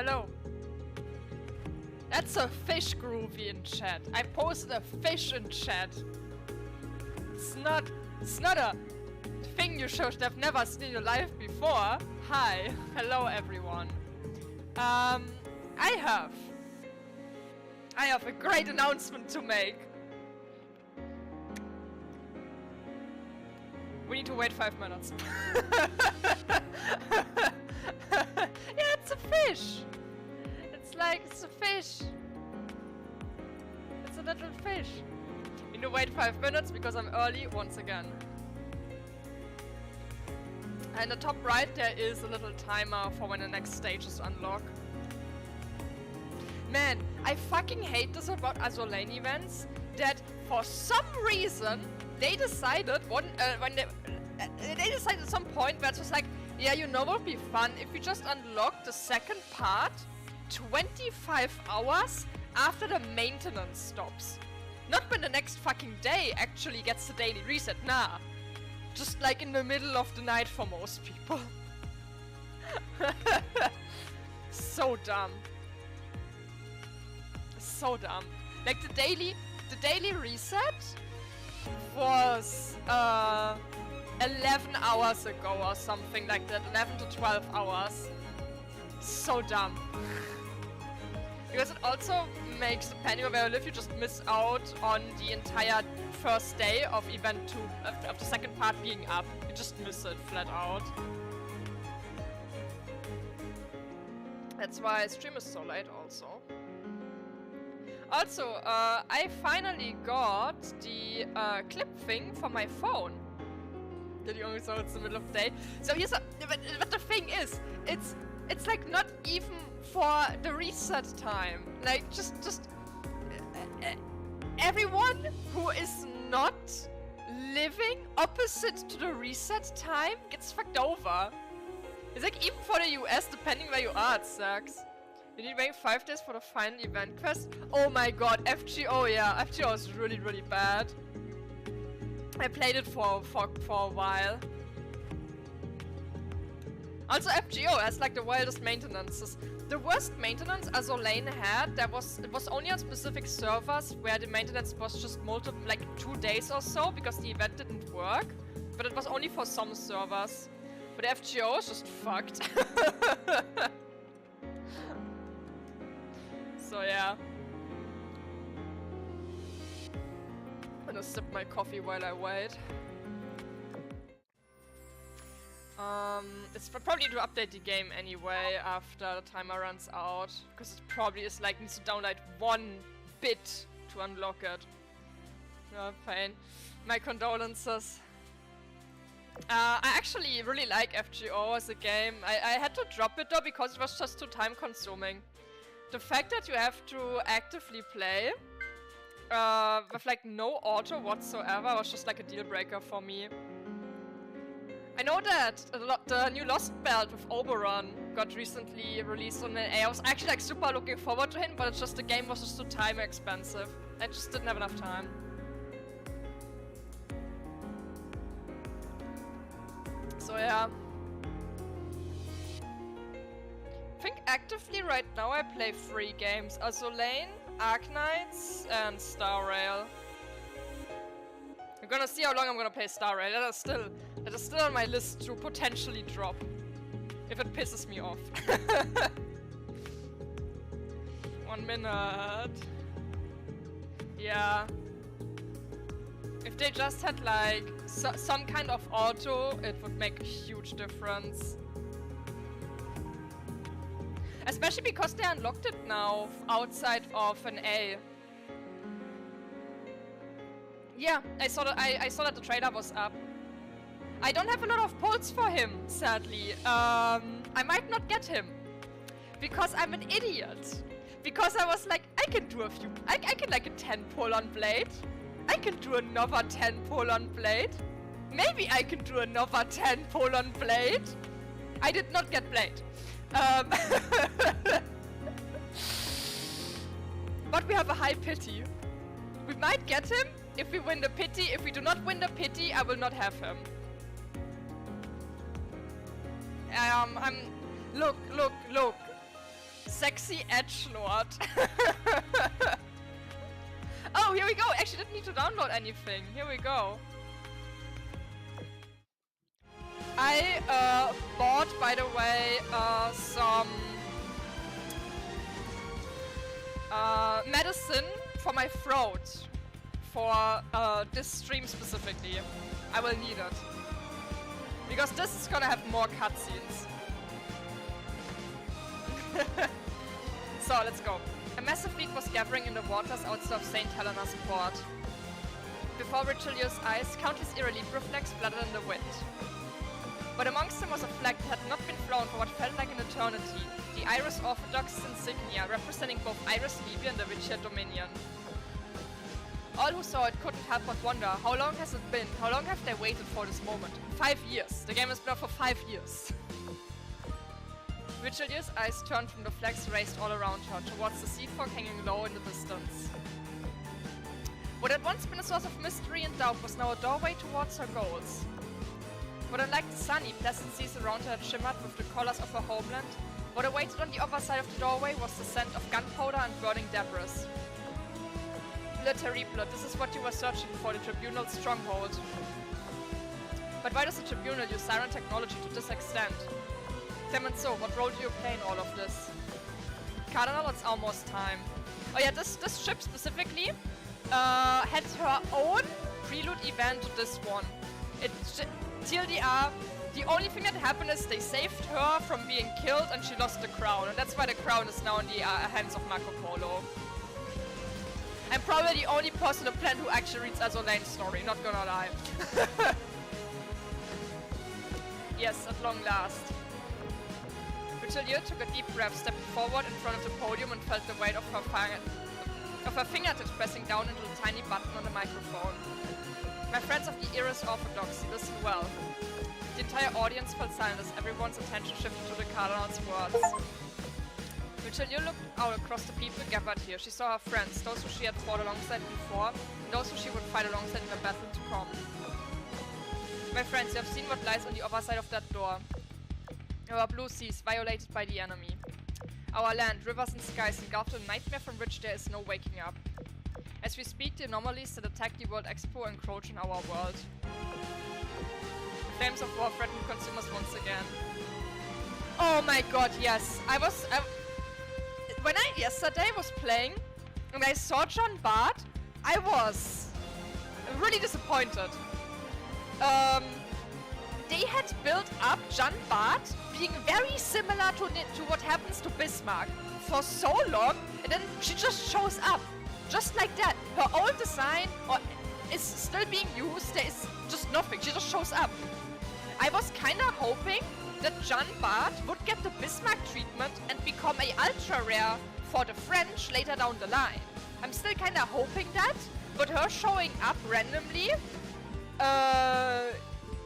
Hello. That's a fish groovy in chat. I posted a fish in chat. It's not a thing you should have never seen in your life before. Hi. Hello everyone. I have a great announcement to make. We need to wait 5 minutes. Yeah, it's a fish. It's like, it's a fish. It's a little fish. We need to wait 5 minutes because I'm early once again. And the top right there is a little timer for when the next stage is unlocked. Man, I fucking hate this about Azur lane events, that for some reason they decided when they decided at some point where it was like, yeah, you know what would be fun if we just unlock the second part 25 hours after the maintenance stops. Not when the next fucking day actually gets the daily reset, nah. Just like in the middle of the night for most people. So dumb. So dumb. Like the daily reset was 11 hours ago or something like that. 11 to 12 hours. So dumb. Because it also makes, depending on where you live, you just miss out on the entire first day of event 2, of the second part being up. You just miss it flat out. That's why stream is so late also. Also, I finally got the clip thing for my phone. Did you only saw it's the middle of the day? So here's but the thing is, it's like not even for the reset time. Like just everyone who is not living opposite to the reset time gets fucked over. It's like even for the US, depending where you are, it sucks. You need to wait 5 days for the final event quest. Oh my god, FGO, yeah, FGO is really, really bad. I played it for a while. Also, FGO has like the wildest maintenances. The worst maintenance Azur lane had, it was only on specific servers where the maintenance was just like 2 days or so because the event didn't work. But it was only for some servers. But FGO is just fucked. So yeah. I'm gonna sip my coffee while I wait. It's probably to update the game anyway after the timer runs out, because it probably is like needs to download 1 bit to unlock it. No pain. My condolences. I actually really like FGO as a game. I had to drop it though because it was just too time consuming. The fact that you have to actively play with like no auto whatsoever was just like a deal breaker for me. I know that the new Lost Belt with Oberon got recently released on NA. I was actually like super looking forward to it, but it's just the game was just too time expensive. I just didn't have enough time. So yeah. I think actively right now I play 3 games. Azur lane, Arknights, and Star Rail. I'm gonna see how long I'm gonna play Star Rail. That is still on my list to potentially drop. If it pisses me off. 1 minute. Yeah. If they just had like some kind of auto, it would make a huge difference. Especially because they unlocked it now outside of an A. Yeah, I saw that the trailer was up. I don't have a lot of polls for him, sadly. I might not get him. Because I'm an idiot. Because I was like, I can do a few. I can like a 10 pull on Blade. I can do another 10 pull on Blade. Maybe I can do another 10 pull on Blade. I did not get Blade. But we have a high pity. We might get him if we win the pity. If we do not win the pity, I will not have him. Look. Sexy edgelord. Oh, here we go. Actually, didn't need to download anything. Here we go. I bought, by the way, some medicine for my throat for this stream specifically. I will need it because this is gonna have more cutscenes. So let's go. A massive fleet was gathering in the waters outside of St. Helena's port. Before Richelieu's eyes, countless eerie Libra flags fluttered in the wind. But amongst them was a flag that had not been flown for what felt like an eternity. The Irish Orthodox insignia, representing both Irish Libya and the Vichy Dominion. All who saw it couldn't help but wonder, how long has it been? How long have they waited for this moment? 5 years. The game has been out for 5 years. Richelieu's eyes turned from the flags raised all around her, towards the sea fog hanging low in the distance. What had once been a source of mystery and doubt was now a doorway towards her goals. But unlike the sunny, pleasant seas around her had shimmered with the colors of her homeland, what awaited on the other side of the doorway was the scent of gunpowder and burning debris. Le Terrible, this is what you were searching for, the Tribunal's stronghold. But why does the Tribunal use siren technology to this extent? Clemenceau, what role do you play in all of this? Cardinal, it's almost time. Oh yeah, this ship specifically had her own prelude event to this one. TLDR, the only thing that happened is they saved her from being killed and she lost the crown. And that's why the crown is now in the hands of Marco Polo. I'm probably the only person on the planet who actually reads Azur Lane's story, not gonna lie. Yes, at long last. Richelieu took a deep breath, stepped forward in front of the podium and felt the weight of her fingertips pressing down into the tiny button on the microphone. My friends of the Irish Orthodoxy, listen well. The entire audience fell silent as everyone's attention shifted to the Cardinal's words. Richelieu looked out across the people gathered here. She saw her friends, those who she had fought alongside before, and those who she would fight alongside in the battle to come. My friends, you have seen what lies on the other side of that door. Our blue seas, violated by the enemy. Our land, rivers and skies engulfed in a nightmare from which there is no waking up. As we speak, the anomalies that attack the World Expo encroach on our world. The flames of war threaten consumers once again. Oh my god, yes. When I yesterday was playing and I saw John Bart, I was really disappointed. They had built up John Bart being very similar to what happens to Bismarck for so long, and then she just shows up. Just like that. Her old design is still being used, there is just nothing, she just shows up. I was kinda hoping that Jeanne Bart would get the Bismarck treatment and become a ultra rare for the French later down the line. I'm still kinda hoping that, but her showing up randomly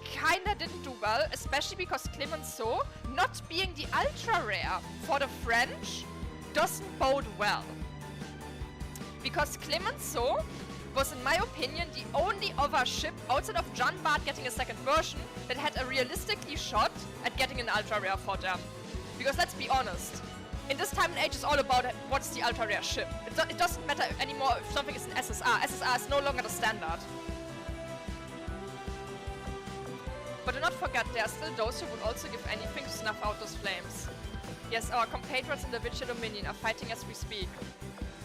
kinda didn't do well, especially because Clemenceau not being the ultra rare for the French doesn't bode well. Because Clemenceau was, in my opinion, the only other ship outside of Jeanne Bart getting a second version that had a realistically shot at getting an ultra rare for them. Because let's be honest, in this time and age it's all about what's the ultra rare ship. It doesn't matter anymore if something is an SSR. SSR is no longer the standard. But do not forget, there are still those who would also give anything to snuff out those flames. Yes, our compatriots in the Vichy Dominion are fighting as we speak.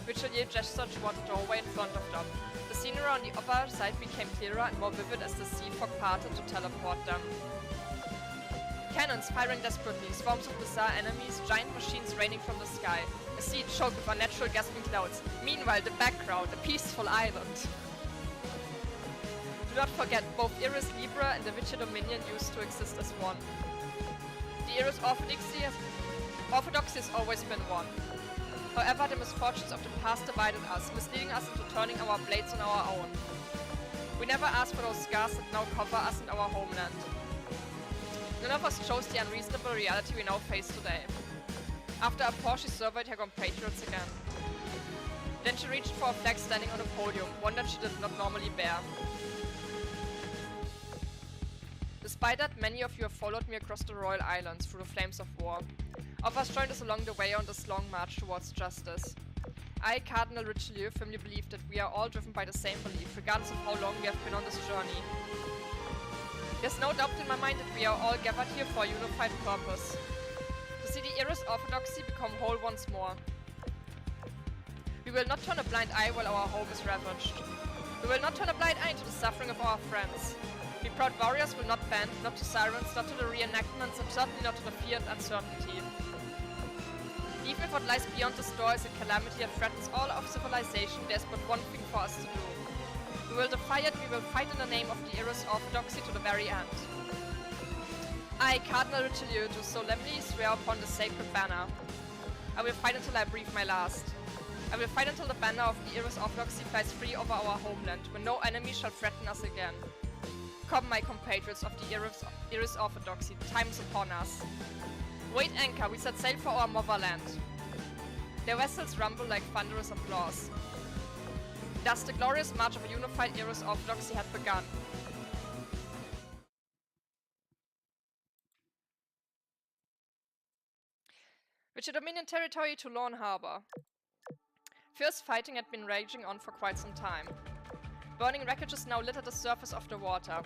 Richelieu gestured toward the doorway in front of them. The scenery on the upper side became clearer and more vivid as the sea fog parted to teleport them. Cannons firing desperately, swarms of bizarre enemies, giant machines raining from the sky. A sea choked with unnatural gasping clouds. Meanwhile, the background, a peaceful island. Do not forget, both Iris Libra and the Vichy Dominion used to exist as one. The Iris Orthodoxy has always been one. However, the misfortunes of the past divided us, misleading us into turning our blades on our own. We never asked for those scars that now cover us and our homeland. None of us chose the unreasonable reality we now face today. After a pause, she surveyed her compatriots again. Then she reached for a flag standing on a podium, one that she did not normally bear. Despite that, many of you have followed me across the Royal Islands through the flames of war. Others joined us along the way on this long march towards justice. I, Cardinal Richelieu, firmly believe that we are all driven by the same belief, regardless of how long we have been on this journey. There's no doubt in my mind that we are all gathered here for a unified purpose. To see the Iris orthodoxy become whole once more. We will not turn a blind eye while our home is ravaged. We will not turn a blind eye to the suffering of our friends. We proud warriors will not bend, not to sirens, not to the reenactments, and certainly not to the fear and uncertainty. Even if what lies beyond this door is a calamity that threatens all of civilization, there's but one thing for us to do. We will defy it, we will fight in the name of the Iris orthodoxy to the very end. I, Cardinal Richelieu, do solemnly swear upon the sacred banner. I will fight until I breathe my last. I will fight until the banner of the Iris orthodoxy flies free over our homeland, when no enemy shall threaten us again. Come, my compatriots of the Iris orthodoxy, time is upon us. Wait anchor, we set sail for our motherland. Their vessels rumble like thunderous applause. Thus the glorious march of a unified Iris orthodoxy had begun. With the Dominion territory to Lorne Harbor. Fierce fighting had been raging on for quite some time. Burning wreckages now littered the surface of the water.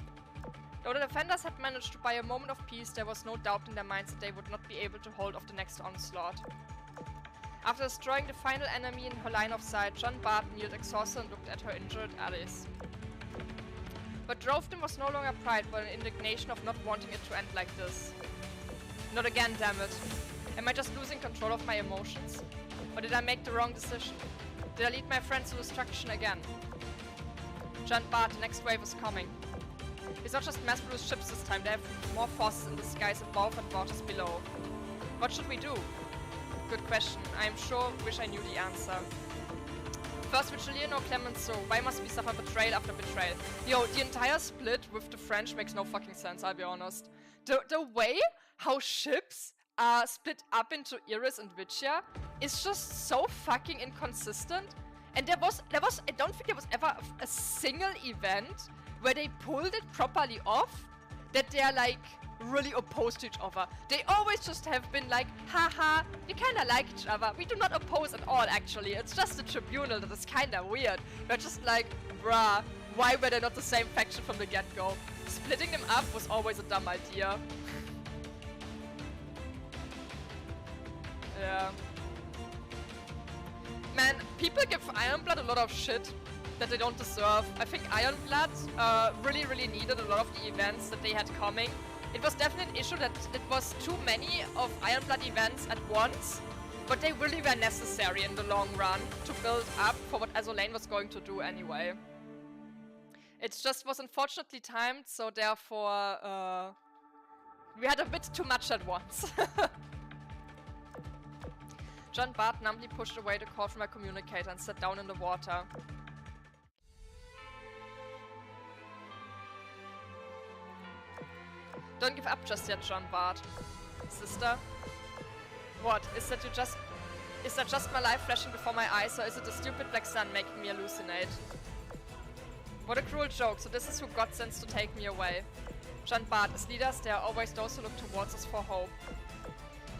Though the defenders had managed to buy a moment of peace, there was no doubt in their minds that they would not be able to hold off the next onslaught. After destroying the final enemy in her line of sight, Jeanne Bart kneeled exhausted and looked at her injured allies. What drove them was no longer pride, but an indignation of not wanting it to end like this. Not again, damn it. Am I just losing control of my emotions? Or did I make the wrong decision? Did I lead my friends to destruction again? Jeanne Bart, the next wave is coming. It's not just mass-produced ships this time, they have more forces in the skies above and waters below. What should we do? Good question. I am sure wish I knew the answer. First, Richelieu, no Clemenceau. Why must we suffer betrayal after betrayal? Yo, the entire split with the French makes no fucking sense, I'll be honest. The way how ships are split up into Iris and Vicia is just so fucking inconsistent. And there was I don't think there was ever a single event where they pulled it properly off, that they're like really opposed to each other. They always just have been like, haha, we kinda like each other. We do not oppose at all actually. It's just the tribunal that is kinda weird. We're just like, bruh, why were they not the same faction from the get-go? Splitting them up was always a dumb idea. Yeah. Man, people give Ironblood a lot of shit that they don't deserve. I think Ironblood really needed a lot of the events that they had coming. It was definitely an issue that it was too many of Ironblood events at once, but they really were necessary in the long run to build up for what Azur was going to do anyway. It just was unfortunately timed, so therefore we had a bit too much at once. Jeanne Bart numbly pushed away the cord from her communicator and sat down in the water. Don't give up just yet, Jeanne Bart. Sister? What? Is that just my life flashing before my eyes, or is it the stupid black sun making me hallucinate? What a cruel joke, so this is who God sends to take me away. Jeanne Bart, as leaders, there are always those who look towards us for hope.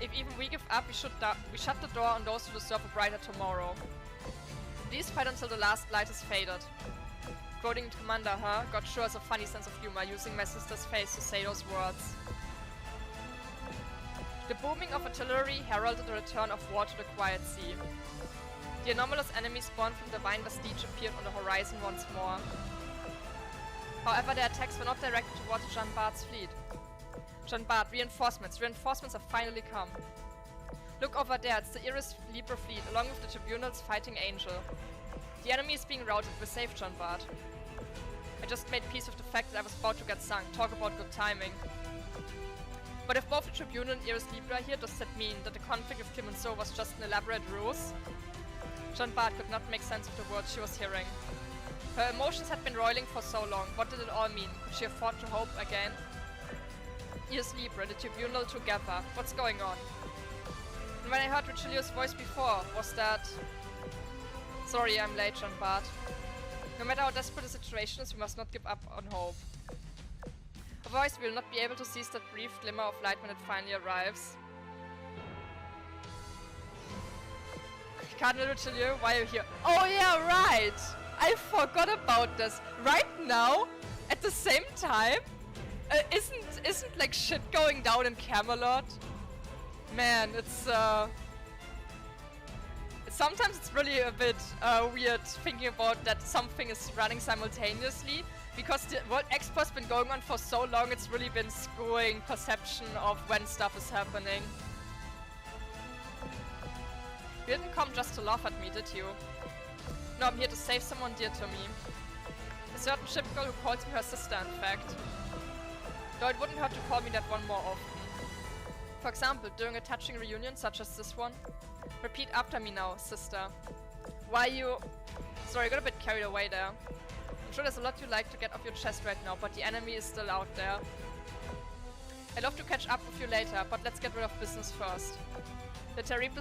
If even we give up, we shut the door on those who deserve a brighter tomorrow. Please fight until the last light has faded. Quoting Commander, huh? God sure has a funny sense of humor, using my sister's face to say those words. The booming of artillery heralded the return of war to the quiet sea. The anomalous enemy spawned from the Divine Vestige appeared on the horizon once more. However, their attacks were not directed towards Jeanne Bart's fleet. Jeanne Bart, reinforcements have finally come. Look over there, it's the Iris Libra fleet, along with the Tribunal's fighting angel. The enemy is being routed, we're safe, Jeanne Bart. I just made peace with the fact that I was about to get sunk. Talk about good timing. But if both the Tribunal and Iris Libra are here, does that mean that the conflict with Clemenceau was just an elaborate ruse? Jeanne Bart could not make sense of the words she was hearing. Her emotions had been roiling for so long. What did it all mean? Could she afford to hope again? Iris Libra, the Tribunal together. What's going on? And when I heard Richelieu's voice before, was that... Sorry, I'm late, Jeanne Bart. No matter how desperate the situation is, we must not give up on hope. Otherwise, we will not be able to seize that brief glimmer of light when it finally arrives. Cardinal Richelieu, why are you here? Oh yeah, right! I forgot about this. Right now, at the same time, isn't like shit going down in Camelot? Man, it's sometimes it's really a bit weird thinking about that something is running simultaneously, because the World Expo's been going on for so long, it's really been screwing perception of when stuff is happening. You didn't come just to laugh at me, did you? No, I'm here to save someone dear to me. A certain ship girl who calls me her sister, in fact. Though it wouldn't hurt to call me that one more often. For example, during a touching reunion such as this one. Repeat after me now, sister. Why you... Sorry, I got a bit carried away there. I'm sure there's a lot you like to get off your chest right now, but the enemy is still out there. I'd love to catch up with you later, but let's get rid of business first. The Terrible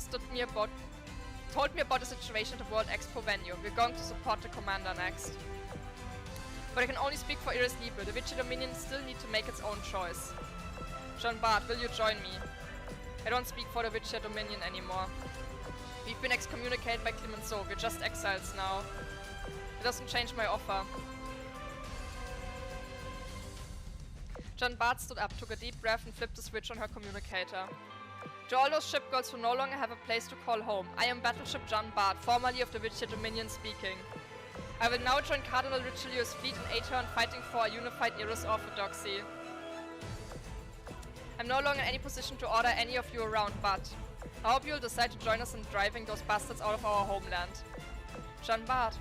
told me about the situation at the World Expo venue. We're going to support the commander next. But I can only speak for Iris Liebe. The Vichy Dominion still need to make its own choice. Jean Bart, will you join me? I don't speak for the Vichy Dominion anymore. We've been excommunicated by Clemenceau. We're just exiles now. It doesn't change my offer. Jean Bart stood up, took a deep breath and flipped the switch on her communicator. To all those shipgirls who no longer have a place to call home, I am Battleship Jean Bart, formerly of the Vichy Dominion speaking. I will now join Cardinal Richelieu's fleet in Aeton fighting for a unified Iris orthodoxy. I'm no longer in any position to order any of you around, but I hope you'll decide to join us in driving those bastards out of our homeland. Jean Bart.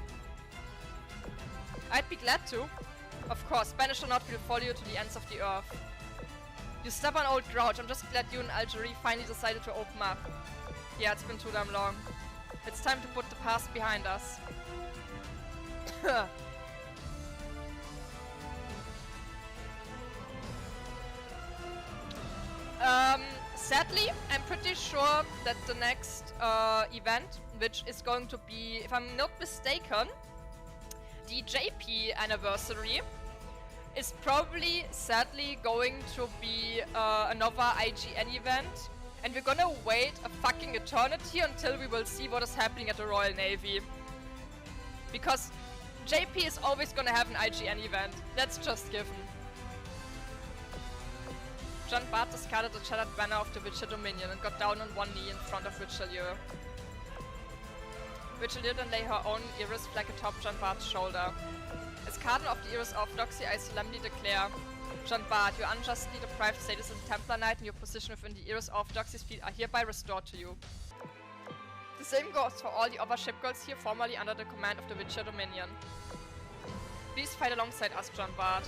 I'd be glad to. Of course, Spanish or not, we'll follow you to the ends of the earth. You stubborn old grouch, I'm just glad you and Algerie finally decided to open up. Yeah, it's been too damn long. It's time to put the past behind us. Sadly, I'm pretty sure that the next event, which is going to be, if I'm not mistaken, the JP anniversary, is probably, sadly, going to be another IGN event. And we're gonna wait a fucking eternity until we will see what is happening at the Royal Navy. Because JP is always gonna have an IGN event. That's just given. Jean Bart discarded the shattered banner of the Vichy Dominion and got down on one knee in front of Richelieu. Richelieu then lay her own Iris flag atop Jean Bart's shoulder. As Cardinal of the Iris Orthodoxy, I solemnly declare, Jean Bart, your unjustly deprived status as a Templar Knight and your position within the Iris Orthodoxy's fleet are hereby restored to you. The same goes for all the other shipgirls here formerly under the command of the Vichy Dominion. Please fight alongside us, Jean Bart.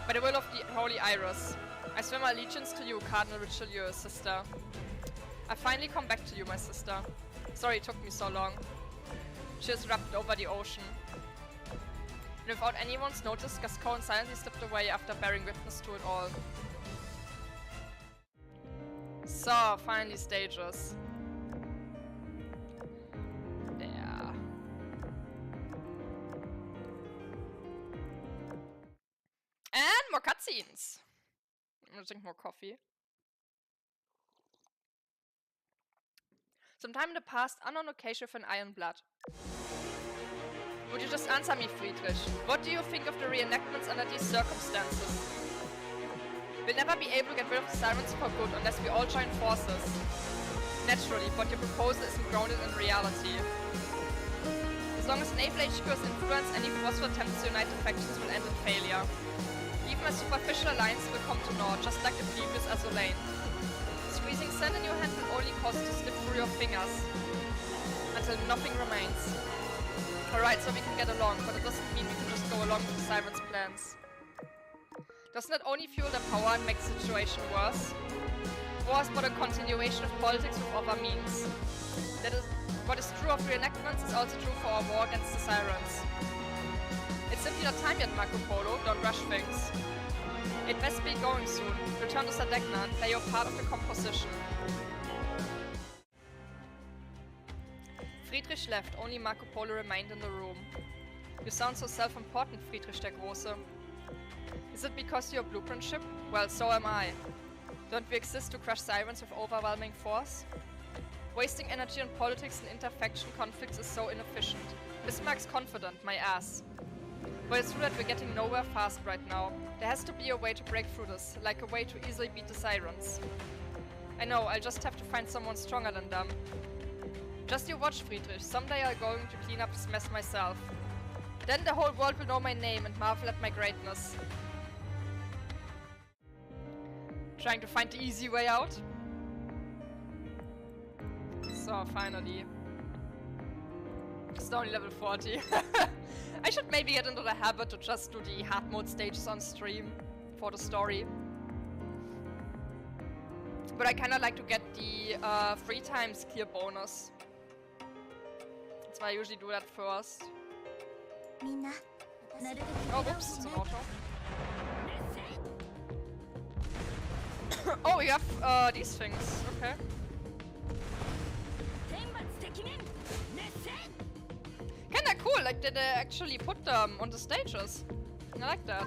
By the will of the Holy Iris, I swear my allegiance to you, Cardinal Richelieu, sister. I finally come back to you, my sister. Sorry it took me so long. She has wrapped over the ocean. And without anyone's notice, Gascoigne silently slipped away after bearing witness to it all. So, finally stages. There. And more cutscenes! I'm gonna drink more coffee. Sometime in the past, unknown occasion with an iron blood. Would you just answer me, Friedrich? What do you think of the reenactments under these circumstances? We'll never be able to get rid of the sirens for good unless we all join forces. Naturally, but your proposal isn't grounded in reality. As long as naval HQ's influence any forceful attempts to unite the factions will end in failure. Even a superficial alliance will come to naught, just like the previous Azur. Squeezing sand in your hand will only cause it to slip through your fingers. Until nothing remains. Alright, so we can get along, but it doesn't mean we can just go along with the Sirens' plans. Doesn't that only fuel their power and make the situation worse? War is but a continuation of politics with other means. That is, what is true of reenactments is also true for our war against the Sirens. It's simply not time yet, Marco Polo, don't rush things. It best be going soon. Return to Sadegna and play your part of the composition. Friedrich left, only Marco Polo remained in the room. You sound so self-important, Friedrich der Große. Is it because you're a blueprint ship? Well, so am I. Don't we exist to crush Sirens with overwhelming force? Wasting energy on politics and interfaction conflicts is so inefficient. Bismarck's confident, my ass. But it's true that we're getting nowhere fast right now. There has to be a way to break through this, like a way to easily beat the Sirens. I know, I'll just have to find someone stronger than them. Just you watch, Friedrich. Someday I'm going to clean up this mess myself. Then the whole world will know my name and marvel at my greatness. Trying to find the easy way out. So, finally. It's only level 40. I should maybe get into the habit to just do the hard mode stages on stream for the story. But I kinda like to get the 3 times clear bonus. That's why I usually do that first. Oh, oops, it's an auto. Oh, we have these things, okay. Kinda cool, like they actually put them on the stages. I like that.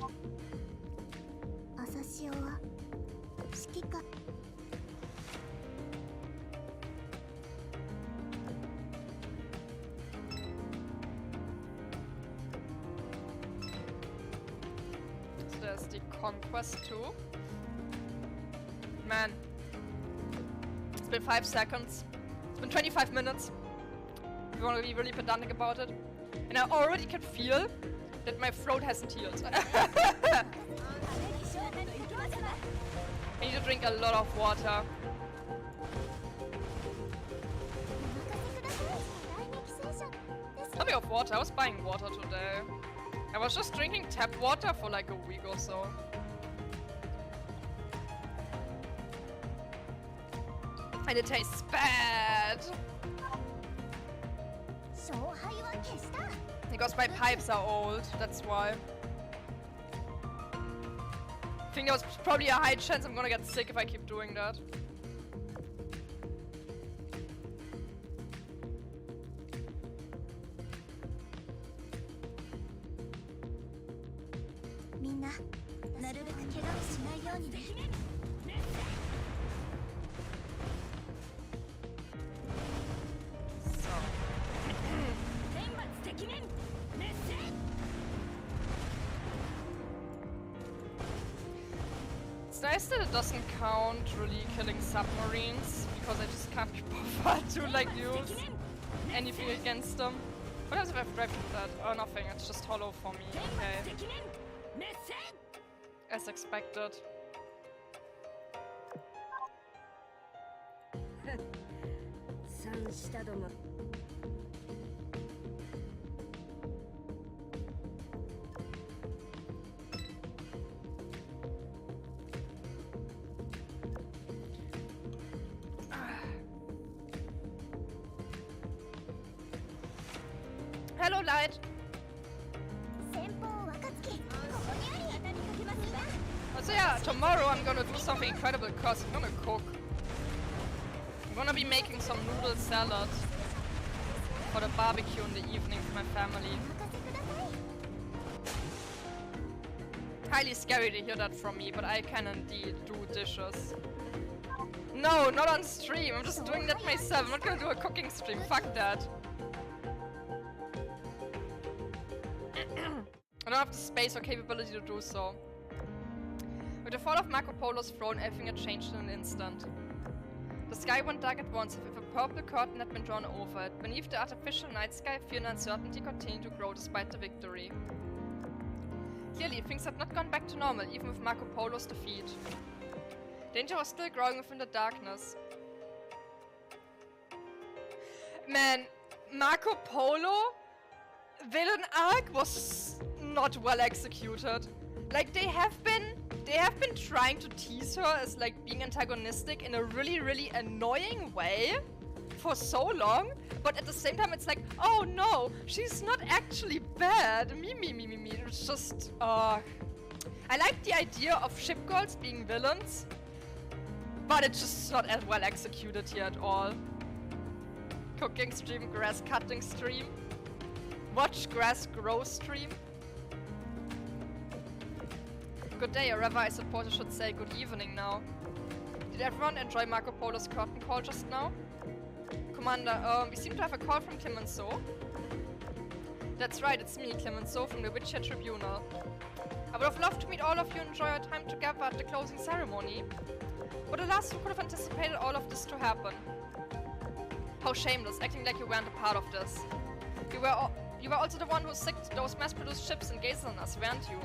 So there's the conquest too. Man. It's been 5 seconds. It's been 25 minutes. If you want to be really pedantic about it. And I already can feel that my throat hasn't healed. I need to drink a lot of water. Speaking of water, I was buying water today. I was just drinking tap water for like a week or so. And it tastes bad. Because my pipes are old, that's why. I think there's probably a high chance I'm gonna get sick if I keep doing that. It's nice that it doesn't count really killing submarines, because I just can't be bothered to like use anything against them. What else have I prepped for that? Oh, nothing, it's just hollow for me, okay. As expected. Hello, Light! So yeah, tomorrow I'm gonna do something incredible because I'm gonna cook. I'm gonna be making some noodle salad for the barbecue in the evening with my family. Highly scary to hear that from me, but I can indeed do dishes. No, not on stream, I'm just doing that myself. I'm not gonna do a cooking stream, fuck that. I don't have the space or capability to do so. With the fall of Marco Polo's throne, everything had changed in an instant. The sky went dark at once, as if a purple curtain had been drawn over it. Beneath the artificial night sky, fear and uncertainty continued to grow despite the victory. Clearly, things had not gone back to normal, even with Marco Polo's defeat. Danger was still growing within the darkness. Man, Marco Polo villain arc was not well executed. Like they have been trying to tease her as like being antagonistic in a really annoying way for so long, but at the same time it's like, oh no, she's not actually bad. Me. It's just I like the idea of ship girls being villains, but it's just not as well executed here at all. Cooking stream, grass cutting stream. Watch grass grow stream. Good day, or rather I suppose I should say good evening now. Did everyone enjoy Marco Polo's curtain call just now? Commander, we seem to have a call from Clemenceau. That's right, it's me, Clemenceau from the Witcher Tribunal. I would have loved to meet all of you and enjoy our time together at the closing ceremony. But alas, who could have anticipated all of this to happen? How shameless, acting like you weren't a part of this. You were also the one who sicked those mass-produced ships and gazed on us, weren't you?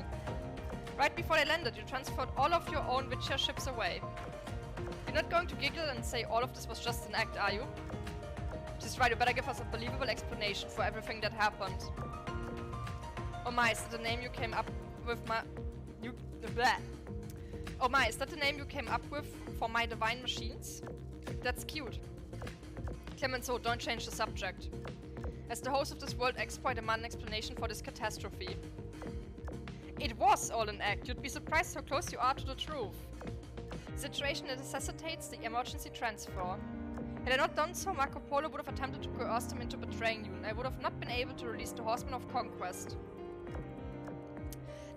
Right before they landed, you transferred all of your own Witcher ships away. You're not going to giggle and say all of this was just an act, are you? Just right, you better give us a believable explanation for everything that happened. Oh my, is that the name you came up with Oh my, is that the name you came up with for my divine machines? That's cute. Clemenceau, don't change the subject. As the host of this World Expo, I demand an explanation for this catastrophe. It was all an act. You'd be surprised how close you are to the truth. Situation that necessitates the emergency transfer. Had I not done so, Marco Polo would have attempted to coerce them into betraying you, and I would have not been able to release the Horsemen of Conquest.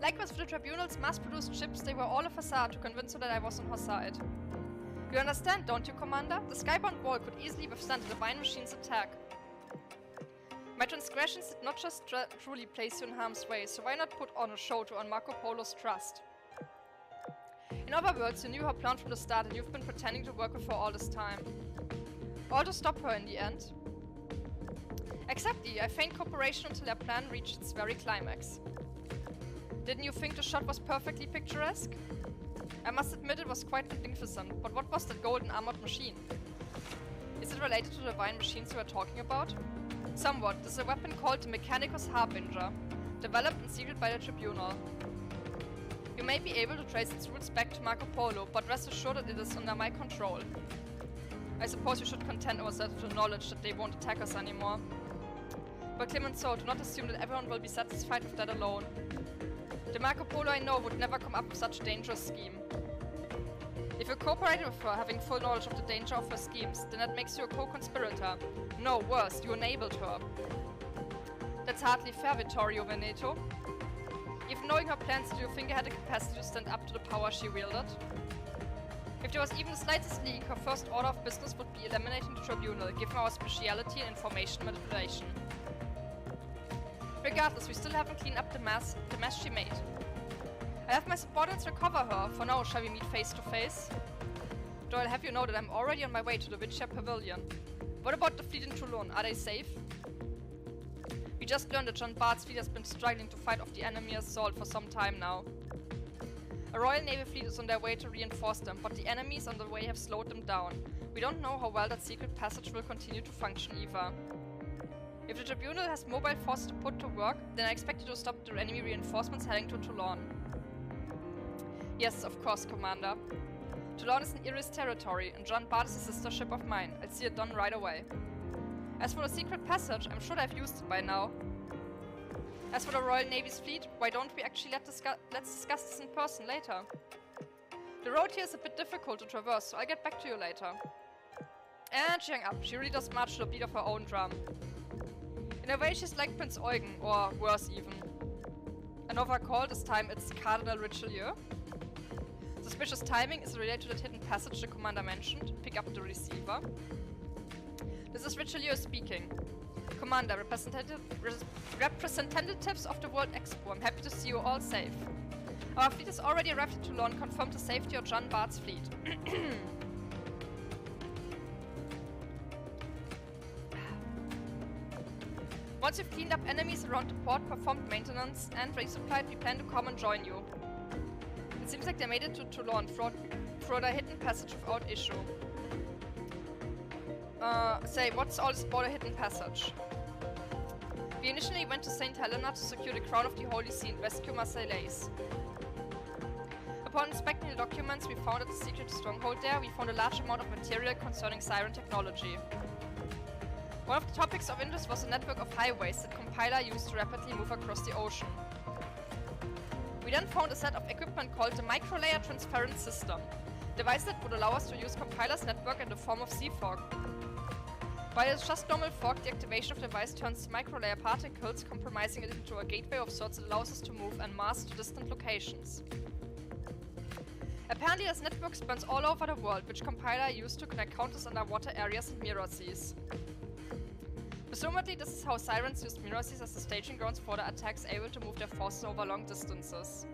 Likewise for the Tribunal's mass-produced ships, they were all a facade to convince her that I was on her side. You understand, don't you, Commander? The Skybound Wall could easily withstand the Divine Machine's attack. My transgressions did not just truly place you in harm's way, so why not put on a show to earn Marco Polo's trust? In other words, you knew her plan from the start and you've been pretending to work with her all this time. All to stop her in the end. Exactly, I feigned cooperation until their plan reached its very climax. Didn't you think the shot was perfectly picturesque? I must admit it was quite magnificent, but what was that golden armored machine? Is it related to the divine machines you were talking about? Somewhat. This is a weapon called the Mechanicus Harbinger, developed and secret by the Tribunal. You may be able to trace its roots back to Marco Polo, but rest assured that it is under my control. I suppose we should content ourselves with the knowledge that they won't attack us anymore. But Clemenceau, do not assume that everyone will be satisfied with that alone. The Marco Polo I know would never come up with such a dangerous scheme. If you cooperated with her, having full knowledge of the danger of her schemes, then that makes you a co-conspirator. No, worse, you enabled her. That's hardly fair, Vittorio Veneto. Even knowing her plans, do you think I had the capacity to stand up to the power she wielded? If there was even the slightest leak, her first order of business would be eliminating the Tribunal, given our speciality in information manipulation. Regardless, we still haven't cleaned up the mess she made. I have my subordinates recover her. For now, shall we meet face to face? Though I'll have you know that I'm already on my way to the Witcher Pavilion. What about the fleet in Toulon? Are they safe? We just learned that Jean Bart's fleet has been struggling to fight off the enemy assault for some time now. A Royal Navy fleet is on their way to reinforce them, but the enemies on the way have slowed them down. We don't know how well that secret passage will continue to function either. If the Tribunal has mobile forces to put to work, then I expect you to stop the enemy reinforcements heading to Toulon. Yes, of course, Commander. Toulon is in Iris territory, and Jean Bart is a sister ship of mine. I'll see it done right away. As for the secret passage, I'm sure I've used it by now. As for the Royal Navy's fleet, why don't we actually let's discuss this in person later? The road here is a bit difficult to traverse, so I'll get back to you later. And she hung up. She really does march to the beat of her own drum. In a way, she's like Prince Eugen, or worse even. Another call, this time it's Cardinal Richelieu. Suspicious timing is related to that hidden passage the commander mentioned. Pick up the receiver. This is Richelieu speaking. Commander, representatives of the World Expo, I'm happy to see you all safe. Our fleet has already arrived at Toulon, confirmed the safety of Jean Bart's fleet. Once you've cleaned up enemies around the port, performed maintenance, and resupplied, we plan to come and join you. It seems like they made it to Toulon through the hidden passage without issue. What's all this about a hidden passage? We initially went to St. Helena to secure the crown of the Holy See and rescue Marseillais. Upon inspecting the documents we found at the secret stronghold there, we found a large amount of material concerning siren technology. One of the topics of interest was a network of highways that Compiler used to rapidly move across the ocean. We then found a set of equipment called the Microlayer Transference System, a device that would allow us to use Compiler's network in the form of sea fog. While it's just normal fog, the activation of the device turns microlayer particles, compromising it into a gateway of sorts that allows us to move en masse to distant locations. Apparently there's network spans all over the world, which Compiler used to connect countless underwater areas and mirror seas. Presumably, this is how Sirens used Mirrorseas as the staging grounds for their attacks, able to move their forces over long distances.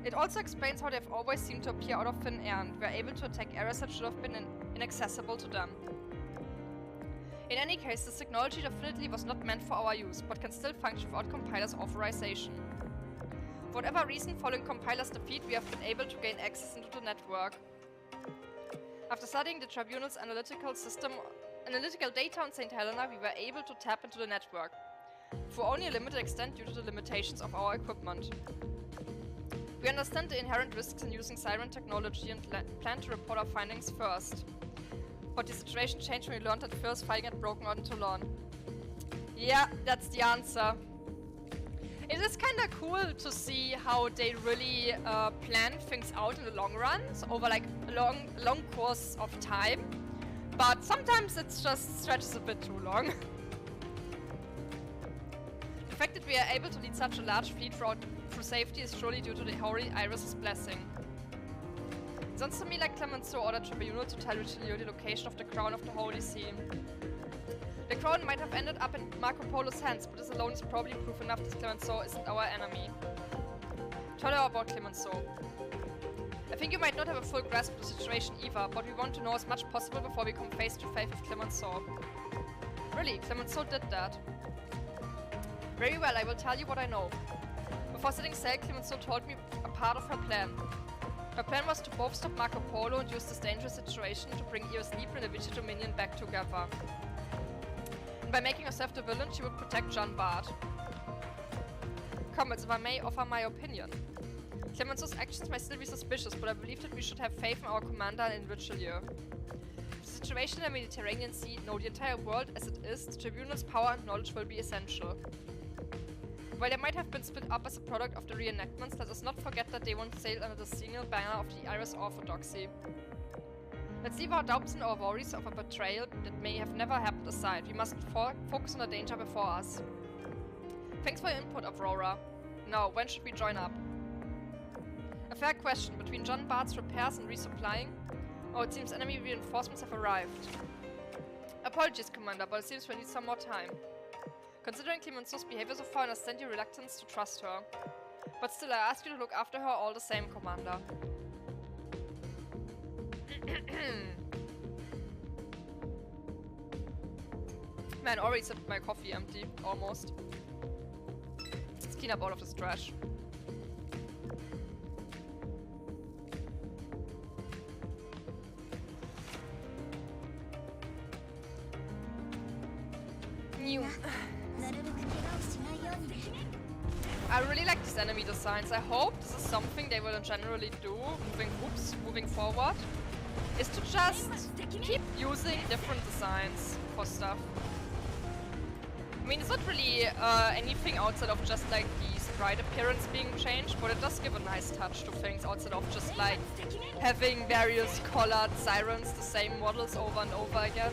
It also explains how they've always seemed to appear out of thin air and were able to attack areas that should have been inaccessible to them. In any case, this technology definitely was not meant for our use, but can still function without compilers' authorization. For whatever reason, following compilers' defeat, we have been able to gain access into the network. After studying the Tribunal's analytical data on St. Helena, we were able to tap into the network, for only a limited extent due to the limitations of our equipment. We understand the inherent risks in using Siren technology and plan to report our findings first. But the situation changed when we learned that Phil's fighting had broken out in Toulon. Yeah, that's the answer. It is kinda cool to see how they really plan things out in the long run, so over like a long course of time. But sometimes it just stretches a bit too long. The fact that we are able to lead such a large fleet through safety is surely due to the Holy Iris' blessing. It sounds to me like Clemenceau ordered Tribunal to tell Richelieu the location of the crown of the Holy See. The crown might have ended up in Marco Polo's hands, but this alone is probably proof enough that Clemenceau isn't our enemy. Tell her about Clemenceau. I think you might not have a full grasp of the situation either, but we want to know as much as possible before we come face to face with Clemenceau. Really, Clemenceau did that. Very well, I will tell you what I know. Before setting sail, Clemenceau told me a part of her plan. Her plan was to both stop Marco Polo and use this dangerous situation to bring Eos Libre and the Witchy Dominion back together. And by making herself the villain, she would protect Jean Bart. Comrades, if I may offer my opinion. Clemenceau's actions may still be suspicious, but I believe that we should have faith in our commander and in Richelieu. The situation in the Mediterranean Sea, no, the entire world as it is, the Tribunal's power and knowledge will be essential. While they might have been split up as a product of the reenactments, let us not forget that they once sailed under the single banner of the Iris Orthodoxy. Let's leave our doubts and our worries of a betrayal that may have never happened aside. We must focus on the danger before us. Thanks for your input, Aurora. Now, when should we join up? A fair question. Between John Bart's repairs and resupplying? Oh, it seems enemy reinforcements have arrived. Apologies, Commander, but it seems we need some more time. Considering Clemenceau's behavior so far, I understand your reluctance to trust her. But still, I ask you to look after her all the same, Commander. Man, already sipped my coffee empty. Almost. Let's clean up all of this trash. New. I really like these enemy designs. I hope this is something they will generally do moving forward. Is to just keep using different designs for stuff. I mean, it's not really anything outside of just like the sprite appearance being changed, but it does give a nice touch to things outside of just like having various colored sirens, the same models over and over again.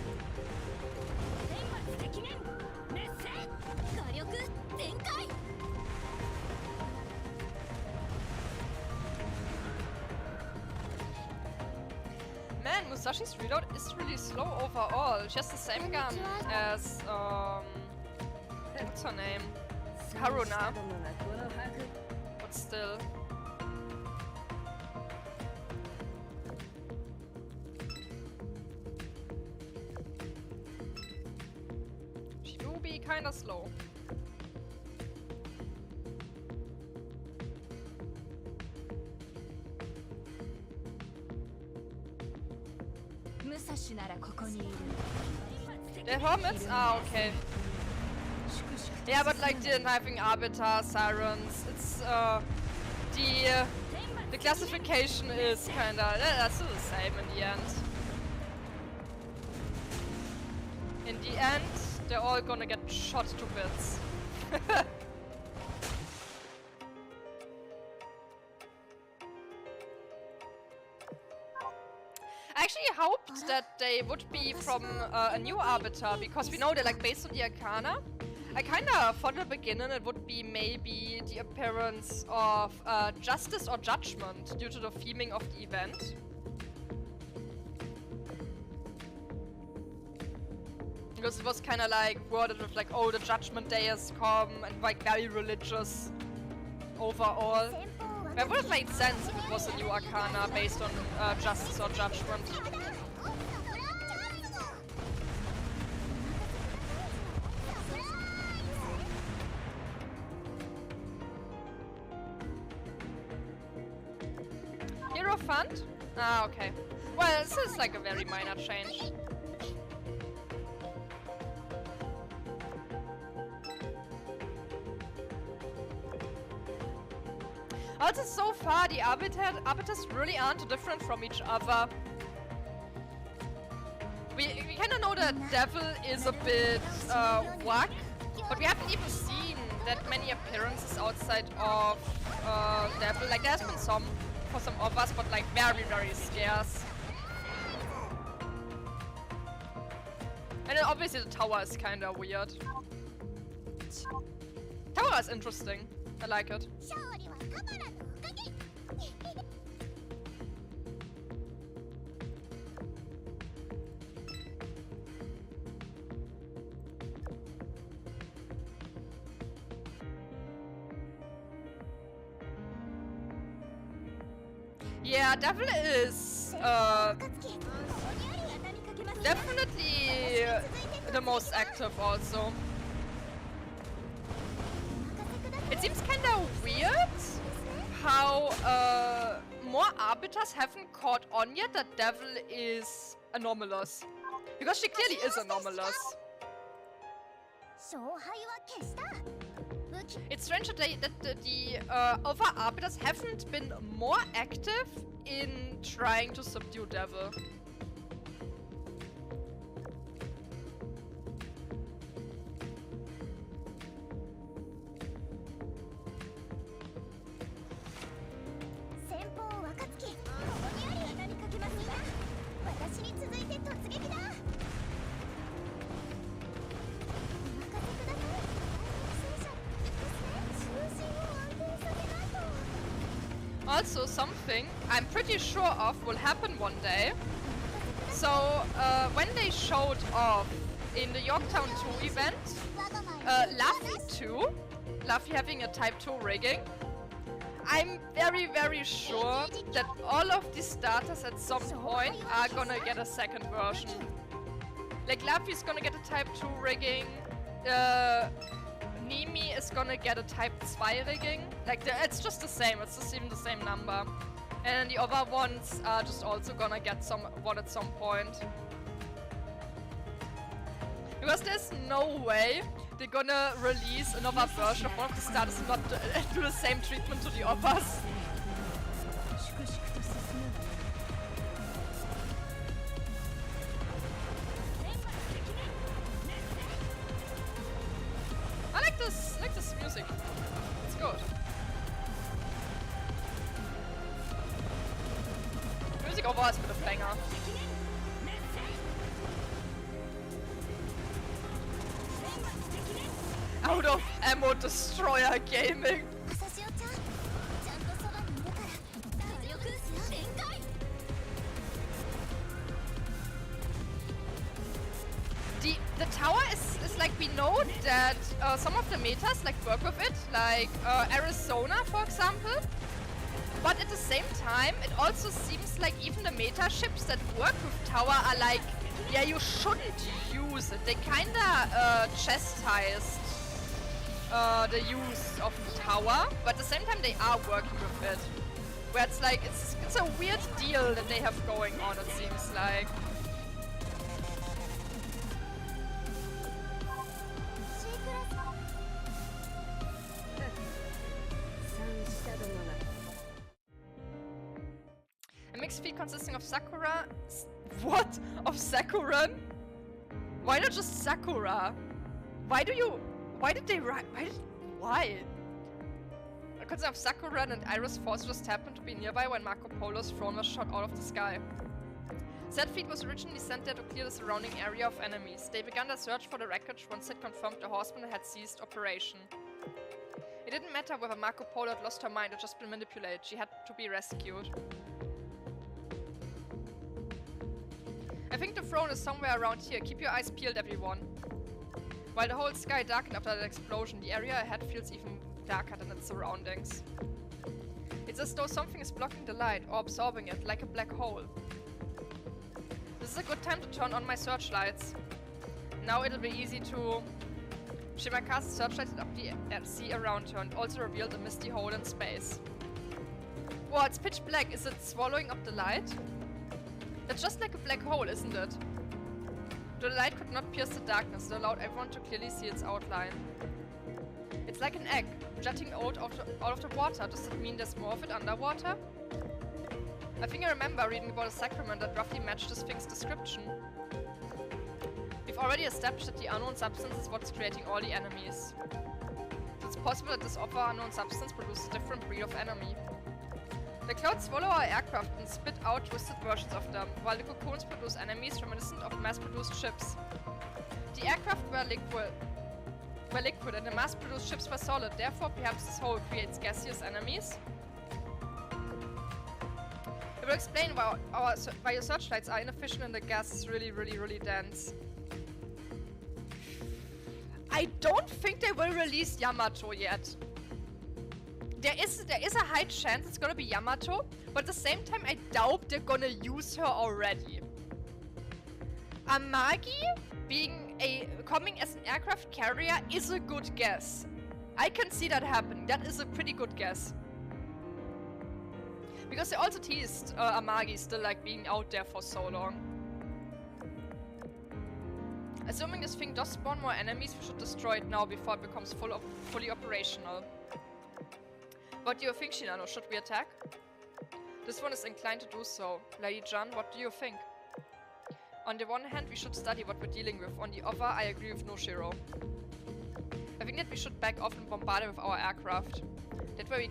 Man, Musashi's reload is really slow overall. She has the same gun as, what's her name? Haruna. But still. She do be kinda slow. The hermits? Ah, okay. Yeah, but like the knifing arbiter, sirens, it's the classification is kinda that's still the same in the end. In the end, they're all gonna get shot to bits. I actually hoped that they would be from a new Arbiter, because we know they're like based on the Arcana. I kinda thought at the beginning it would be maybe the appearance of Justice or Judgment due to the theming of the event. Because it was kind of like worded with like, oh, the Judgment Day has come, and like very religious overall. That would have made sense if it was a new arcana based on justice or judgment. Hero Fund? Ah, okay. Well, this is like a very minor change. Also, so far, the arbiters really aren't different from each other. We kind of know that Devil is a bit whack, but we haven't even seen that many appearances outside of Devil. Like, there's been some for some of us, but like very, very scarce. And then obviously the tower is kind of weird. Tower is interesting. I like it. Yeah, Devil is definitely the most active also. It seems kind of weird how more arbiters haven't caught on yet that Devil is anomalous. Because she clearly is anomalous. It's strange that the other arbiters haven't been more active in trying to subdue Devil. Also, something I'm pretty sure of will happen one day. So, when they showed off in the Yorktown 2 event, Luffy 2, Luffy having a Type 2 rigging, I'm very, very sure that all of these starters at some point are gonna get a second version. Like, Luffy's gonna get a Type 2 rigging, Nimi is gonna get a Type 2 rigging. Like, it's just the same, it's just even the same number. And the other ones are just also gonna get one at some point. Because there's no way they're gonna release another version of one of the starters and not do the same treatment to the others. I like this music. It's good. Music overall has been a banger. Out of ammo destroyer gaming. The tower is like, we know that some of the metas like work with it, like Arizona for example. But at the same time, it also seems like even the meta ships that work with tower are like, yeah, you shouldn't use it. They kinda chastised the use of the tower, but at the same time they are working with it. Where it's like, it's a weird deal that they have going on, it seems like. A mixed feed consisting of Sakura... What? Of Sakuran? Why not just Sakura? Why did they write... Why? A consisting of Sakuran and Iris Force just happened to be nearby when Marco Polo's throne was shot out of the sky. Said fleet was originally sent there to clear the surrounding area of enemies. They began their search for the wreckage once it confirmed the horseman had ceased operation. It didn't matter whether Marco Polo had lost her mind or just been manipulated. She had to be rescued. I think the throne is somewhere around here. Keep your eyes peeled, everyone. While the whole sky darkened after that explosion, the area ahead feels even darker than its surroundings. It's as though something is blocking the light or absorbing it, like a black hole. This is a good time to turn on my searchlights. Now it'll be easy to... Shimaka's searchlights up the sea around her and also revealed a misty hole in space. Whoa, it's pitch black. Is it swallowing up the light? That's just like a black hole, isn't it? The light could not pierce the darkness. It allowed everyone to clearly see its outline. It's like an egg, jutting out of the water. Does that mean there's more of it underwater? I think I remember reading about a sacrament that roughly matched this thing's description. We've already established that the unknown substance is what's creating all the enemies. It's possible that this other unknown substance produces a different breed of enemy. The clouds swallow our aircraft and spit out twisted versions of them, while the cocoons produce enemies reminiscent of mass-produced ships. The aircraft were liquid and the mass-produced ships were solid, therefore perhaps this hole creates gaseous enemies? It will explain why your searchlights are inefficient and the gas is really dense. I don't think they will release Yamato yet. There is a high chance it's gonna be Yamato, but at the same time I doubt they're gonna use her already. Amagi coming as an aircraft carrier is a good guess. I can see that happening. That is a pretty good guess. Because they also teased Amagi still like being out there for so long. Assuming this thing does spawn more enemies, we should destroy it now before it becomes fully operational. What do you think, Shinano? Should we attack? This one is inclined to do so. Lady Jan, what do you think? On the one hand, we should study what we're dealing with. On the other, I agree with Noshiro. I think that we should back off and bombard it with our aircraft. That way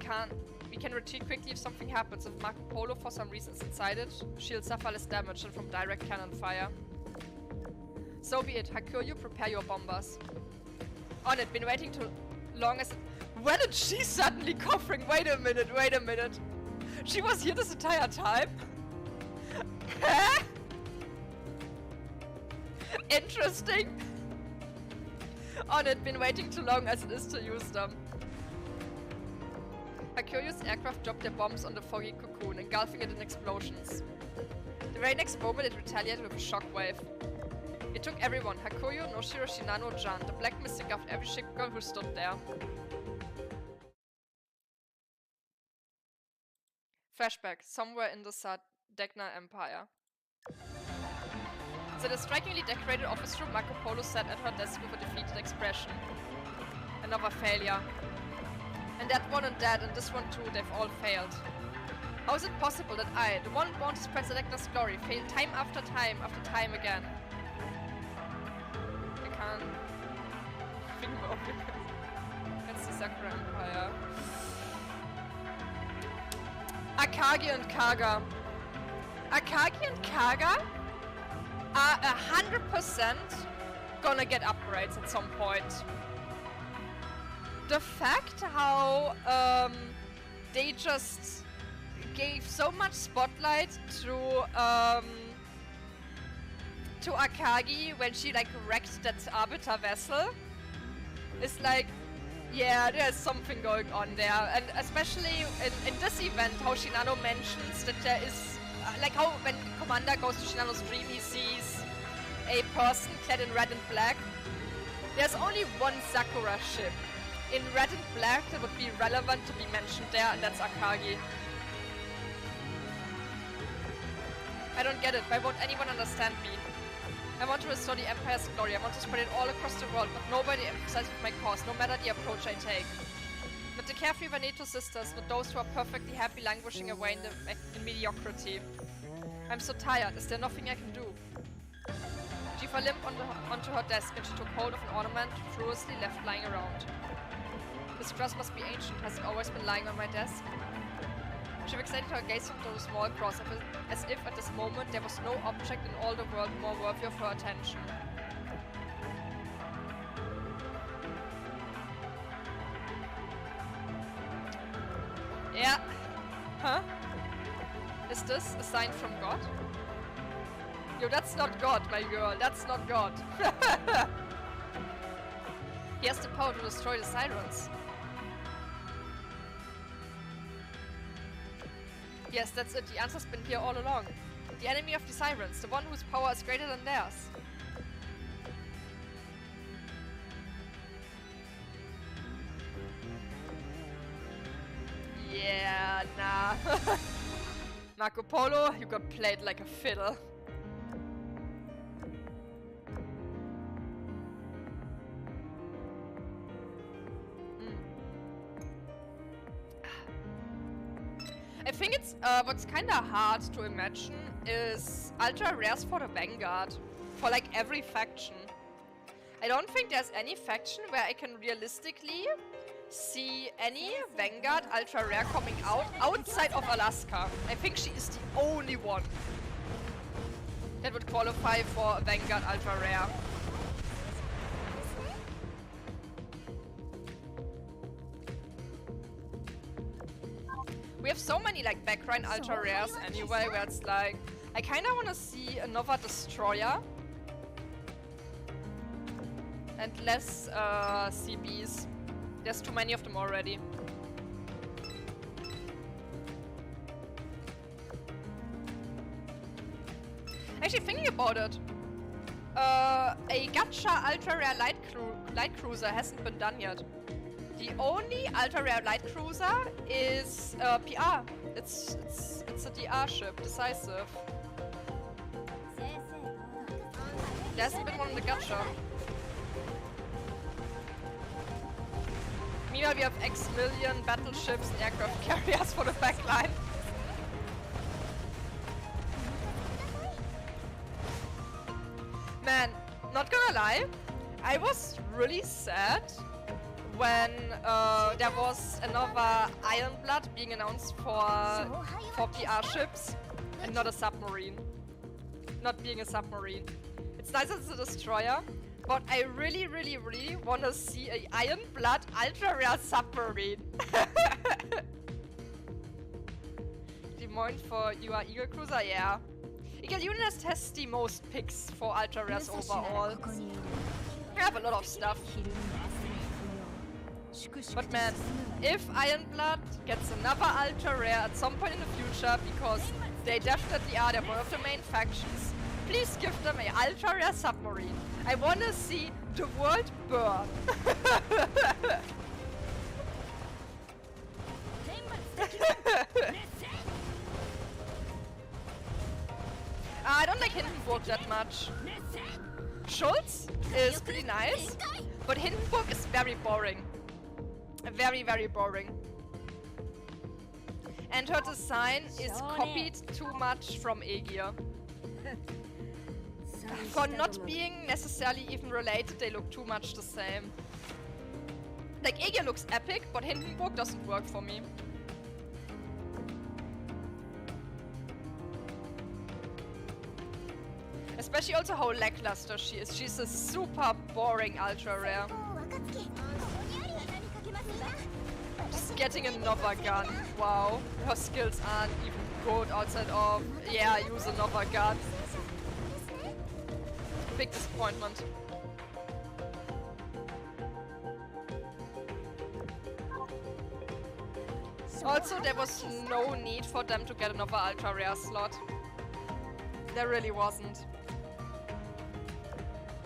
we can retreat quickly if something happens. If Marco Polo for some reason is inside it, she'll suffer less damage than from direct cannon fire. So be it. Hakuryu, prepare your bombers. On it, been waiting too long as it... When did she suddenly coughing? Wait a minute. She was here this entire time? Huh? Interesting. On it, been waiting too long as it is to use them. Hakuryu's aircraft dropped their bombs on the foggy cocoon, engulfing it in explosions. The very next moment it retaliated with a shockwave. It took everyone, Hakuryu, Noshiro, Shinano, Jan. The black mist engulfed every ship girl who stood there. Flashback, somewhere in the Sadegna Empire. In a strikingly decorated office room, Marco Polo sat at her desk with a defeated expression. Another failure. And that one and that, and this one too, they've all failed. How is it possible that I, the one born to spread Sadegna's glory, failed time after time again? I can't think about it. It's the Sakura Empire. Akagi and Kaga. Akagi and Kaga are 100% gonna get upgrades at some point. The fact how they just gave so much spotlight to Akagi when she like wrecked that Arbiter vessel is like, yeah, there's something going on there. And especially in this event, how Shinano mentions that there is like how when Commander goes to Shinano's dream, he sees a person clad in red and black. There's only one Sakura ship in red and black that would be relevant to be mentioned there, and that's Akagi. I don't get it. Why won't anyone understand me? I want to restore the Empire's glory. I want to spread it all across the world, but nobody emphasizes my cause, no matter the approach I take. Not the carefree Veneto sisters, not those who are perfectly happy languishing away in mediocrity. I'm so tired. Is there nothing I can do? Jifa limped onto her desk and she took hold of an ornament furiously left lying around. This cross must be ancient. Has it always been lying on my desk? She fixated her gaze onto the small cross, as if at this moment there was no object in all the world more worthy of her attention. Yeah. Huh? Is this a sign from God? Yo, that's not God, my girl. That's not God. He has the power to destroy the sirens. Yes, that's it. The answer's been here all along. The enemy of the sirens, the one whose power is greater than theirs. Yeah, nah. Marco Polo, you got played like a fiddle. I think it's, what's kinda hard to imagine is ultra rares for the Vanguard. For like every faction. I don't think there's any faction where I can realistically see any Vanguard ultra rare coming out outside of Alaska. I think she is the only one that would qualify for a Vanguard ultra rare. We have so many like background ultra rares anyway, where it's like I kinda wanna see another destroyer and less CBs. There's too many of them already. Actually, thinking about it, a gacha ultra rare light cruiser hasn't been done yet. The only ultra rare light cruiser is PR. It's a DR ship, decisive. There hasn't been one in the gacha. Meanwhile, we have X million battleships and aircraft carriers for the backline. Man, not gonna lie, I was really sad when there was another Ironblood being announced for PR ships and not a submarine. Not being a submarine. It's nice as a destroyer, but I really, really, really want to see a Ironblood ultra rare submarine. Des Moines for UR Eagle Cruiser, yeah. Eagle Unionist has the most picks for ultra rares overall. We have a lot of stuff. But man, if Ironblood gets another ultra rare at some point in the future, because they definitely are, they're one of the main factions, please give them a ultra rare submarine. I wanna see the world burn. I don't like Hindenburg that much. Schultz is pretty nice, but Hindenburg is very boring. Very, very boring. And her design is copied too much from Aegir. For not being necessarily even related, they look too much the same. Like, Aegir looks epic, but Hindenburg doesn't work for me. Especially also how lackluster she is. She's a super boring ultra rare. Just getting another gun. Wow. Her skills aren't even good outside of, yeah, use another gun. Big disappointment. Also, there was no need for them to get another ultra rare slot. There really wasn't.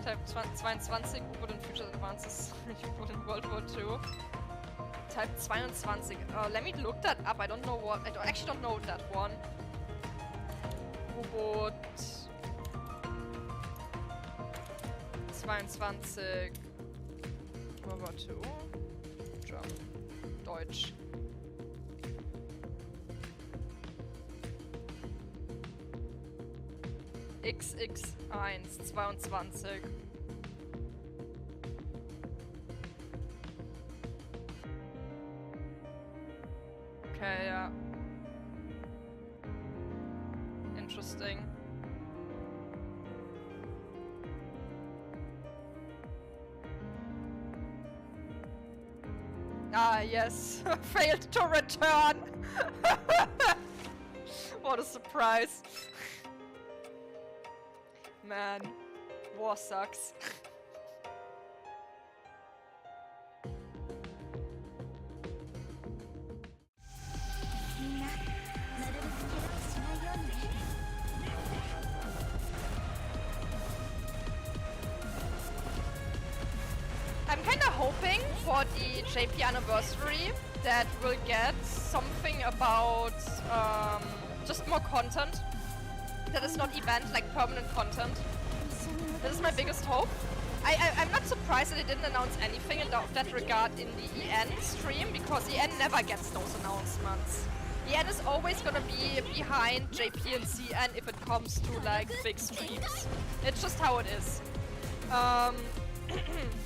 Type 22 U-Boot and Future Advances U-Boot in World War II. Type 22. Let me look that up. I don't know what. I actually don't know that one. U-Boot 22. World War II. German. Deutsch. XX1 22. Okay, yeah. Interesting. Ah, yes. Failed to return. What a surprise. Man, war sucks. I'm kinda hoping for the JP anniversary that we'll get something about just more content that is not event, like permanent content. This is my biggest hope. I'm not surprised that they didn't announce anything in that regard in the EN stream, because EN never gets those announcements. EN is always gonna be behind JP and CN if it comes to like big streams. It's just how it is.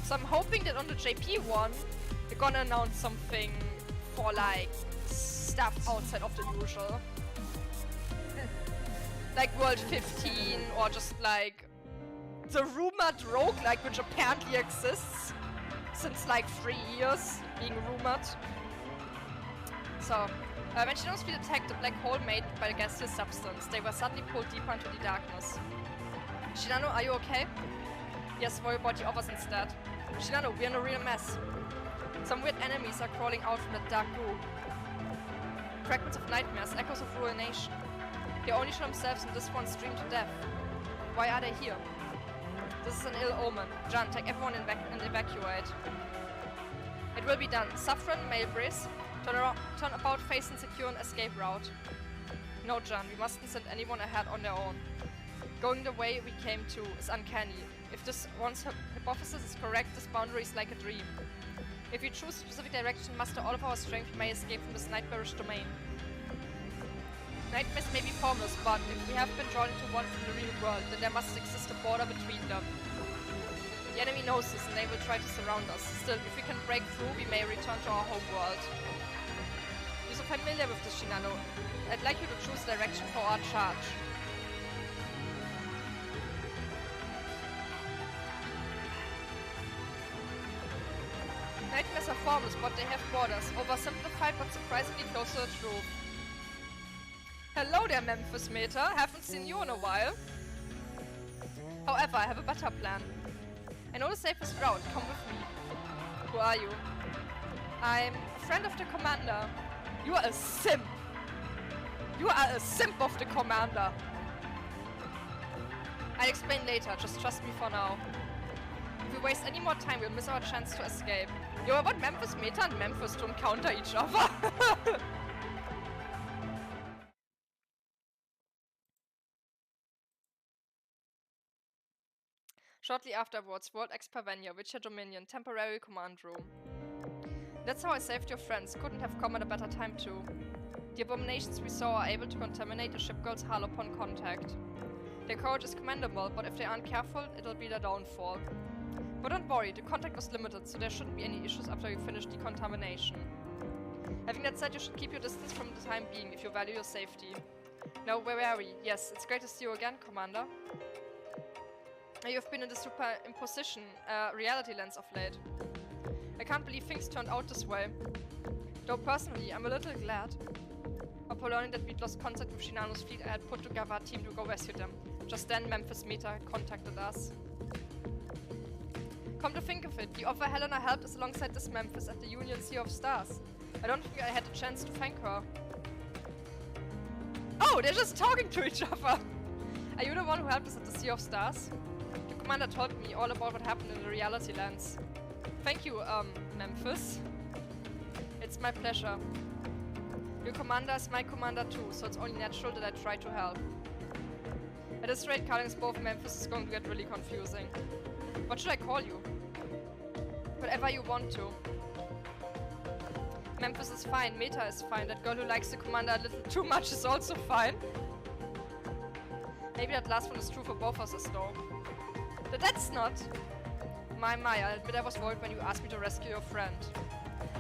So I'm hoping that on the JP one, they're gonna announce something for like stuff outside of the usual. Like World 15 or just like the rumored roguelike, which apparently exists since like 3 years, being rumored. So, when Shino's feet attacked a black hole made by the gaseous substance, they were suddenly pulled deeper into the darkness. Shinano, are you okay? Yes, worry about the others instead. Shinano, we're in a real mess. Some weird enemies are crawling out from the dark goo. Fragments of nightmares, echoes of ruination. They only show themselves in this one stream to death. Why are they here? This is an ill omen. Jan, take everyone and evacuate. It will be done. Saffron, male breeze. Turn about, face and secure an escape route. No, Jan, we mustn't send anyone ahead on their own. Going the way we came to is uncanny. If this one's hypothesis is correct, this boundary is like a dream. If we choose a specific direction, muster all of our strength, we may escape from this nightmarish domain. Nightmares may be formless, but if we have been drawn into one from the real world, then there must exist a border between them. The enemy knows this and they will try to surround us. Still, if we can break through, we may return to our home world. You're so familiar with this, Shinano. I'd like you to choose a direction for our charge. Nightmares are formless, but they have borders. Oversimplified, but surprisingly close to the truth. Hello there, Memphis Meta. Haven't seen you in a while. However, I have a better plan. I know the safest route. Come with me. Who are you? I'm a friend of the commander. You are a simp. You are a simp of the commander. I'll explain later. Just trust me for now. If we waste any more time, we'll miss our chance to escape. Yo, I want Memphis Meta and Memphis to encounter each other. Shortly afterwards, World Expavenia, Witcher Dominion, temporary command room. That's how I saved your friends. Couldn't have come at a better time too. The abominations we saw are able to contaminate the shipgirl's hull upon contact. Their courage is commendable, but if they aren't careful, it'll be their downfall. But don't worry, the contact was limited, so there shouldn't be any issues after we finish decontamination. Having that said, you should keep your distance from the time being if you value your safety. Now, where are we? Yes, it's great to see you again, Commander. You've been in the superimposition reality lens of late. I can't believe things turned out this way. Though personally, I'm a little glad. Upon learning that we'd lost contact with Shinano's fleet, I had put together a team to go rescue them. Just then, Memphis Meta contacted us. Come to think of it, the offer Helena helped us alongside this Memphis at the Union Sea of Stars. I don't think I had a chance to thank her. Oh, they're just talking to each other! Are you the one who helped us at the Sea of Stars? The commander told me all about what happened in the reality lands. Thank you, Memphis. It's my pleasure. Your commander is my commander too, so it's only natural that I try to help. At this rate, calling us both Memphis is going to get really confusing. What should I call you? Whatever you want to. Memphis is fine, Meta is fine, that girl who likes the commander a little too much is also fine. Maybe that last one is true for both of us though. But that's not. My, I admit I was worried when you asked me to rescue your friend.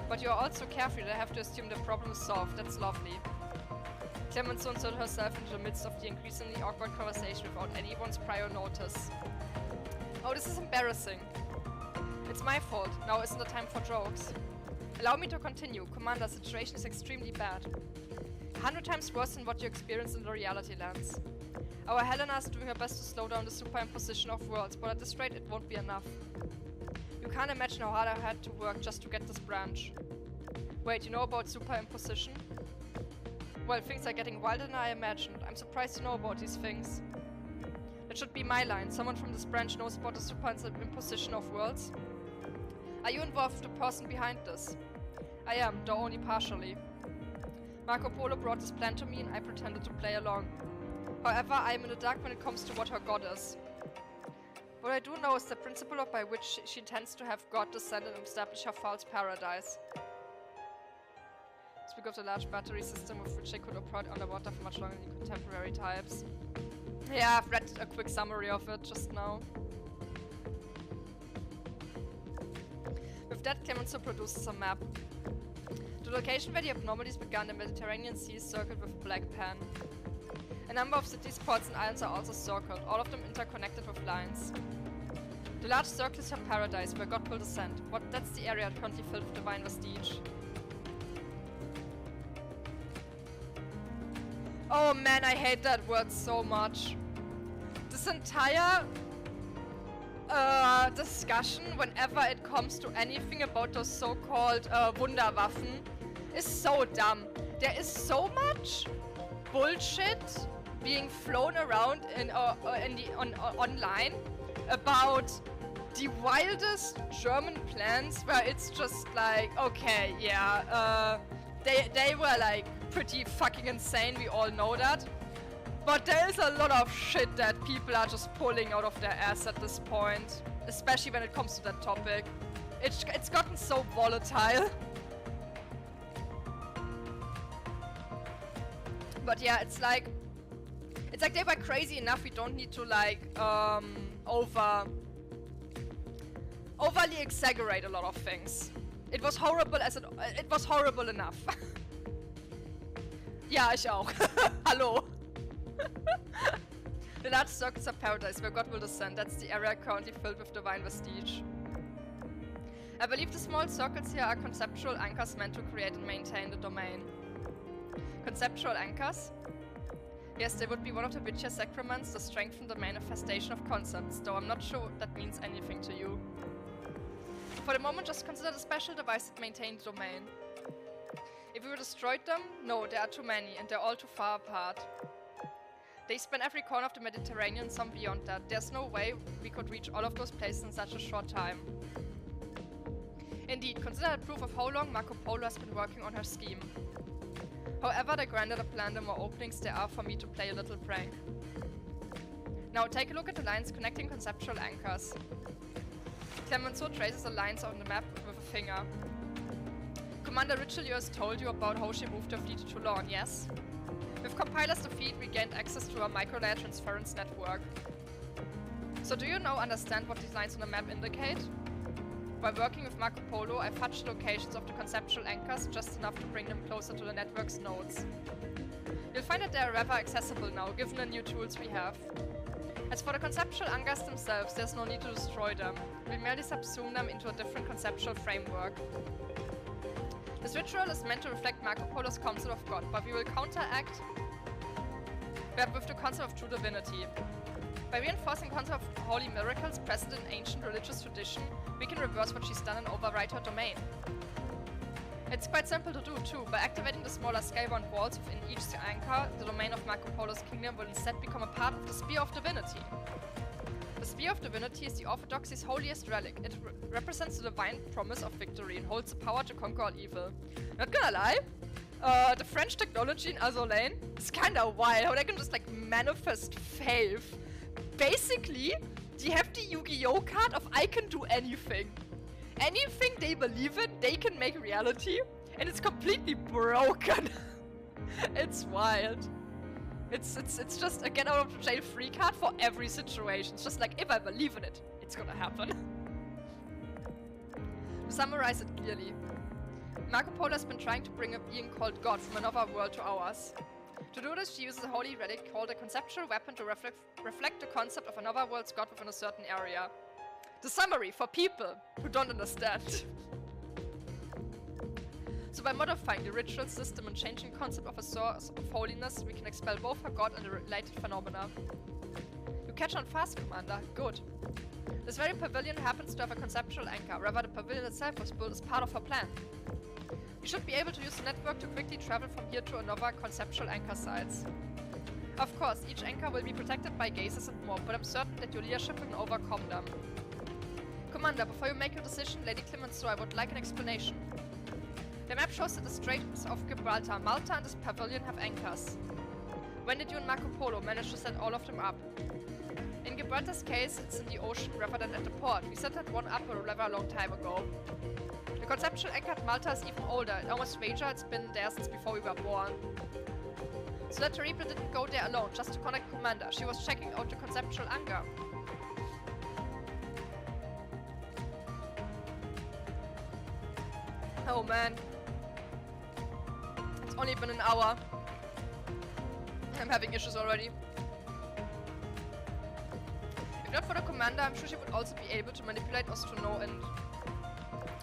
But you're also carefree that I have to assume the problem is solved, that's lovely. Clemenceau inserted herself into the midst of the increasingly awkward conversation without anyone's prior notice. Oh, this is embarrassing. It's my fault, now isn't the time for jokes. Allow me to continue, Commander, the situation is extremely bad. 100 times worse than what you experienced in the reality lands. Our Helena is doing her best to slow down the superimposition of worlds, but at this rate it won't be enough. You can't imagine how hard I had to work just to get this branch. Wait, you know about superimposition? Well, things are getting wilder than I imagined. I'm surprised you know about these things. That should be my line. Someone from this branch knows about the superimposition of worlds. Are you involved with the person behind this? I am, though only partially. Marco Polo brought this plan to me and I pretended to play along. However, I am in the dark when it comes to what her god is. What I do know is the principle by which she intends to have God descend and establish her false paradise. Speak of the large battery system with which they could operate underwater for much longer than contemporary types. Yeah, I've read a quick summary of it just now. With that, Clemenceau produces a map. The location where the abnormalities began, the Mediterranean Sea, is circled with a black pen. A number of cities, ports and islands are also circled, all of them interconnected with lines. The large circle is her paradise, where God will descend. That's the area currently filled with divine vestige. Oh man, I hate that word so much. This entire discussion, whenever it comes to anything about those so-called Wunderwaffen, is so dumb. There is so much bullshit being flown around online about the wildest German plans, where it's just like, okay, yeah, they were like pretty fucking insane, we all know that. But there is a lot of shit that people are just pulling out of their ass at this point, especially when it comes to that topic. It's gotten so volatile. But yeah, it's like they were crazy enough. We don't need to like overly exaggerate a lot of things. It was horrible it was horrible enough. Ja, ich auch. Hallo. The large circles of paradise where God will descend. That's the area currently filled with divine vestige. I believe the small circles here are conceptual anchors meant to create and maintain the domain. Conceptual anchors? Yes, they would be one of the Vidya sacraments to strengthen the manifestation of concepts, though I'm not sure that means anything to you. For the moment, just consider the special device that maintains the domain. If we destroyed them, no, there are too many, and they're all too far apart. They span every corner of the Mediterranean, some beyond that. There's no way we could reach all of those places in such a short time. Indeed, consider a proof of how long Marco Polo has been working on her scheme. However, the grander the plan, the more openings there are for me to play a little prank. Now take a look at the lines connecting conceptual anchors. Clemenceau traces the lines on the map with a finger. Commander Richelieu has told you about how she moved her fleet to Toulon, yes? With compilers, the fleet regained access to a microlayer transference network. So do you now understand what these lines on the map indicate? By working with Marco Polo, I fudged locations of the conceptual anchors just enough to bring them closer to the network's nodes. You'll find that they are rather accessible now, given the new tools we have. As for the conceptual anchors themselves, there's no need to destroy them. We merely subsume them into a different conceptual framework. This ritual is meant to reflect Marco Polo's concept of God, but we will counteract that with the concept of true divinity. By reinforcing the concept of holy miracles present in ancient religious tradition, we can reverse what she's done and override her domain. It's quite simple to do too. By activating the smaller scalebound walls within each anchor, the domain of Marco Polo's kingdom will instead become a part of the Spear of Divinity. The Spear of Divinity is the Orthodoxy's holiest relic. It represents the divine promise of victory and holds the power to conquer all evil. Not gonna lie, the French technology in Azur is kinda wild, how they can just like manifest faith. Basically, they have the Yu-Gi-Oh card of I can do anything. Anything they believe in, they can make reality, and it's completely broken. It's wild. It's just a get out of jail free card for every situation. It's just like, if I believe in it, it's gonna happen. To summarize it clearly, Marco Polo has been trying to bring a being called God from another world to ours. To do this, she uses a holy relic called a conceptual weapon to reflect the concept of another world's God within a certain area. The summary for people who don't understand. So by modifying the ritual system and changing the concept of a source of holiness, we can expel both her god and the related phenomena. You catch on fast, Commander. Good. This very pavilion happens to have a conceptual anchor. Rather, the pavilion itself was built as part of her plan. We should be able to use the network to quickly travel from here to another conceptual anchor sites. Of course, each anchor will be protected by gazes and more, but I'm certain that your leadership can overcome them. Commander, before you make your decision, Lady Clemenceau, I would like an explanation. The map shows that the Straits of Gibraltar, Malta and this pavilion have anchors. When did you and Marco Polo manage to set all of them up? In Gibraltar's case, it's in the ocean rather than at the port. We set that one up a rather long time ago. The conceptual anchor at Malta is even older. I almost wager it's been there since before we were born. So that Reaper didn't go there alone, just to connect Commander. She was checking out the conceptual anchor. Oh man. It's only been an hour. I'm having issues already. If not for the Commander, I'm sure she would also be able to manipulate us to no end.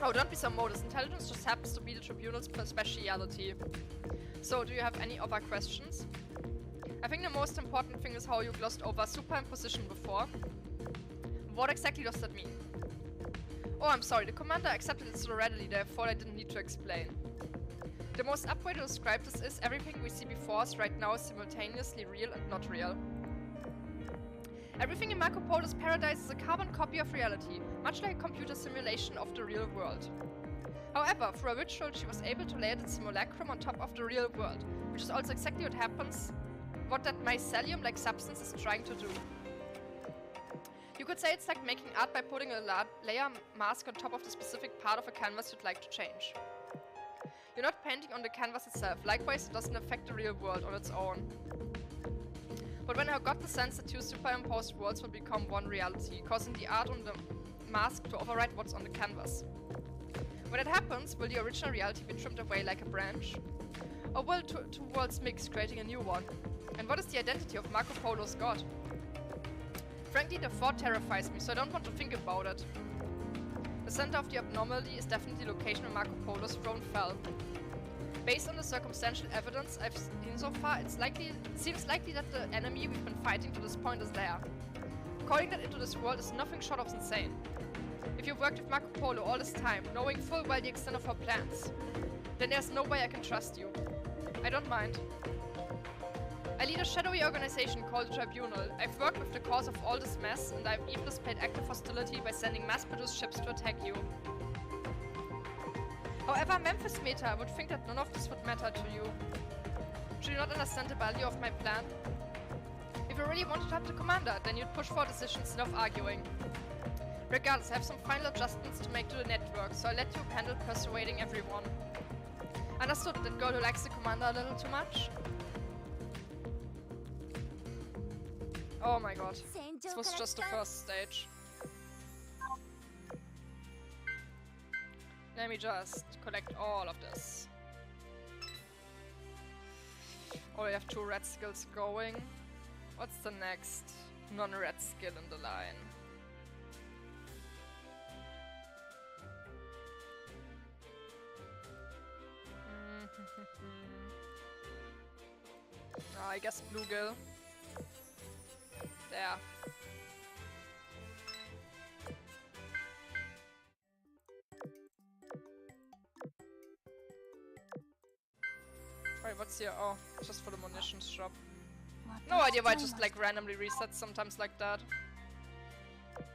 Oh, don't be so modest. Intelligence just happens to be the Tribunal's speciality. So, do you have any other questions? I think the most important thing is how you glossed over superimposition before. What exactly does that mean? Oh, I'm sorry. The Commander accepted it so readily, therefore I didn't need to explain. The most up way to describe this is everything we see before us right now is simultaneously real and not real. Everything in Marco Polo's paradise is a carbon copy of reality, much like a computer simulation of the real world. However, through a ritual, she was able to layer the simulacrum on top of the real world, which is also exactly what that mycelium-like substance is trying to do. You could say it's like making art by putting a layer mask on top of the specific part of a canvas you'd like to change. You're not painting on the canvas itself, likewise it doesn't affect the real world on its own. But when I got the sense that two superimposed worlds will become one reality, causing the art on the mask to override what's on the canvas. When that happens, will the original reality be trimmed away like a branch? Or will two worlds mix, creating a new one? And what is the identity of Marco Polo's god? Frankly, the thought terrifies me, so I don't want to think about it. The center of the abnormality is definitely the location where Marco Polo's throne fell. Based on the circumstantial evidence I've seen so far, it seems likely that the enemy we've been fighting to this point is there. Calling that into this world is nothing short of insane. If you've worked with Marco Polo all this time, knowing full well the extent of her plans, then there's no way I can trust you. I don't mind. I lead a shadowy organization called the Tribunal. I've worked with the cause of all this mess, and I've even displayed active hostility by sending mass-produced ships to attack you. However, Memphis Meta would think that none of this would matter to you. Do you not understand the value of my plan? If you really wanted to help the Commander, then you'd push for a decision instead of arguing. Regardless, I have some final adjustments to make to the network, so I'll let you handle persuading everyone. Understood, that girl who likes the Commander a little too much? Oh my god. This was just the first stage. Let me just collect all of this. Oh, we have 2 red skills going. What's the next non-red skill in the line? I guess bluegill. There. Wait, what's here? Oh, just for the munitions shop. No idea why it just like randomly resets sometimes like that.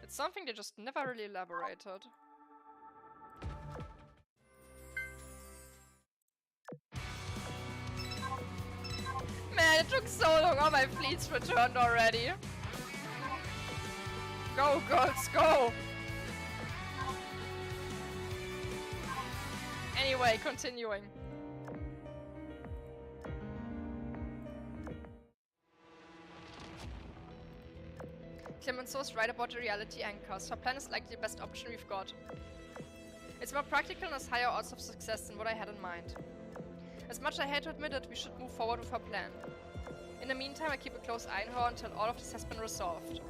It's something they just never really elaborated. Man, it took so long. All my fleets returned already. Go, girls, go! Anyway, continuing. Clemenceau's right about the reality anchors. Her plan is likely the best option we've got. It's more practical and has higher odds of success than what I had in mind. As much as I hate to admit it, we should move forward with her plan. In the meantime, I keep a close eye on her until all of this has been resolved.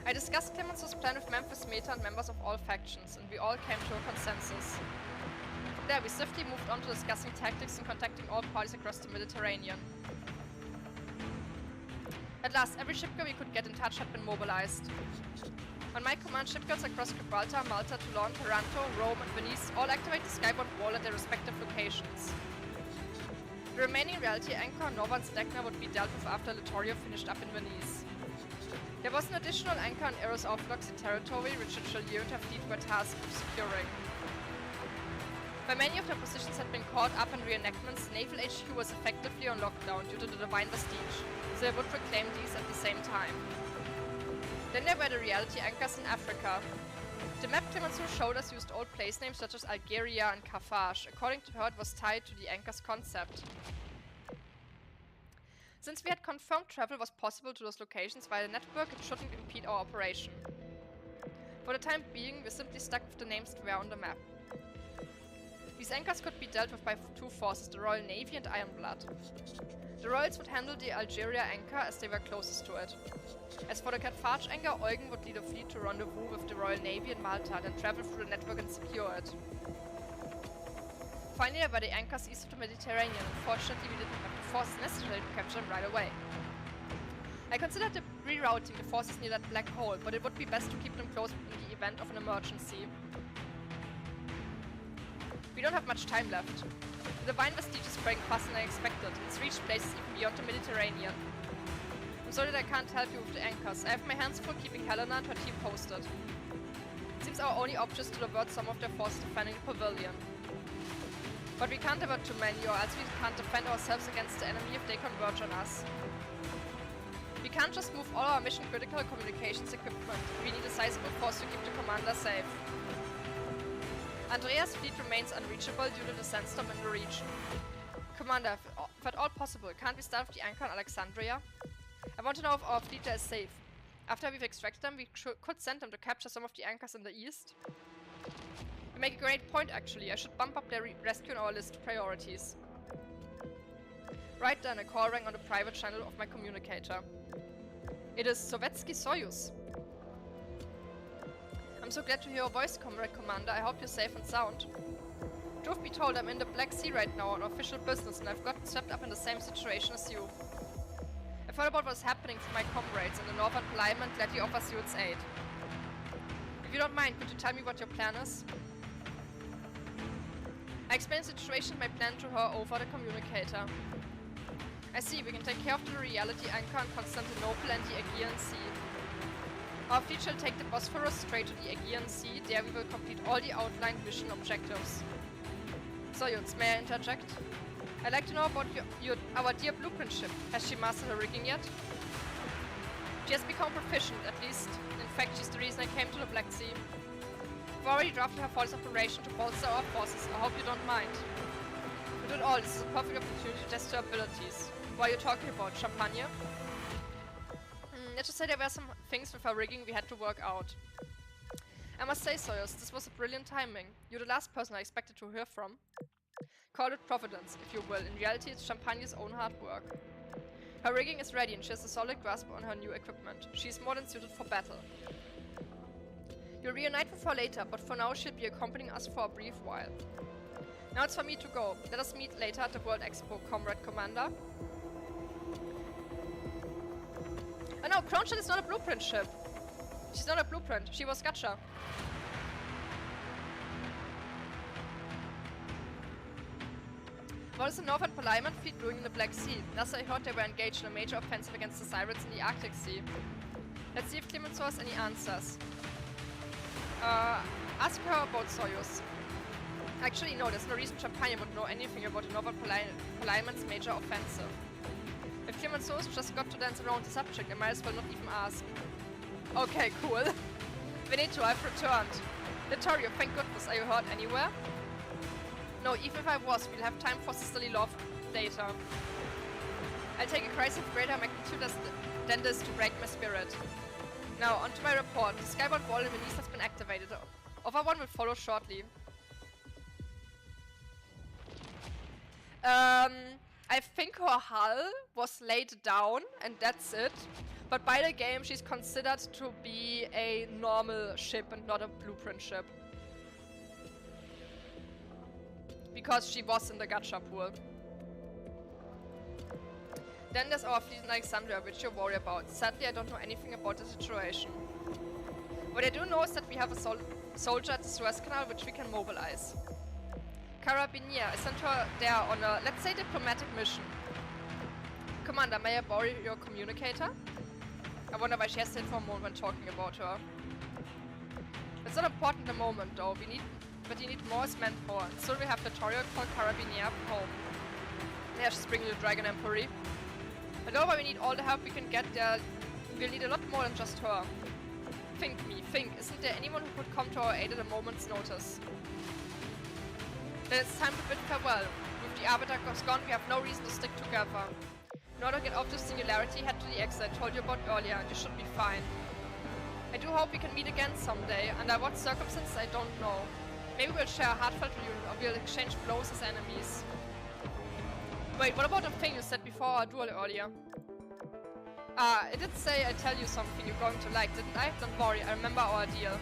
I discussed Clemenceau's plan with Memphis Meta and members of all factions, and we all came to a consensus. From there, we swiftly moved on to discussing tactics and contacting all parties across the Mediterranean. At last, every shipguard we could get in touch had been mobilized. On my command, shipguards across Gibraltar, Malta, Toulon, Taranto, Rome, and Venice all activate the skybound wall at their respective locations. The remaining reality anchor, Nova and Stegner, would be dealt with after Littorio finished up in Venice. There was an additional anchor on Eros Orthodoxy territory, which the Chalier and her fleet were tasked with securing. While many of their positions had been caught up in reenactments, Naval HQ was effectively on lockdown due to the Divine Vestige, so they would reclaim these at the same time. Then there were the reality anchors in Africa. The map Clemenceau showed us used old place names such as Algeria and Carthage. According to her, it was tied to the anchor's concept. Since we had confirmed travel was possible to those locations via the network, it shouldn't impede our operation. For the time being, we simply stuck with the names that were on the map. These anchors could be dealt with by two forces, the Royal Navy and Ironblood. The Royals would handle the Algeria anchor as they were closest to it. As for the Carthage anchor, Eugen would lead a fleet to rendezvous with the Royal Navy in Malta, then travel through the network and secure it. Finally, there were the anchors east of the Mediterranean. Unfortunately, we didn't have the forces necessary to capture them right away. I considered rerouting the forces near that black hole, but it would be best to keep them close in the event of an emergency. We don't have much time left. The Divine Vestige is spreading faster than I expected. It's reached places even beyond the Mediterranean. I'm sorry that I can't help you with the anchors. I have my hands full keeping Helena and her team posted. It seems our only option is to divert some of their forces defending the pavilion. But we can't divert too many, or else we can't defend ourselves against the enemy if they converge on us. We can't just move all our mission-critical communications equipment. We need a sizable force to keep the commander safe. Andrea's fleet remains unreachable due to the sandstorm in the region. Commander, if at all possible, can't we start with the anchor in Alexandria? I want to know if our fleet there is safe. After we've extracted them, we could send them to capture some of the anchors in the east. You make a great point, actually. I should bump up their rescue on our list of priorities. Right then, a call rang on the private channel of my communicator. It is Sovietsky Soyuz. I'm so glad to hear your voice, Comrade Commander. I hope you're safe and sound. Truth be told, I'm in the Black Sea right now on official business, and I've gotten swept up in the same situation as you. I've heard about what's happening to my comrades, and the Northern Parliament gladly offers you its aid. If you don't mind, could you tell me what your plan is? I explained the situation and my plan to her over the communicator. I see, we can take care of the reality anchor in Constantinople and the Aegean Sea. Our fleet shall take the Bosphorus straight to the Aegean Sea. There we will complete all the outlined mission objectives. Soyuz, may I interject? I'd like to know about our dear blueprint ship. Has she mastered her rigging yet? She has become proficient, at least. In fact, she's the reason I came to the Black Sea. We've already drafted her for this operation to bolster our forces. I hope you don't mind. With it all, this is a perfect opportunity to test her abilities. What are you talking about? Champagne? Let's just say there were some things with her rigging we had to work out. I must say, Soyuz, this was a brilliant timing. You're the last person I expected to hear from. Call it providence, if you will. In reality, it's Champagne's own hard work. Her rigging is ready and she has a solid grasp on her new equipment. She is more than suited for battle. You'll reunite with her later, but for now she'll be accompanying us for a brief while. Now it's for me to go. Let us meet later at the World Expo, Comrade Commander. Oh no, Kronstadt is not a blueprint ship. She's not a blueprint. She was Gacha. What is the Northern Parliament fleet doing in the Black Sea? Last I heard they were engaged in a major offensive against the Sirens in the Arctic Sea. Let's see if Clemenceau has any answers. Ask her about Soyuz. Actually, no, there's no reason Champagne would know anything about the Northern Parliament's major offensive. If Clemenceau's just got to dance around the subject, I might as well not even ask. Okay, cool. Veneto, I've returned. Littorio, thank goodness, are you hurt anywhere? No, even if I was, we'll have time for sisterly love later. I'll take a crisis of greater magnitude than this to break my spirit. Now, on to my report. The skybound wall in Venice has been activated. Other one will follow shortly. I think her hull was laid down, and that's it. But by the game, she's considered to be a normal ship and not a blueprint ship. Because she was in the gacha pool. Then there's our fleet in Alexandria, which you worry about. Sadly, I don't know anything about the situation. What I do know is that we have a soldier at the Suez Canal, which we can mobilize. Carabinier, I sent her there on a, let's say, diplomatic mission. Commander, may I borrow your communicator? I wonder why she hesitated for a moment when talking about her. It's not important at the moment, though. But you need more as manpower. And soon we have the tutorial called Carabinier home. Yeah, she's bringing the Dragon Emperor. Although we need all the help we can get there, we'll need a lot more than just her. Think. Isn't there anyone who could come to our aid at a moment's notice? Then it's time to bid farewell. With the Arbiter gone, we have no reason to stick together. In order to get off the singularity, head to the exit I told you about earlier, and you should be fine. I do hope we can meet again someday. Under what circumstances, I don't know. Maybe we'll share a heartfelt reunion, or we'll exchange blows as enemies. Wait, what about the thing you said before our duel earlier? I did say I'd tell you something you're going to like, didn't I? Don't worry, I remember our deal.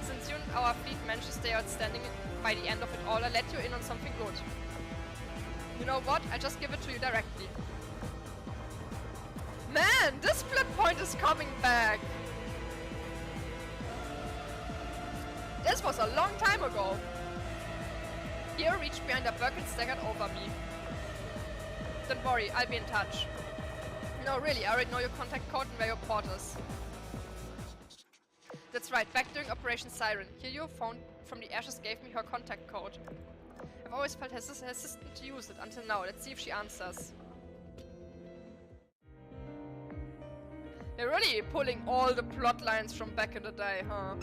Since you and our fleet managed to stay outstanding by the end of it all, I let you in on something good. You know what? I'll just give it to you directly. Man, this split point is coming back! This was a long time ago! Here reached behind a Birkin staggered over me. Don't worry, I'll be in touch. No, really, I already know your contact code and where your port is. That's right, back during Operation Siren. Here your phone from the ashes gave me her contact code. I've always felt hesitant to use it until now. Let's see if she answers. They're really pulling all the plot lines from back in the day, huh?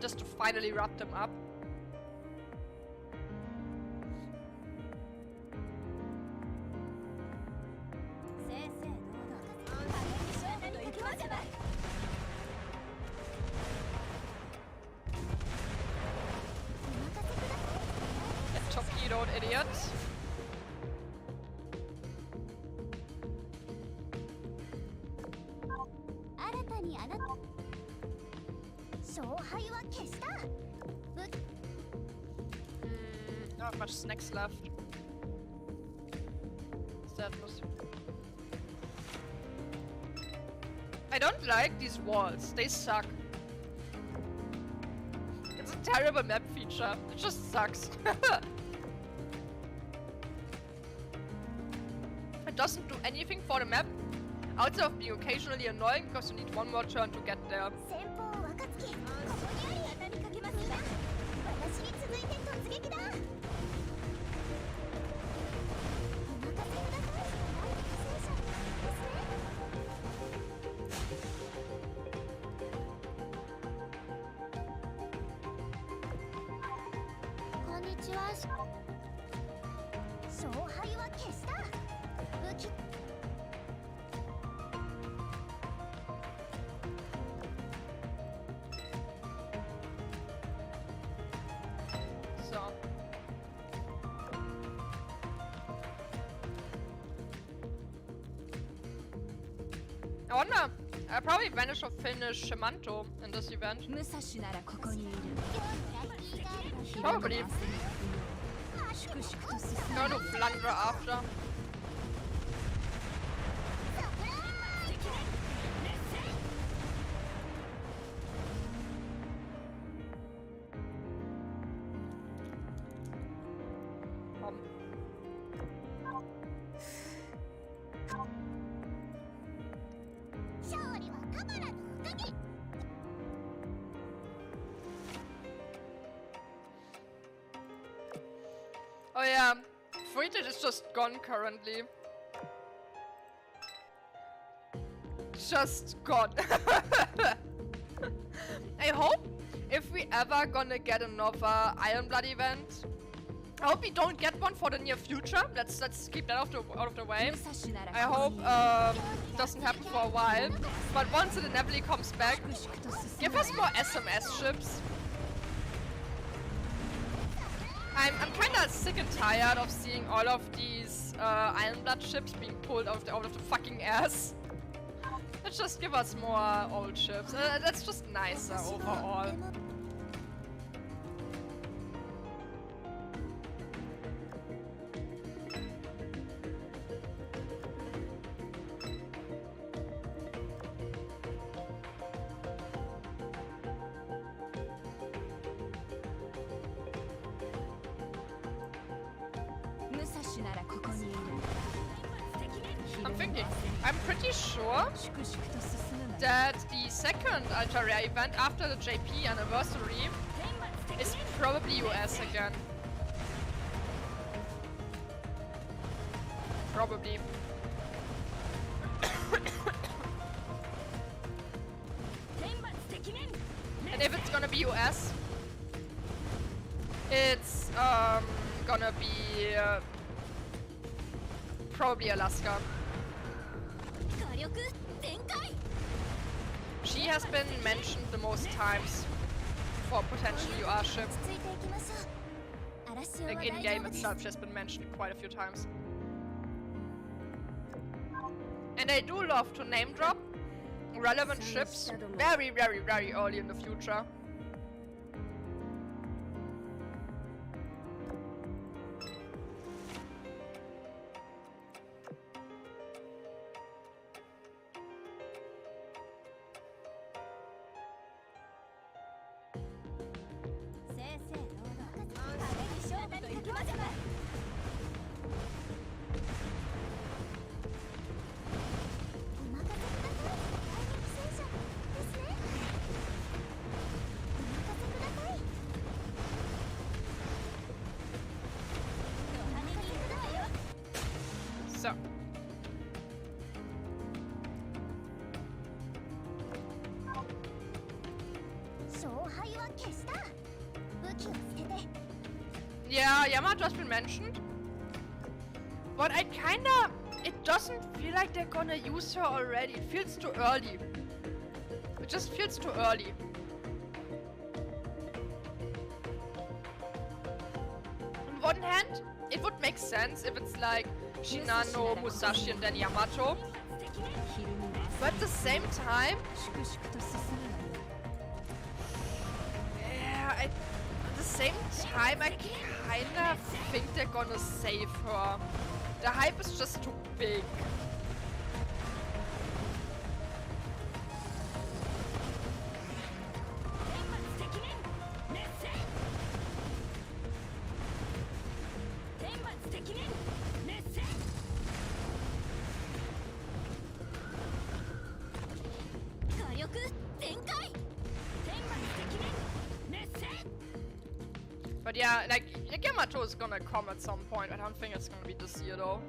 Just to finally wrap them up. Get torpedoed, idiot. Not much snacks left. I don't like these walls. They suck. It's a terrible map feature. It just sucks. It doesn't do anything for the map outside of being occasionally annoying because you need one more turn to get there. I wonder, I probably managed to finish Shimanto in this event. Probably. Go to Flandre after. Oh yeah, Friedrich is just gone currently. Just gone. I hope if we ever gonna get another Iron Blood event, I hope we don't get one for the near future. Let's keep that out of the way. I hope it doesn't happen for a while. But once it inevitably comes back, give us more SMS ships. I'm kinda sick and tired of seeing all of these Ironblood ships being pulled out of the fucking ass. Let's just give us more old ships. That's just nicer overall. I'm thinking, I'm pretty sure that the second Alta Rare event after the JP anniversary is probably US again. Probably. And if it's gonna be US, it's gonna be probably Alaska. She has been mentioned the most times for potential UR ship. Like in game itself, she has been mentioned quite a few times. And I do love to name drop relevant ships very, very, very early in the future. So. Yeah, Yamato has been mentioned. But I kinda... It doesn't feel like they're gonna use her already. It feels too early. It just feels too early. On one hand, it would make sense if it's like Shinano, Musashi, and then Yamato. But at the same time... Yeah, at the same time, I kinda think they're gonna save her. The hype is just too big. But yeah, like Yamato is gonna come at some point. I don't think it's gonna be this year though.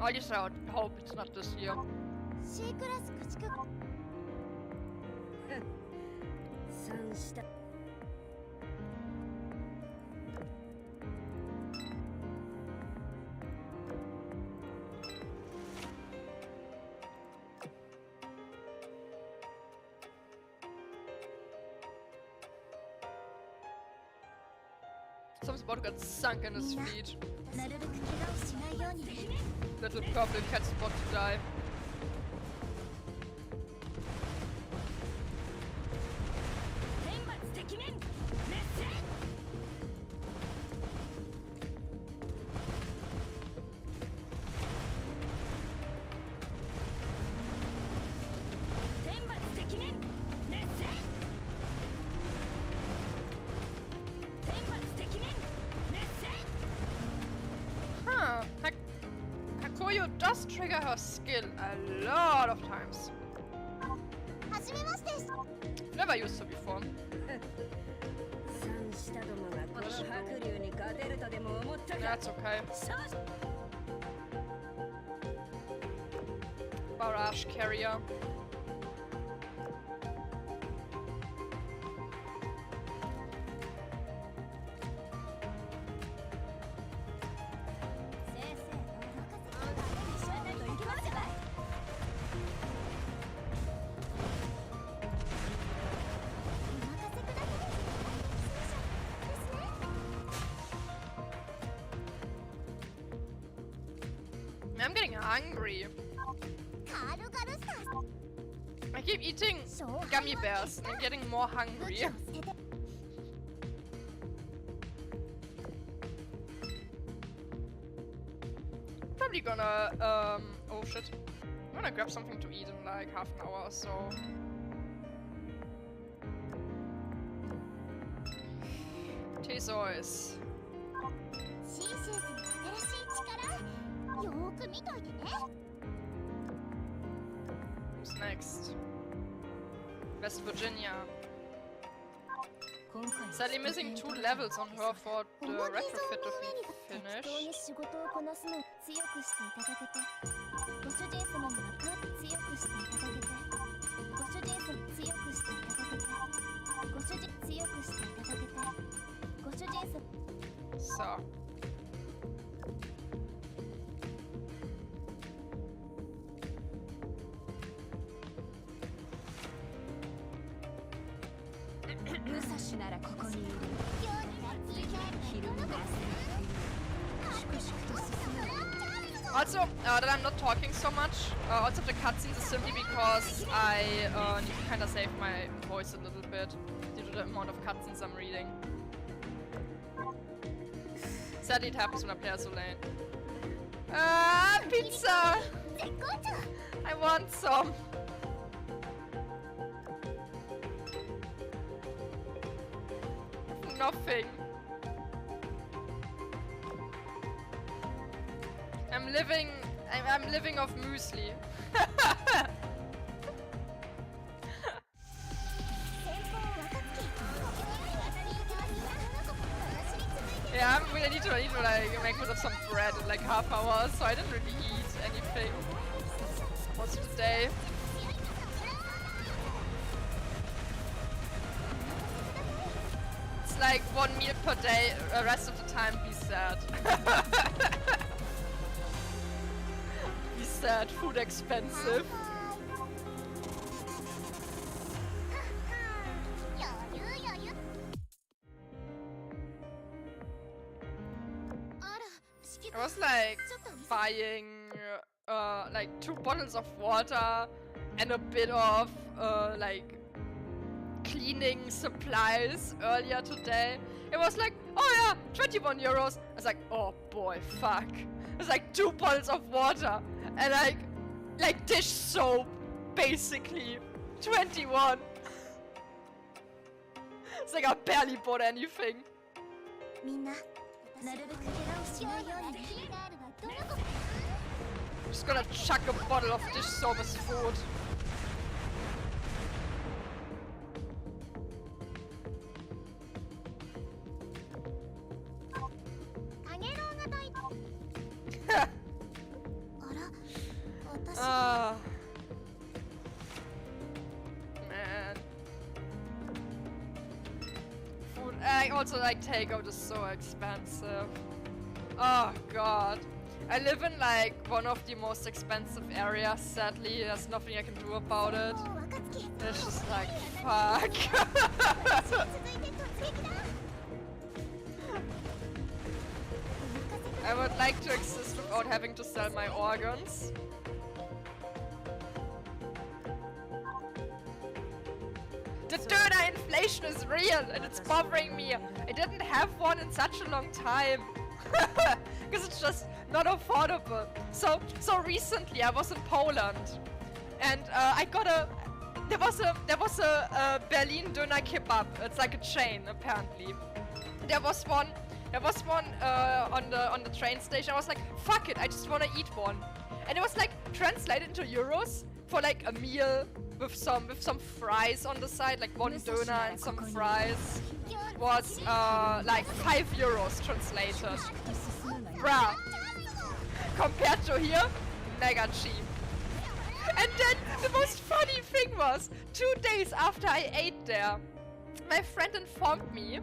At least I hope it's not this year. Some spot got sunk in his feet. Little purple cat spot to die. Hakuyo does trigger her skill a lot of times. Never used her before. That's okay. Barrage carrier. I'm getting hungry. I keep eating gummy bears and I'm getting more hungry. Probably gonna, oh shit. I'm gonna grab something to eat in like half an hour or so. Tesois. Who's next? West Virginia. Sadly missing 2 levels on her for the retrofit to finish. So. Also, that I'm not talking so much, also the cutscenes is simply because I need to kind of save my voice a little bit due to the amount of cutscenes I'm reading. Sadly, it happens when I play as Elaine. Pizza! I want some! Nothing. I'm living off muesli. Yeah, I need to like make myself some bread in like half hour, so I didn't really eat anything most of the day. It's like 1 meal per day, the rest of the time be sad. Be sad, food expensive. I was like buying like 2 bottles of water and a bit of like cleaning supplies earlier today. It was like, oh yeah, 21 euros. I was like, oh boy, fuck. It's like 2 bottles of water and like dish soap, basically. 21. It's like I barely bought anything. Just gonna chuck a bottle of dish soap as food. Man. Food. I also like takeout is so expensive. Oh god. I live in like one of the most expensive areas, sadly. There's nothing I can do about it. It's just like, fuck. I would like to exist without having to sell my organs. The döner inflation is real and it's bothering me. I didn't have one in such a long time. Because it's just not affordable. So recently I was in Poland and I got there was a Berlin döner kebab. It's like a chain apparently. There was one on the train station. I was like, fuck it, I just wanna eat one. And it was like translated into euros for like a meal with some fries on the side, like 1 döner and some fries. Was like 5 euros translated. Bruh. Compared to here, mega cheap. And then the most funny thing was, 2 days after I ate there, my friend informed me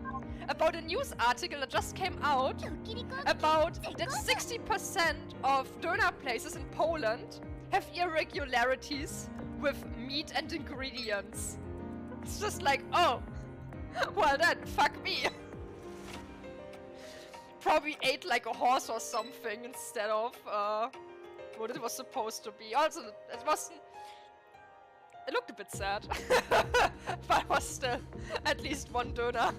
about a news article that just came out about that 60% of döner places in Poland have irregularities with meat and ingredients. It's just like, oh, well then, fuck me. Probably ate like a horse or something instead of what it was supposed to be. Also, it wasn't... It looked a bit sad. But it was still at least one donor.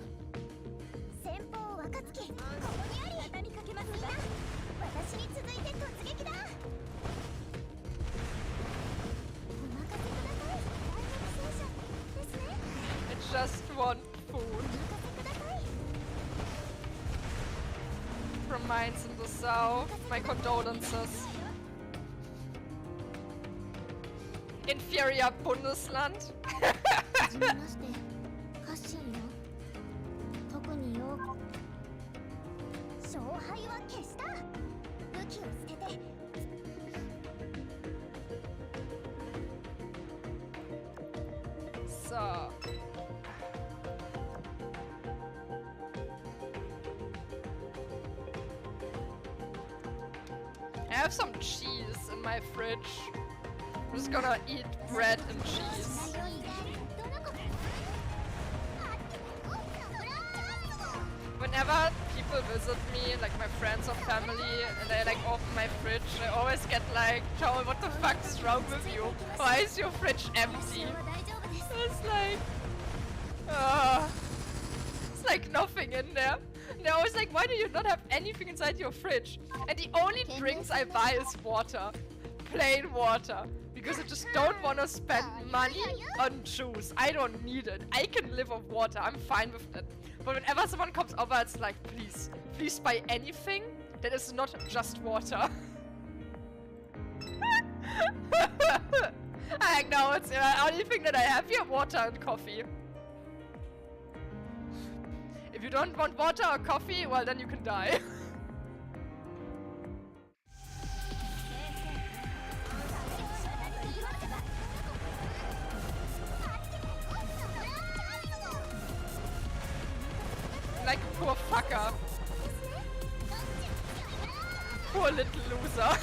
I just want food. From mines in the south. My condolences. Inferior Bundesland. So. I have some cheese in my fridge. I'm just gonna eat bread and cheese. Whenever people visit me, like my friends or family, and they like open my fridge, I always get like, Joel, what the fuck is wrong with you? Why is your fridge empty? It's like nothing in there. And they're always like, why do you not have anything inside your fridge? And the only drinks I buy is water. Plain water. Because I just don't want to spend money on juice. I don't need it. I can live off water. I'm fine with that. But whenever someone comes over, it's like, please buy anything that is not just water. I know, it's the only thing that I have here, water and coffee. If you don't want water or coffee, well then you can die. Like a poor fucker. Poor little loser.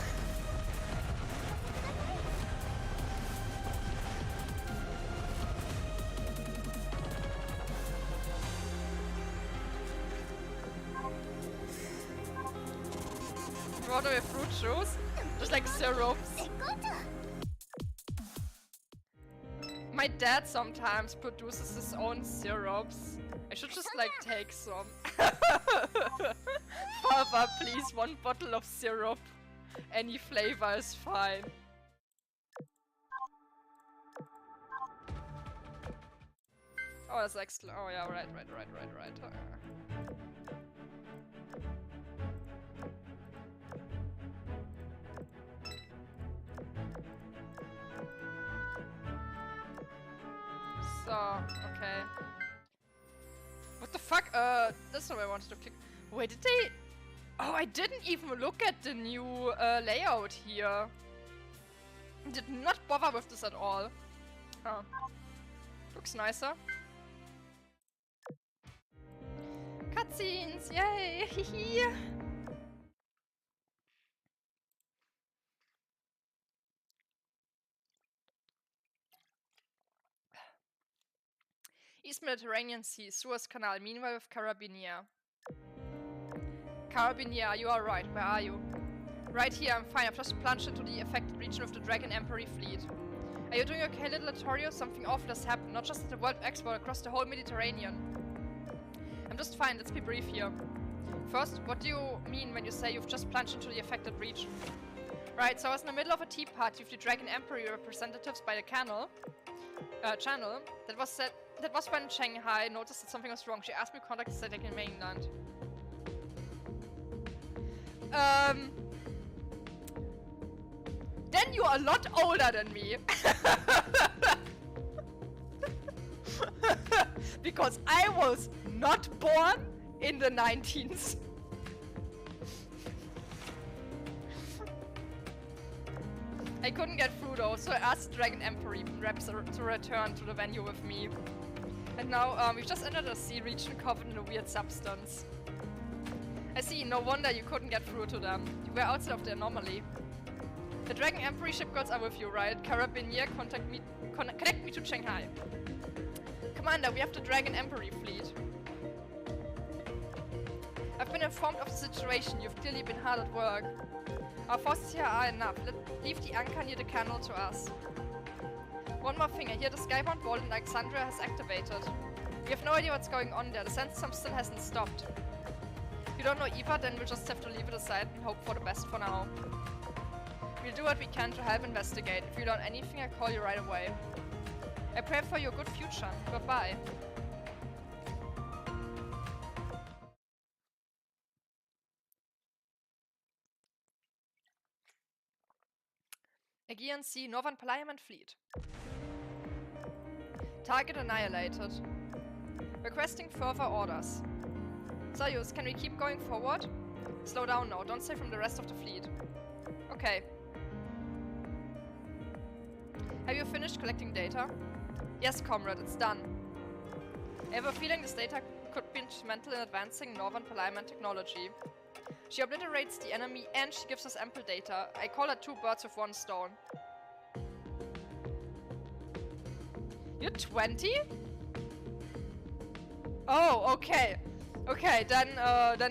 Water with fruit juice? Just like syrups. My dad sometimes produces his own syrups. I should just like take some. Father, please, 1 bottle of syrup. Any flavor is fine. Oh, that's excellent. Oh yeah, right. So, okay. What the fuck? That's not where I wanted to click. Wait, did they... Oh, I didn't even look at the new layout here. Did not bother with this at all. Oh. Looks nicer. Cutscenes! Yay! East Mediterranean Sea, Suez Canal, meanwhile with Carabinier. Carabinier, you are right. Where are you? Right here, I'm fine. I've just plunged into the affected region of the Dragon Emperor fleet. Are you doing okay, little Latorio? Something awful has happened, not just at the World Expo, across the whole Mediterranean. I'm just fine, let's be brief here. First, what do you mean when you say you've just plunged into the affected region? Right, so I was in the middle of a tea party with the Dragon Emperor representatives by the channel. That was when Shanghai noticed that something was wrong. She asked me to contact the Sadiq mainland. Then you're a lot older than me. Because I was not born in the 19th. I couldn't get through though, so I asked Dragon Emperor reps to return to the venue with me. And now we've just entered a sea region covered in a weird substance. I see, no wonder you couldn't get through to them. You were outside of the anomaly. The Dragon Emperor shipguards are with you, right? Carabinier, connect me to Shanghai. Commander, we have the Dragon Emperor fleet. I've been informed of the situation. You've clearly been hard at work. Our forces here are enough. Leave the anchor near the canal to us. One more thing, I hear the skybound vault in Alexandria has activated. We have no idea what's going on there. The sandstorm still hasn't stopped. If you don't know either, then we'll just have to leave it aside and hope for the best for now. We'll do what we can to help investigate. If you learn anything, I'll call you right away. I pray for your good future. Goodbye. Aegean Sea, Northern Parliament Fleet. Target annihilated. Requesting further orders. Soyuz, can we keep going forward? Slow down now, don't stay from the rest of the fleet. Okay. Have you finished collecting data? Yes, comrade, it's done. I have a feeling this data could be instrumental in advancing Northern Parliament technology. She obliterates the enemy and she gives us ample data. I call her 2 birds with 1 stone. You're 20? Oh, okay. Okay, then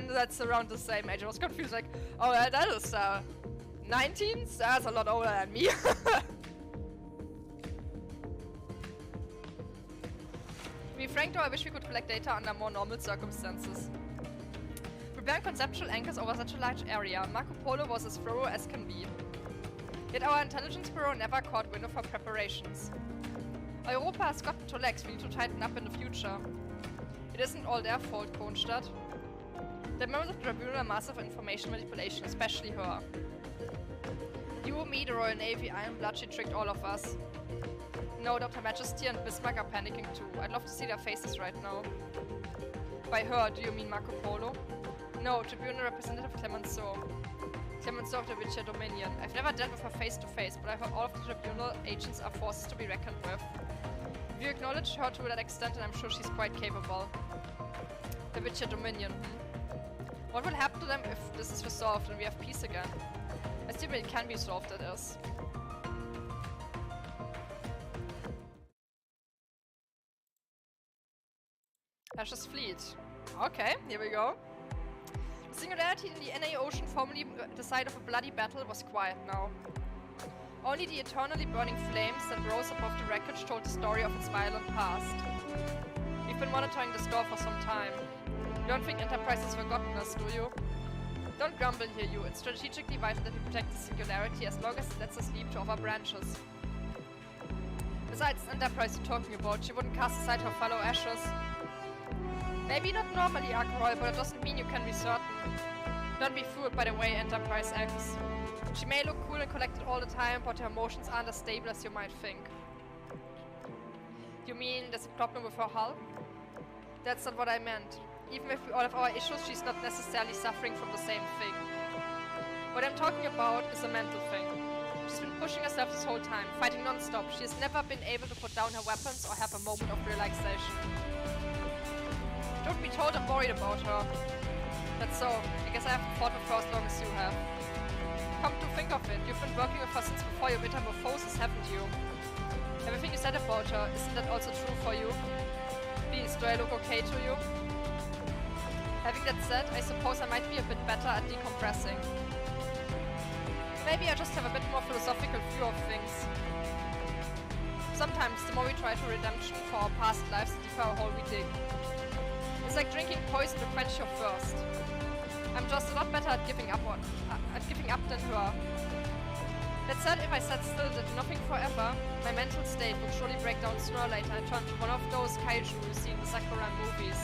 that's around the same age. I was confused, like, oh, that is 19? That's a lot older than me. To be frank though, I wish we could collect data under more normal circumstances. Preparing conceptual anchors over such a large area, Marco Polo was as thorough as can be. Yet our intelligence bureau never caught wind of our preparations. Europa has gotten to legs, we need to tighten up in the future. It isn't all their fault, Kronstadt. The members of the tribunal are massive information manipulation, especially her. You, me, the Royal Navy, Iron Blood, she tricked all of us. No doubt Her Majesty and Bismarck are panicking too. I'd love to see their faces right now. By her, do you mean Marco Polo? No, Tribunal Representative Clemenceau. Clemenceau of the Witcher Dominion. I've never dealt with her face to face, but I've heard all of the Tribunal agents are forces to be reckoned with. If you acknowledge her to that extent, then I'm sure she's quite capable. The Witcher Dominion, What will happen to them if this is resolved and we have peace again? Assuming it can be solved, that is. Ashes Fleet. Okay, here we go. The singularity in the NA Ocean, formerly the site of a bloody battle, was quiet now. Only the eternally burning flames that rose above the wreckage told the story of its violent past. We've been monitoring the store for some time. You don't think Enterprise has forgotten us, do you? Don't grumble here, you. It's strategically vital that we protect the singularity as long as it lets us leap to other branches. Besides, Enterprise you're talking about, she wouldn't cast aside her fellow Ashes. Maybe not normally, Ackroyd, but it doesn't mean you can be certain. Don't be fooled by the way Enterprise acts. She may look cool and collected all the time, but her emotions aren't as stable as you might think. You mean there's a problem with her hull? That's not what I meant. Even with all of our issues, she's not necessarily suffering from the same thing. What I'm talking about is a mental thing. She's been pushing herself this whole time, fighting non-stop. She has never been able to put down her weapons or have a moment of relaxation. Don't be told I'm worried about her. That's so. I guess I haven't fought with her as long as you have. Come to think of it, you've been working with her since before your metamorphosis, haven't you? Everything you said about her, isn't that also true for you? Please, do I look okay to you? Having that said, I suppose I might be a bit better at decompressing. Maybe I just have a bit more philosophical view of things. Sometimes, the more we try to redemption for our past lives, the deeper a hole we dig. It's like drinking poison to quench your thirst. I'm just a lot better at giving up than her. That said, if I sat still and did nothing forever, my mental state would surely break down sooner or later and turn to one of those kaiju you see in the Sakura movies.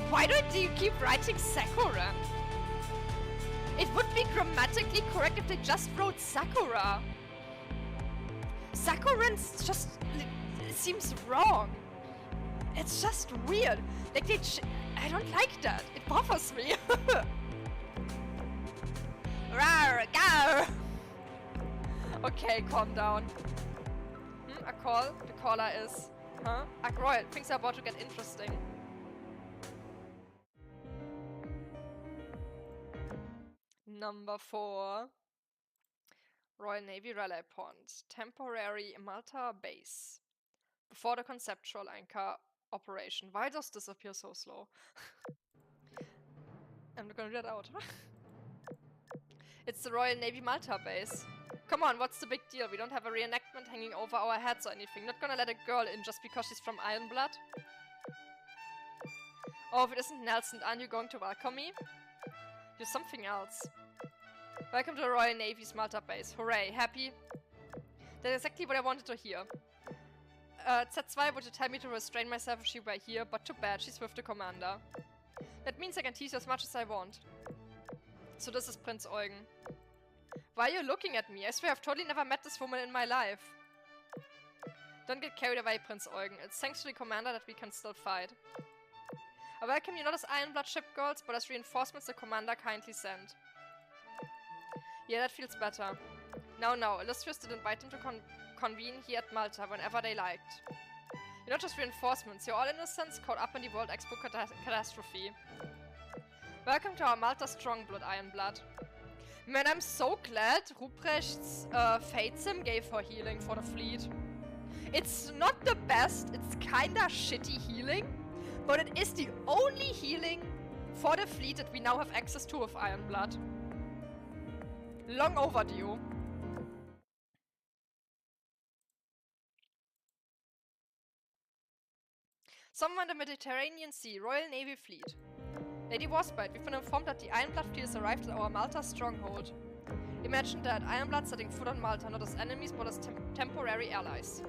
Why don't you keep writing Sakura? It would be grammatically correct if they just wrote Sakura. Sakuran's just... it seems wrong. It's just weird. Like I don't like that. It bothers me. Rawr, gar. Okay, calm down. A call? The caller is... Huh? Ackroyd, things are about to get interesting. Number 4. Royal Navy Relay Point. Temporary Malta base. Before the conceptual anchor operation. Why does this appear so slow? I'm not gonna read that out. It's the Royal Navy Malta base. Come on, what's the big deal? We don't have a reenactment hanging over our heads or anything. Not gonna let a girl in just because she's from Ironblood. Oh, if it isn't Nelson, aren't you going to welcome me? You're something else. Welcome to the Royal Navy's Malta base. Hooray, happy? That's exactly what I wanted to hear. Z2 would you tell me to restrain myself if she were here, but too bad, she's with the commander. That means I can tease you as much as I want. So this is Prince Eugen. Why are you looking at me? I swear I've totally never met this woman in my life. Don't get carried away, Prince Eugen. It's thanks to the commander that we can still fight. I welcome you not as Ironblood ship girls, but as reinforcements the commander kindly sent. Yeah, that feels better. No, Illustrious did invite them to convene here at Malta whenever they liked. You're not just reinforcements, you're all innocents caught up in the World Expo catastrophe. Welcome to our Malta Strongblood, Ironblood. Man, I'm so glad Ruprecht's Fate Sim gave her healing for the fleet. It's not the best, it's kinda shitty healing, but it is the only healing for the fleet that we now have access to with Ironblood. Long overdue. Somewhere in the Mediterranean Sea, Royal Navy Fleet. Lady Wasbite, we've been informed that the Ironblood fleet has arrived at our Malta stronghold. Imagine that, Ironblood setting foot on Malta, not as enemies, but as temporary allies.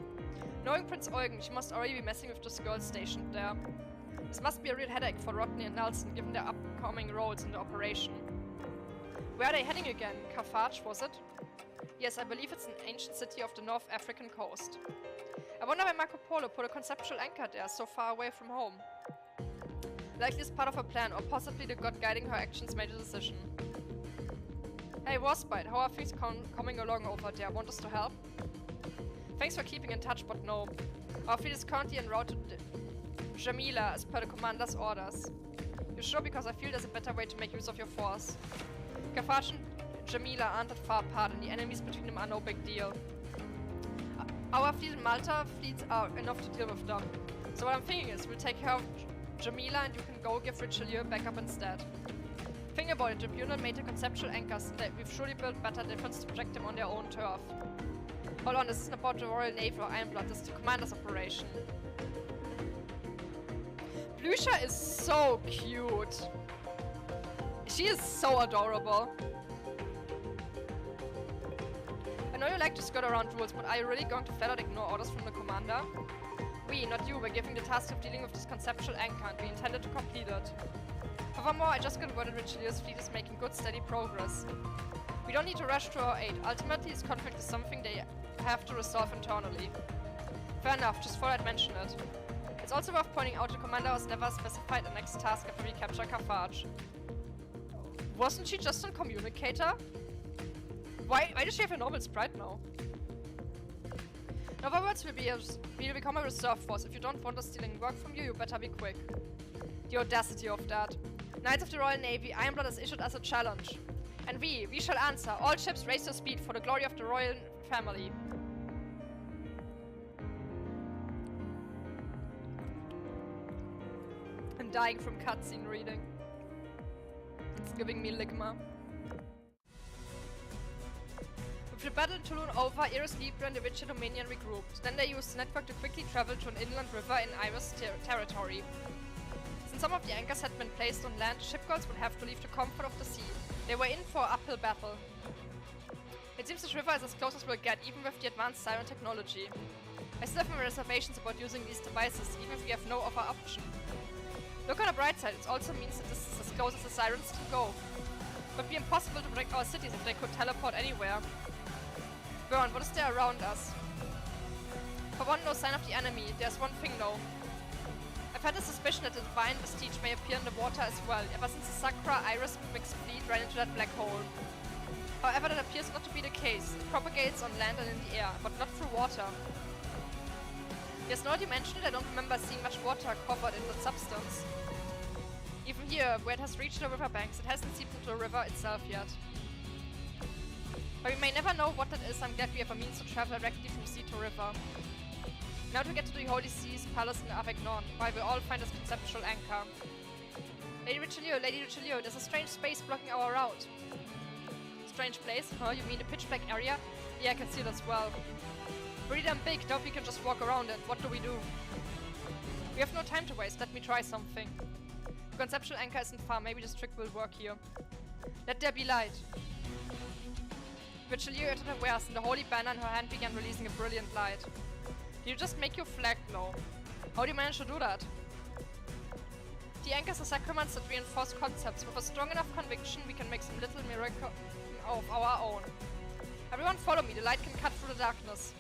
Knowing Prince Eugen, she must already be messing with those girls stationed there. This must be a real headache for Rodney and Nelson, given their upcoming roles in the operation. Where are they heading again? Carthage, was it? Yes, I believe it's an ancient city off the North African coast. I wonder why Marco Polo put a conceptual anchor there, so far away from home. Likely as part of her plan, or possibly the god guiding her actions made a decision. Hey Wasbite, how are things coming along over there? Want us to help? Thanks for keeping in touch, but no. Our fleet is currently en route to Jamila, as per the commander's orders. You sure? Because I feel there's a better way to make use of your force. Carthage and Jamila aren't that far apart, and the enemies between them are no big deal. Our fleet and Malta fleets are enough to deal with them. So what I'm thinking is, we'll take care of Jamila and you can go give Richelieu backup instead. Think about it, Tribunal made the conceptual anchors, and we've surely built better defense to protect them on their own turf. Hold on, this isn't about the Royal Navy or Ironblood, this is the commander's operation. Blücher is so cute. She is so adorable. I know you like to skirt around rules, but are you really going to flat out ignore orders from the commander? We, not you, were given the task of dealing with this conceptual anchor, and we intended to complete it. Furthermore, I just got word that Richelieu's fleet is making good, steady progress. We don't need to rush to our aid. Ultimately, this conflict is something they have to resolve internally. Fair enough, just thought I'd mention it. It's also worth pointing out the commander was never specified the next task after we capture Carthage. Wasn't she just a communicator? Why does she have a normal sprite now? In other words, we'll become a reserve force. If you don't want us stealing work from you, you better be quick. The audacity of that. Knights of the Royal Navy, Ironblood has issued us a challenge. And we shall answer. All ships raise your speed for the glory of the royal family. I'm dying from cutscene reading. It's giving me ligma. With the battle in Toulon over, Iris Libra and the Witcher Dominion regrouped. Then they used the network to quickly travel to an inland river in Iris territory. Since some of the anchors had been placed on land, shipgirls would have to leave the comfort of the sea. They were in for an uphill battle. It seems this river is as close as we'll get, even with the advanced siren technology. I still have my reservations about using these devices, even if we have no other option. Look on the bright side, it also means that this is as close as the sirens can go. It would be impossible to protect our cities if they could teleport anywhere. Burn, what is there around us? For one, no sign of the enemy. There's one thing though. I've had a suspicion that the divine vestige may appear in the water as well, ever since the Sakura Iris mixed fleet ran into that black hole. However, that appears not to be the case. It propagates on land and in the air, but not through water. Yes, now that you mentioned it, I don't remember seeing much water covered in that substance. Even here, where it has reached the riverbanks, it hasn't seeped into the river itself yet. But we may never know what that is. I'm glad we have a means to travel directly from sea to river. Now to get to the Holy Sea's palace in Avignon, while we all find this conceptual anchor. Lady Richelieu, there's a strange space blocking our route. strange place? Huh, you mean the pitch black area? Yeah, I can see it as well. Pretty damn big, doubt we can just walk around it. What do we do? We have no time to waste, let me try something. The conceptual anchor isn't far, maybe this trick will work here. Let there be light. Richelieu uttered her wares, and the holy banner in her hand began releasing a brilliant light. Did you just make your flag glow? How do you manage to do that? The anchors are sacraments that reinforce concepts. With a strong enough conviction, we can make some little miracle of our own. Everyone follow me, the light can cut through the darkness.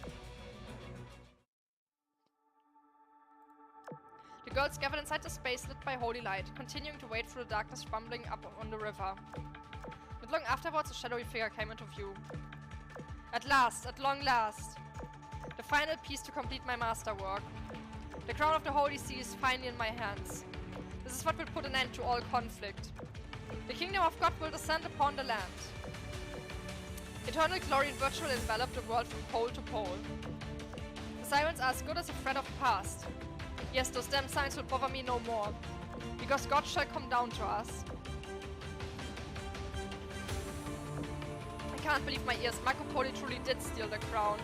The girls gathered inside the space lit by holy light, continuing to wait through the darkness rumbling up on the river. Not long afterwards, a shadowy figure came into view. At long last, the final piece to complete my masterwork. The crown of the Holy See is finally in my hands. This is what will put an end to all conflict. The kingdom of God will descend upon the land. Eternal glory and virtue will envelop the world from pole to pole. The sirens are as good as a thread of the past. Yes, those damn signs will bother me no more, because God shall come down to us. I can't believe my ears. Marco Polo truly did steal the crown.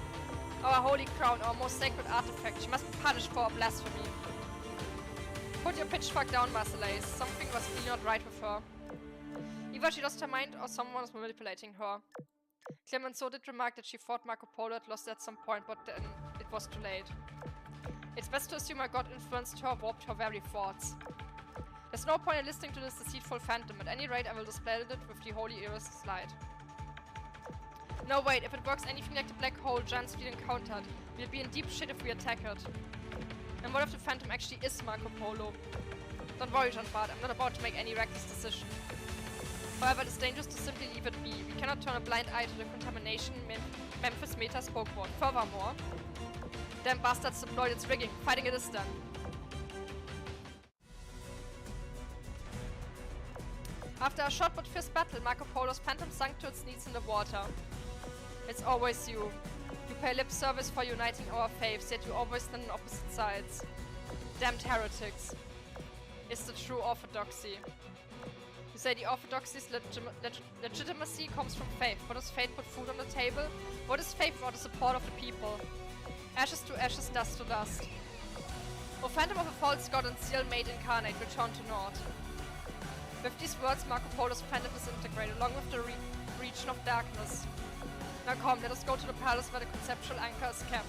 Our holy crown, our most sacred artifact. She must be punished for her blasphemy. Put your pitchfork down, Marcellus. Something was clearly not right with her. Either she lost her mind or someone was manipulating her. Clemenceau did remark that she thought Marco Polo had lost at some point, but then it was too late. It's best to assume her god influenced her, warped her very thoughts. There's no point in listening to this deceitful phantom. At any rate, I will display it with the holy Iris' light. No, wait, if it works anything like the black hole Jan's fleet encountered, we'll be in deep shit if we attack it. And what if the phantom actually is Marco Polo? Don't worry, Jean-Bart, I'm not about to make any reckless decision. However, it is dangerous to simply leave it be. We cannot turn a blind eye to the contamination Memphis Meta spoke about. Furthermore, damn bastards deployed its rigging. Fighting it is done. After a short but fierce battle, Marco Polo's phantom sank to its knees in the water. It's always you. You pay lip service for uniting our faiths, yet you always stand on opposite sides. Damned heretics. It's the true orthodoxy. You say the orthodoxy's legitimacy comes from faith. What does faith put food on the table? What is faith without the support of the people? Ashes to ashes, dust to dust. O phantom of a false god and seal made incarnate, return to naught. With these words, Marco Polo's phantom disintegrated, along with the region of darkness. Now come, let us go to the palace where the conceptual anchor is kept.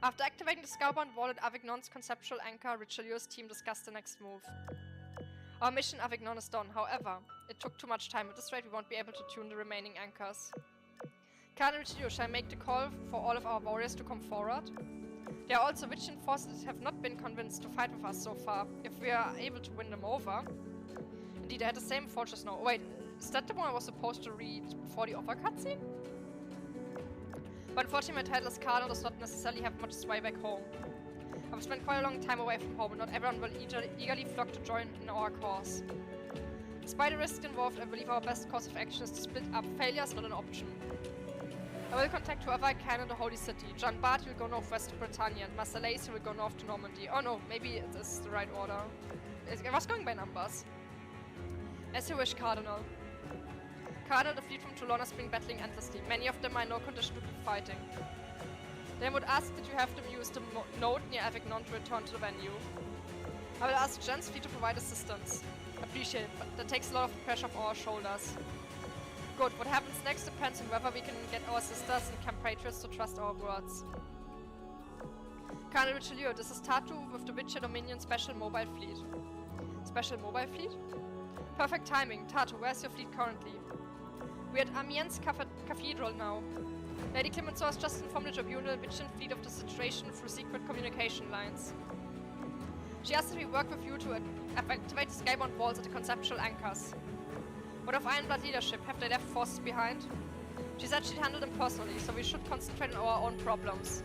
After activating the Scarbound Wall at Avignon's conceptual anchor, Richelieu's team discussed the next move. Our mission Avignon is done, however, it took too much time. At this rate, we won't be able to tune the remaining anchors. Cardinal Richelieu, shall I make the call for all of our warriors to come forward? There are also Witchen forces that have not been convinced to fight with us so far. If we are able to win them over... Indeed, I had the same thought just now. Oh, wait, is that the one I was supposed to read before the other cutscene? But unfortunately, my title as Cardinal does not necessarily have much sway back home. I've spent quite a long time away from home, and not everyone will eagerly flock to join in our cause. Despite the risks involved, I believe our best course of action is to split up. Failure is not an option. I will contact whoever I can in the Holy City. Jean-Bart will go northwest to Britannia, and Marcellus will go north to Normandy. Oh no, maybe it is the right order. I was going by numbers. As you wish, Cardinal. Cardinal, the fleet from Toulon has been battling endlessly. Many of them are in no condition to keep fighting. They would ask that you have them use the node near Avignon to return to the venue. I will ask Jen's fleet to provide assistance. Appreciate it, but that takes a lot of the pressure off our shoulders. Good, what happens next depends on whether we can get our sisters and compatriots to trust our words. Cardinal Richelieu, this is Tatu with the Witcher Dominion Special Mobile Fleet. Special Mobile Fleet? Perfect timing. Tatu, where's your fleet currently? We're at Amiens Cathedral now. Lady Clemenceau has just informed the tribunal Witchen fleet of the situation through secret communication lines. She asked that we work with you to activate the skybound walls at the conceptual anchors. What of Ironblood leadership? Have they left forces behind? She said she'd handle them personally, so we should concentrate on our own problems.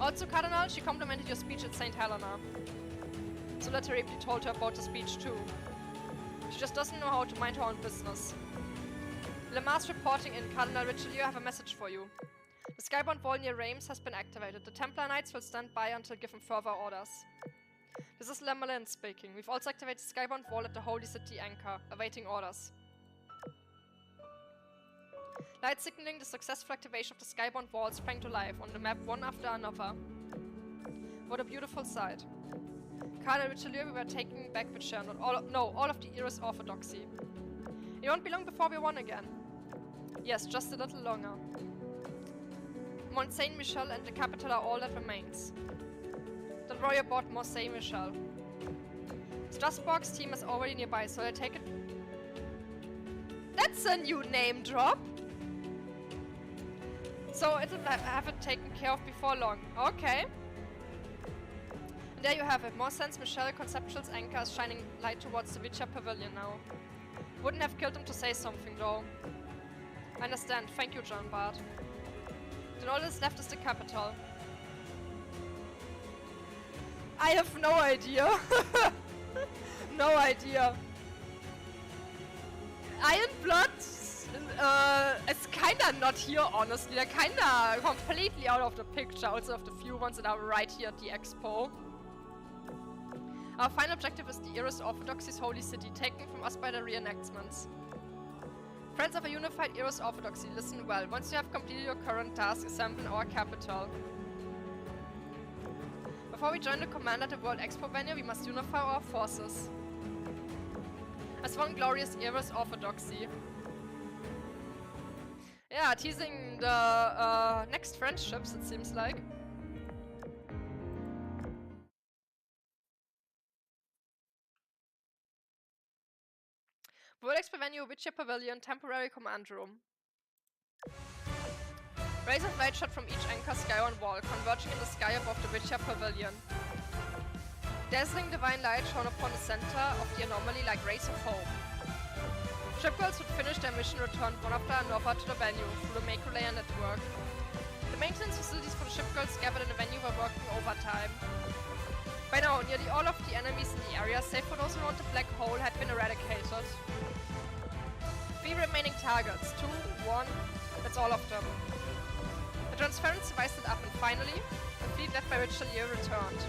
Also, Cardinal, she complimented your speech at St. Helena. Solitaire told her about the speech too. She just doesn't know how to mind her own business. Lamar's reporting in. Cardinal Richelieu, I have a message for you. The skybound wall near Reims has been activated. The Templar Knights will stand by until given further orders. This is Lemelin speaking. We've also activated the skybound wall at the Holy City anchor, awaiting orders. Light signaling the successful activation of the skybound wall sprang to life on the map one after another. What a beautiful sight. Cardinal Richelieu, we were taking back the chair, not all of the era's orthodoxy. It won't be long before we won again. Yes, just a little longer. Mont Saint Michel and the capital are all that remains. Don't worry about Mont Saint Michel. Strasbourg's team is already nearby, so I'll take it. That's a new name drop! So it'll have it taken care of before long. Okay. And there you have it. Mont Saint Michel Conceptual's anchor is shining light towards the Witcher Pavilion now. Wouldn't have killed him to say something though. I understand. Thank you, John Bart. Then all that's left is the capital. I have no idea. No idea. Iron Blood is kinda not here, honestly. They're kinda completely out of the picture, outside of the few ones that are right here at the expo. Our final objective is the Era's Orthodoxy's holy city, taken from us by the reenactments. Friends of a unified Era's Orthodoxy, listen well. Once you have completed your current task, assemble our capital. Before we join the commander at the World Expo venue, we must unify our forces. As one glorious Era's Orthodoxy. Yeah, teasing the next friendships, it seems like. World Expo venue, Witcher Pavilion, temporary command room. Rays of light shot from each anchor skybound wall, converging in the sky above the Witcher Pavilion. Dazzling divine light shone upon the center of the anomaly like rays of hope. Shipgirls would finish their mission returned one after another to the venue through the macro-layer network. The maintenance facilities for the shipgirls gathered in the venue were working overtime. By now, nearly all of the enemies in the area, save for those around the black hole, had been eradicated. 3 remaining targets. 2, 1, that's all of them. The Transference device lit up and finally, the fleet led by Richelieu returned.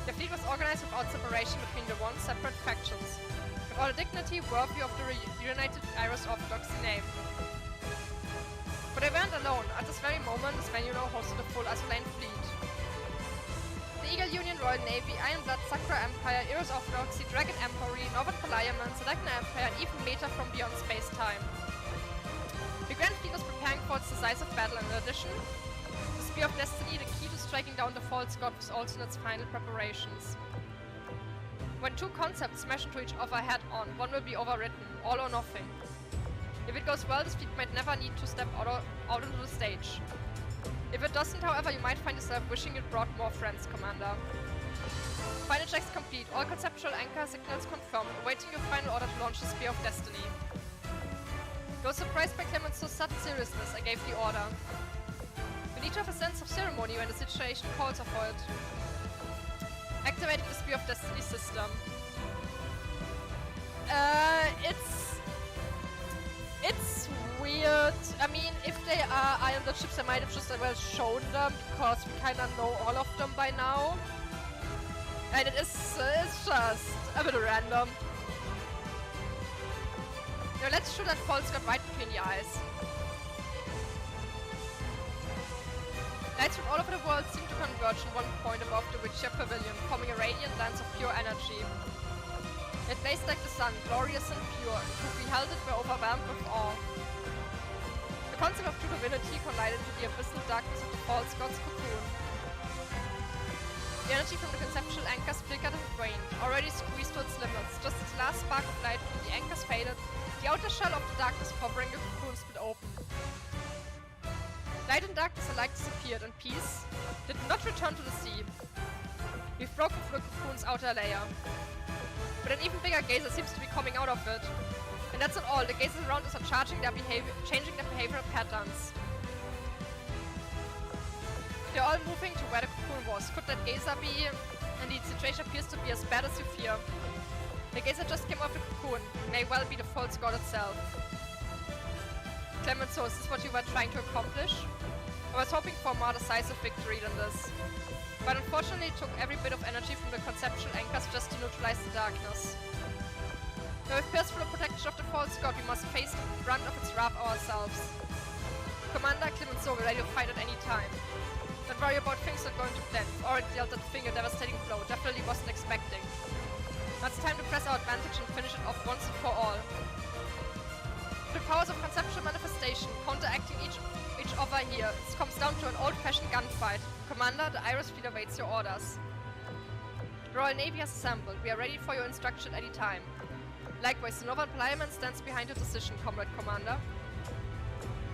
The fleet was organized without separation between the one separate factions, with all the dignity worthy of the reunited Irish Orthodoxy name. But they weren't alone. At this very moment, this venue now hosted a full Azur fleet. The Eagle Union, Royal Navy, Iron Blood, Sakura Empire, Eros Orthodoxy, Dragon Empery, Northern Parliament, Selekna Empire, and even Meta from beyond space-time. The Grand Fleet was preparing for its decisive battle, and in addition, the Spear of Destiny, the key to striking down the false god, was also in its final preparations. When two concepts smash into each other head-on, one will be overwritten, all or nothing. If it goes well, this fleet might never need to step out onto the stage. If it doesn't, however, you might find yourself wishing it brought more friends, Commander. Final checks complete. All conceptual anchor signals confirmed, awaiting your final order to launch the Spear of Destiny. I was surprised by Clement's sudden seriousness. I gave the order. We need to have a sense of ceremony when the situation calls for it. Activating the Spear of Destiny system. It's weird. I mean, if they are Iron Blood ships, I might have just as well shown them, because we kinda know all of them by now. And it's just a bit random. Now let's shoot that false god right between the eyes. Lights from all over the world seem to converge on one point above the Witcher Pavilion, forming a radiant lance of pure energy. It blazed like the sun, glorious and pure, and who beheld it were overwhelmed with awe. The concept of true divinity collided into the abyssal darkness of the false god's cocoon. The energy from the conceptual anchors flickered and waned, already squeezed to its limits. Just as the last spark of light from the anchors faded, the outer shell of the darkness covering the cocoon split open. Light and darkness alike disappeared, and peace did not return to the sea. We've broken through the cocoon's outer layer. But an even bigger geyser seems to be coming out of it. And that's not all, the geysers around us are changing their behavioral patterns. They're all moving to where the cocoon was. Could that geyser be? And the situation appears to be as bad as you fear. The geyser just came off the cocoon. May well be the false god itself. Clemenceau, is this what you were trying to accomplish? I was hoping for a more decisive victory than this. But unfortunately it took every bit of energy from the conceptual anchors just to neutralize the darkness. Now with pierceful protection of the false god, we must face the brunt of its wrath ourselves. Commander, Clem and So are ready to fight at any time. Don't worry about things not going to plan. We've already dealt that thing a devastating blow, definitely wasn't expecting. Now it's time to press our advantage and finish it off once and for all. The powers of conceptual manifestation, counteracting each other here, it comes down to an old-fashioned gunfight. Commander, the Iris fleet awaits your orders. The Royal Navy has assembled. We are ready for your instruction any time. Likewise, the Northern Parliament stands behind your decision, Comrade Commander.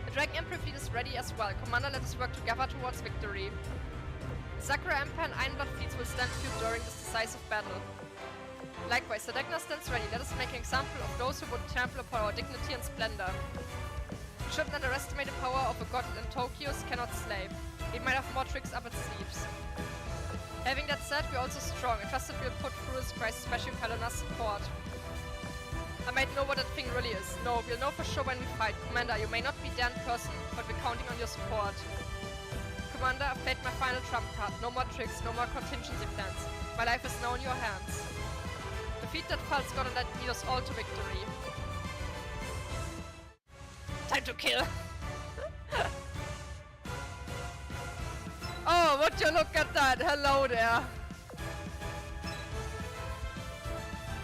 The Dragon Emperor fleet is ready as well. Commander, let us work together towards victory. The Sakura Empire and Ironblood fleets will stand with you during this decisive battle. Likewise, the Dagna stands ready. Let us make an example of those who would trample upon our dignity and splendor. We shouldn't underestimate the power of a god that Tokyo's cannot slay. It might have more tricks up its sleeves. Having that said, we're also strong. I trust that we'll put through this crisis, especially with Helena's support. I might know what that thing really is. No, we'll know for sure when we fight. Commander, you may not be there in person, but we're counting on your support. Commander, I've played my final trump card. No more tricks, no more contingency plans. My life is now in your hands. Defeat that false god and lead us all to victory. Time to kill! Oh, would you look at that? Hello there!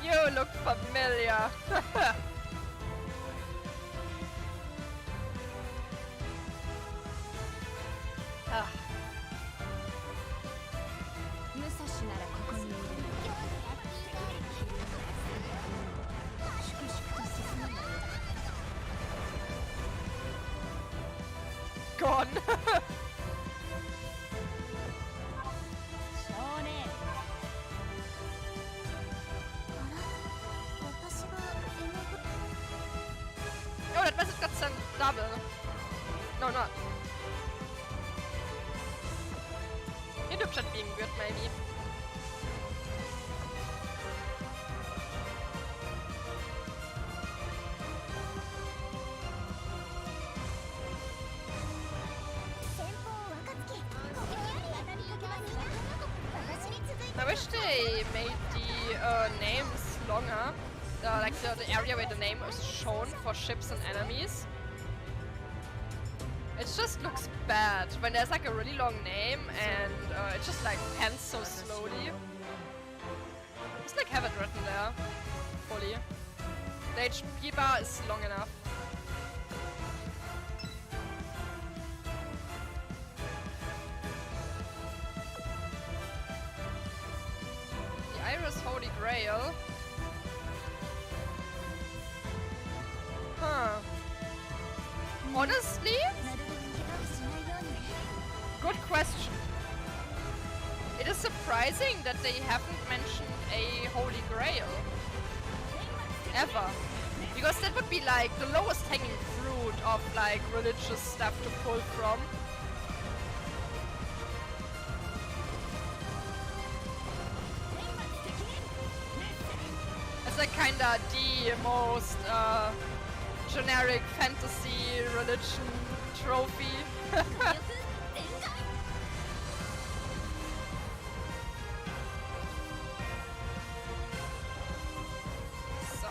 You look familiar! Ah. Gone! Oh, that message got sent double. No, not. YouTube chat being weird, maybe. I wish they made the names longer. Like the area where the name is shown for ships and enemies. It just looks bad when there's like a really long name and it just like pans so slowly. Just like have it written there, fully. The HP bar is long enough. The Iris Holy Grail. Huh. Honestly? Good question. It is surprising that they haven't mentioned a Holy Grail. Ever. Because that would be like the lowest hanging fruit of like religious stuff to pull from. It's like kinda the most generic fantasy religion trophy. So.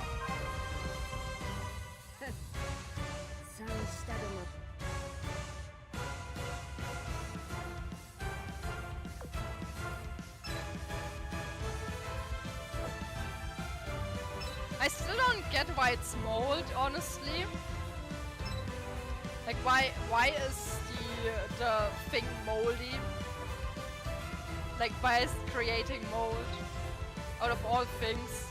I still don't get why it's mold, honestly. Like why is the thing moldy? Like why is it creating mold out of all things?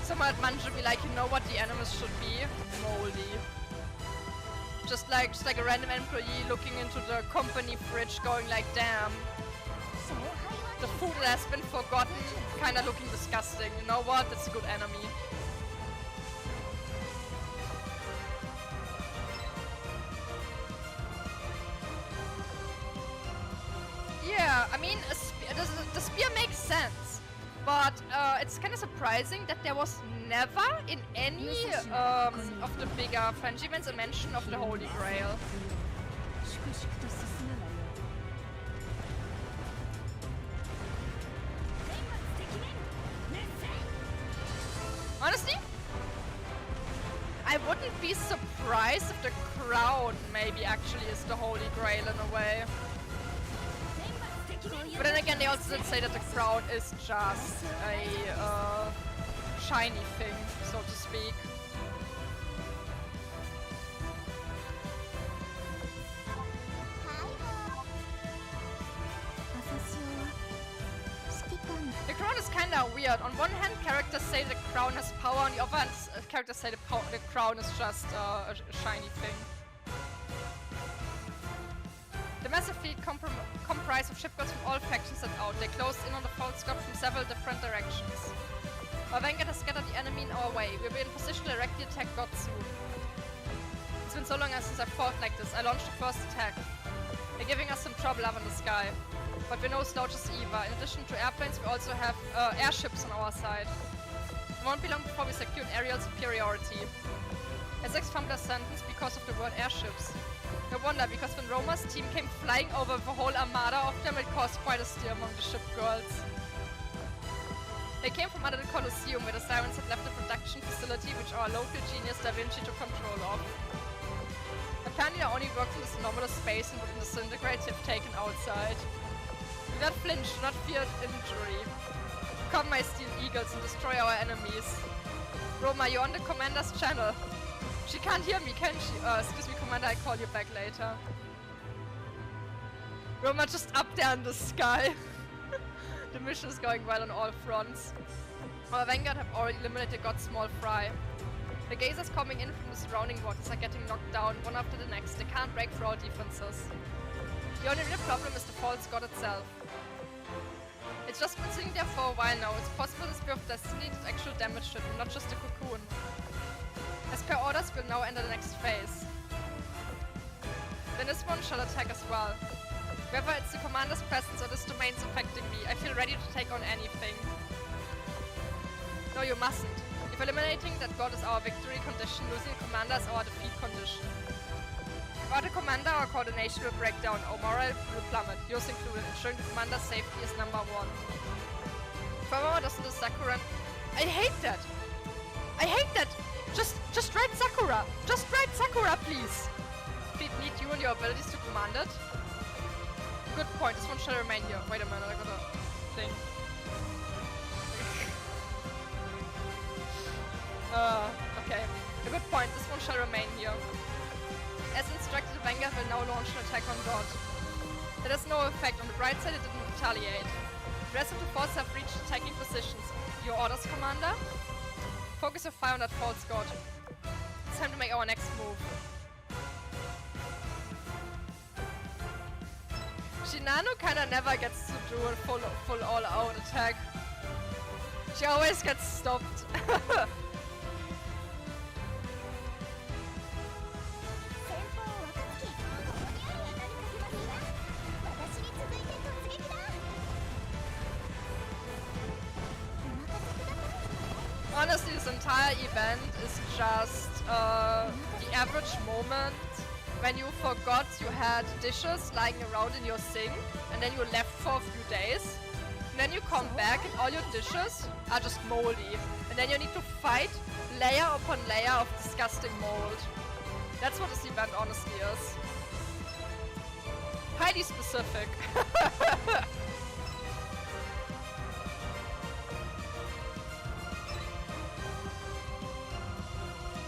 Someone at Manju be like, you know what the animals should be? Moldy. Just like a random employee looking into the company fridge going like, damn. The food that has been forgotten, kinda looking disgusting. You know what? That's a good enemy. Yeah, I mean, the spear makes sense. But it's kind of surprising that there was never in any of the bigger French events a mention of the Holy Grail. Honestly, I wouldn't be surprised if the crown maybe actually is the Holy Grail in a way. But then again, they also did say that the crown is just a shiny thing, so to speak. The crown is kinda weird. On one hand, characters say the crown has power, on the other hand, characters say the crown is just a shiny thing. The massive fleet comprised of shipgods from all factions set out. They closed in on the false god from several different directions. Our vanguard has scattered the enemy in our way. We'll be in position to directly attack God soon. It's been so long since I fought like this. I launched the first attack. They're giving us some trouble up in the sky. But we're no slouches either. In addition to airplanes, we also have airships on our side. It won't be long before we secure an aerial superiority. Essex formed a sentence because of the word airships. No wonder, because when Roma's team came flying over the whole armada of them, it caused quite a stir among the ship girls. They came from under the Colosseum, where the Sirens had left the production facility which our local genius Da Vinci took control of. Apparently they only worked in this anomalous space and would disintegrate if taken outside. Do not flinch, do not fear injury. Come, my steel eagles, and destroy our enemies. Roma, you're on the commander's channel. She can't hear me, can she? Excuse me, Commander, I'll call you back later. Roma just up there in the sky. The mission is going well on all fronts. Our vanguard have already eliminated God's small fry. The gazers coming in from the surrounding waters are getting knocked down one after the next. They can't break through our defenses. The only real problem is the false god itself. It's just been sitting there for a while now. It's possible the Spear of Destiny did actual damage to it, not just a cocoon. As per orders, we'll now enter the next phase. Then this one shall attack as well. Whether it's the commander's presence or this domain's affecting me, I feel ready to take on anything. No, you mustn't. If eliminating that god is our victory condition, losing a commander is our defeat condition. Without a commander, our coordination will break down, our morale will plummet, yours included. Ensuring the commander's safety is number one. Furthermore, doesn't the Sakura... I hate that! I hate that! Just write Sakura! Just write Sakura, please! Fleet need you and your abilities to command it. Good point, this one shall remain here. Wait a minute, I got a thing. Okay. A good point, this one shall remain here. As instructed, the Vanguard will now launch an attack on God. That has no effect. On the bright side, it didn't retaliate. The rest of the force have reached attacking positions. Your orders, Commander? Focus your fire on that false god. It's time to make our next move. Shinano kinda never gets to do a full all-out attack. She always gets stopped. Honestly, this entire event is just the average moment when you forgot you had dishes lying around in your sink and then you left for a few days. And then you come back and all your dishes are just moldy. And then you need to fight layer upon layer of disgusting mold. That's what this event honestly is. Highly specific.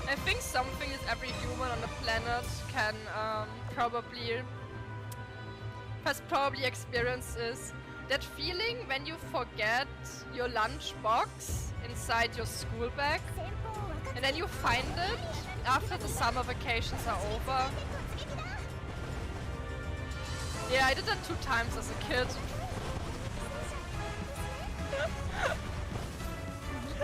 I think something that every human on the planet can probably experience is that feeling when you forget your lunchbox inside your school bag and then you find it after the summer vacations are over. Yeah, I did that 2 times as a kid.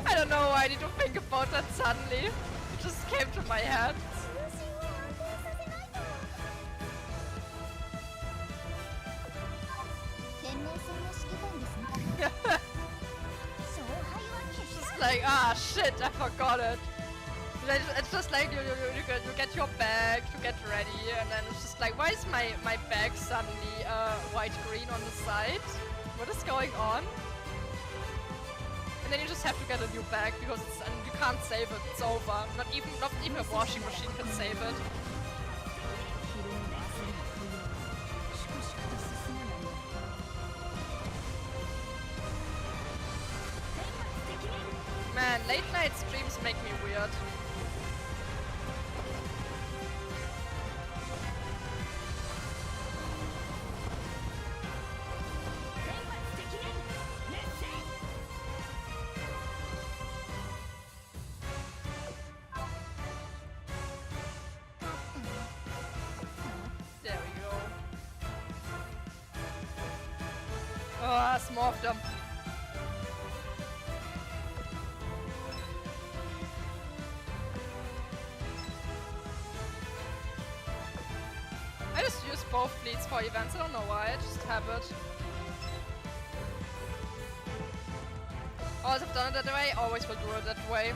I don't know why I need to think about that suddenly. It just came to my head. like, ah shit, I forgot it. It's just like you get your bag to get ready, and then it's just like, why is my bag suddenly white-green on the side? What is going on? And then you just have to get a new bag because and you can't save it. It's over. Not even a washing machine can save it. Man, late night streams make me weird. There we go. Oh, there's more of them. I just use both fleets for events, I don't know why, I just have it. Always have done it that way, always will do it that way.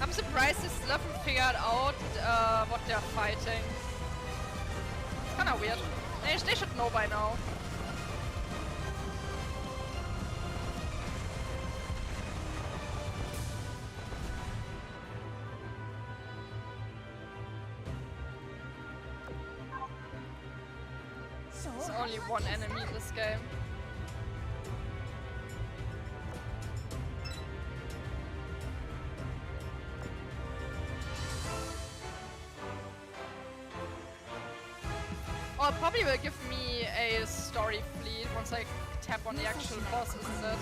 I'm surprised they still haven't figured out what they're fighting. It's kinda weird. They should know by now. There's only one enemy in this game. Oh, it probably will give me a story fleet once I tap on the actual boss, isn't it?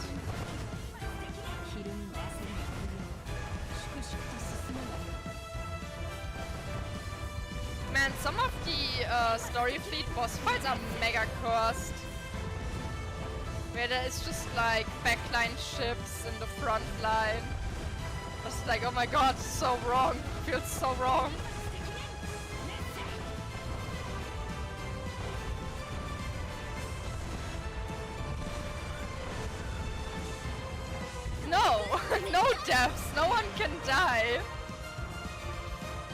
Man, some of the story fleet boss fights are mega cursed. Where there is just like backline ships in the front line. Just like, oh my god, so wrong. Feels so wrong. No! No deaths! No one can die!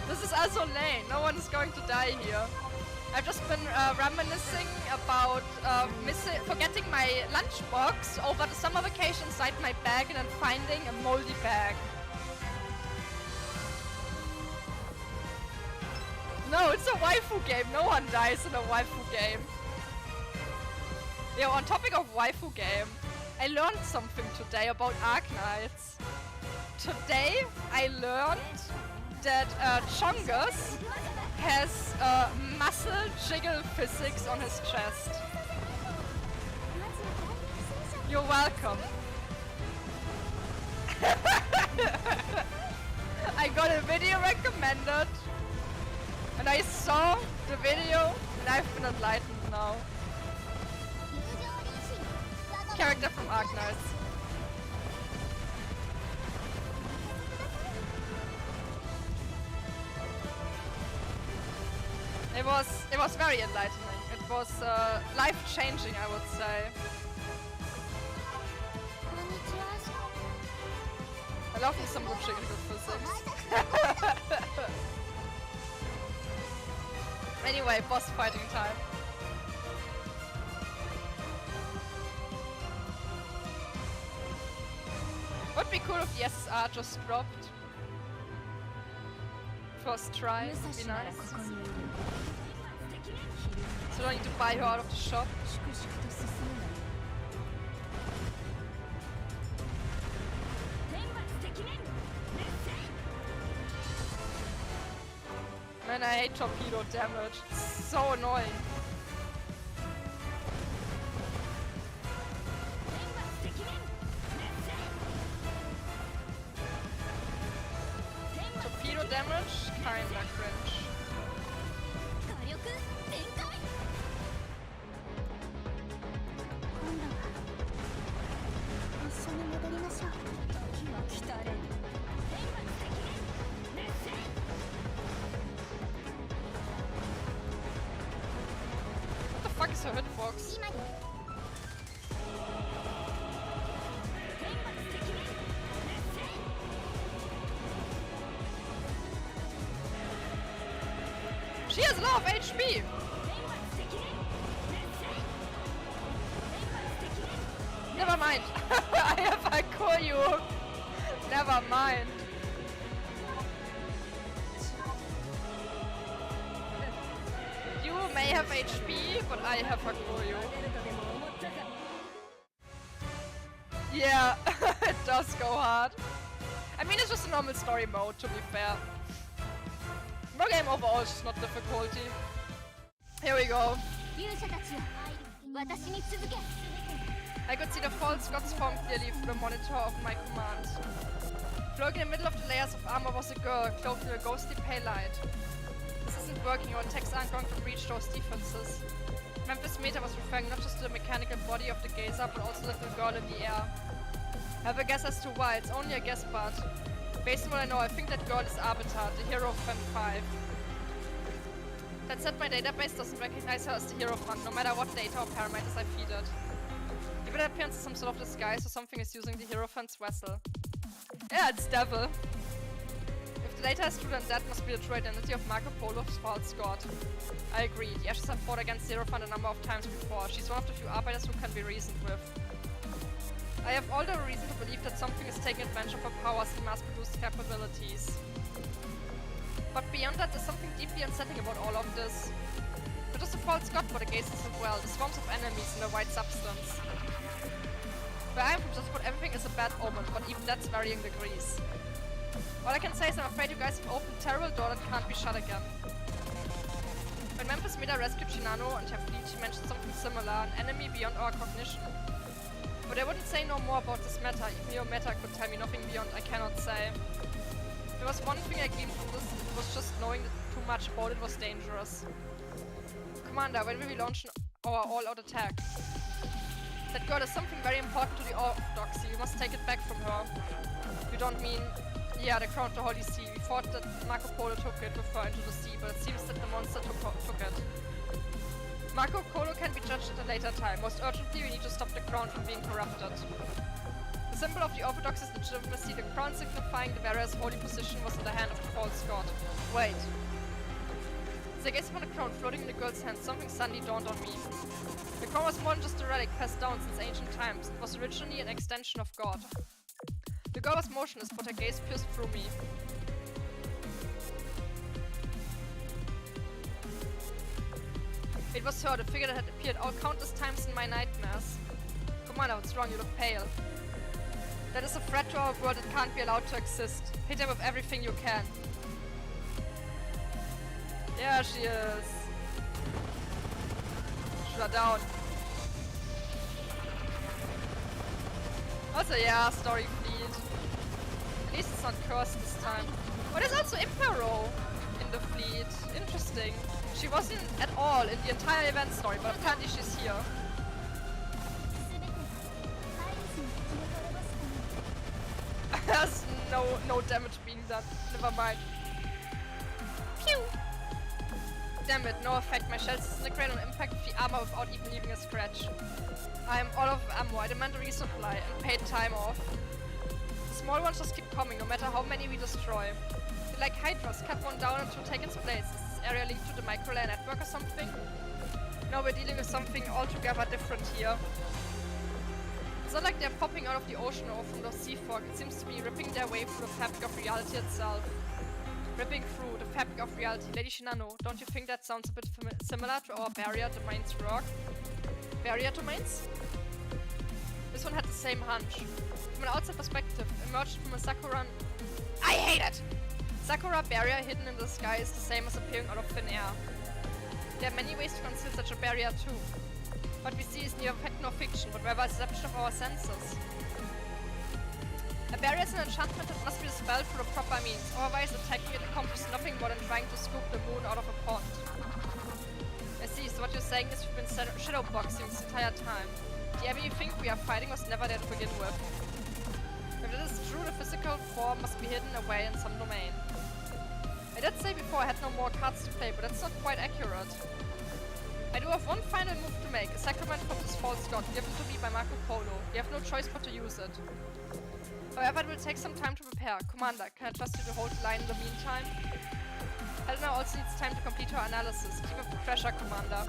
This is Azur lane, no one is going to die here. I've just been reminiscing about forgetting my lunchbox over the summer vacation inside my bag and then finding a moldy bag. No, it's a waifu game, no one dies in a waifu game. Yeah, on topic of waifu game, I learned something today about Arknights. Today I learned that Chongus has muscle jiggle physics on his chest. You're welcome. I got a video recommended and I saw the video and I've been enlightened now. Character from Arknights. It was very enlightening. It was life-changing, I would say. I love me some good jiggle physics. Anyway, boss fighting time. Would be cool if the SSR just dropped. First try, would be nice. So I need to buy her out of the shop. Man, I hate torpedo damage. It's so annoying. Torpedo damage? Kinda cringe. her hitbox? She has a lot of HP! Never mind! I have a Koryu! Never mind! You may have HP, but I have a Koryu. Yeah, it does go hard. I mean, it's just a normal story mode, to be fair. No game overall is just not difficulty. Here we go. I could see the false gods form clearly through the monitor of my command. Floating in the middle of the layers of armor was a girl, cloaked in a ghostly pale light. This isn't working, our attacks aren't going to breach those defenses. Memphis Meta was referring not just to the mechanical body of the gazer, but also the little girl in the air. I have a guess as to why, it's only a guess, but based on what I know, I think that girl is Arbiter, the hero of Fan 5. That said, my database doesn't recognize her as the hero front, no matter what data or parameters I feed it. Even it appears as some sort of disguise, or something is using the Hierophant's vessel. Yeah, it's Devil. If the data is true, then that must be the true identity of Marco Polo's false god. I agree, the Ashes have fought against Hierophant a number of times before. She's one of the few arbiters who can be reasoned with. I have all the reason to believe that something is taking advantage of her powers and mass-produced capabilities. But beyond that, there's something deeply unsettling about all of this. Not just a false god, but a gaze as well, the swarms of enemies in a white substance. Where I am from, just about everything is a bad omen, but even that's varying degrees. All I can say is I'm afraid you guys have opened a terrible door that can't be shut again. When Memphis Meta rescued Shinano and her fleet, she mentioned something similar, an enemy beyond our cognition. But I wouldn't say no more about this matter, even your meta could tell me nothing beyond I cannot say. If there was one thing I gleaned from this, it was just knowing that too much about it was dangerous. Commander, when will we launch our all-out attack? That girl is something very important to the Orthodoxy, we must take it back from her. You don't mean... Yeah, the crown of the Holy See. We thought that Marco Polo took it with her into the sea, but it seems that the monster took it. Marco Polo can be judged at a later time. Most urgently, we need to stop the crown from being corrupted. The symbol of the Orthodox is legitimacy. The crown signifying the barrier's holy position was in the hand of the false god. Wait. As I gazed upon the crown floating in the girl's hand, something suddenly dawned on me. The crown was more than just a relic passed down since ancient times. It was originally an extension of God. The girl was motionless, but her gaze pierced through me. It was her, the figure that had appeared all countless times in my nightmares. Commander, what's wrong? You look pale. That is a threat to our world that can't be allowed to exist. Hit her with everything you can. Yeah, she is. Shoot her down. Also, yeah, story fleet. At least it's not cursed this time. Oh, there's also Impero in the fleet. Interesting. She wasn't at all in the entire event story, but apparently she's here. There's no damage being done. Never mind. Pew! Damn it, no effect. My shells disintegrate on impact with the armor without even leaving a scratch. I am all of ammo. I demand a resupply and paid time off. The small ones just keep coming, no matter how many we destroy. They're like Hydras, cut one down and two take its place. Is this area linked to the microlayer network or something? No, we're dealing with something altogether different here. It's not like they're popping out of the ocean or from the sea fog. It seems to be ripping their way through the fabric of reality itself. Ripping through the fabric of reality. Lady Shinano, don't you think that sounds a bit similar to our barrier domains rock? Barrier domains? This one had the same hunch. From an outside perspective, emerged from a Sakura... I hate it! Sakura barrier hidden in the sky is the same as appearing out of thin air. There are many ways to conceal such a barrier too. What we see is neither fact nor fiction, but rather a deception of our senses. A barrier is an enchantment that must be dispelled through the proper means, otherwise attacking it accomplishes nothing more than trying to scoop the moon out of a pond. I see, so what you're saying is we've been shadowboxing this entire time. The enemy you think we are fighting was never there to begin with. If it is true, the physical form must be hidden away in some domain. I did say before I had no more cards to play, but that's not quite accurate. I do have one final move to make. A sacrament from this false god, given to me by Marco Polo. You have no choice but to use it. However, it will take some time to prepare. Commander, can I trust you to hold the line in the meantime? Helena also needs time to complete her analysis. Keep up the pressure, Commander.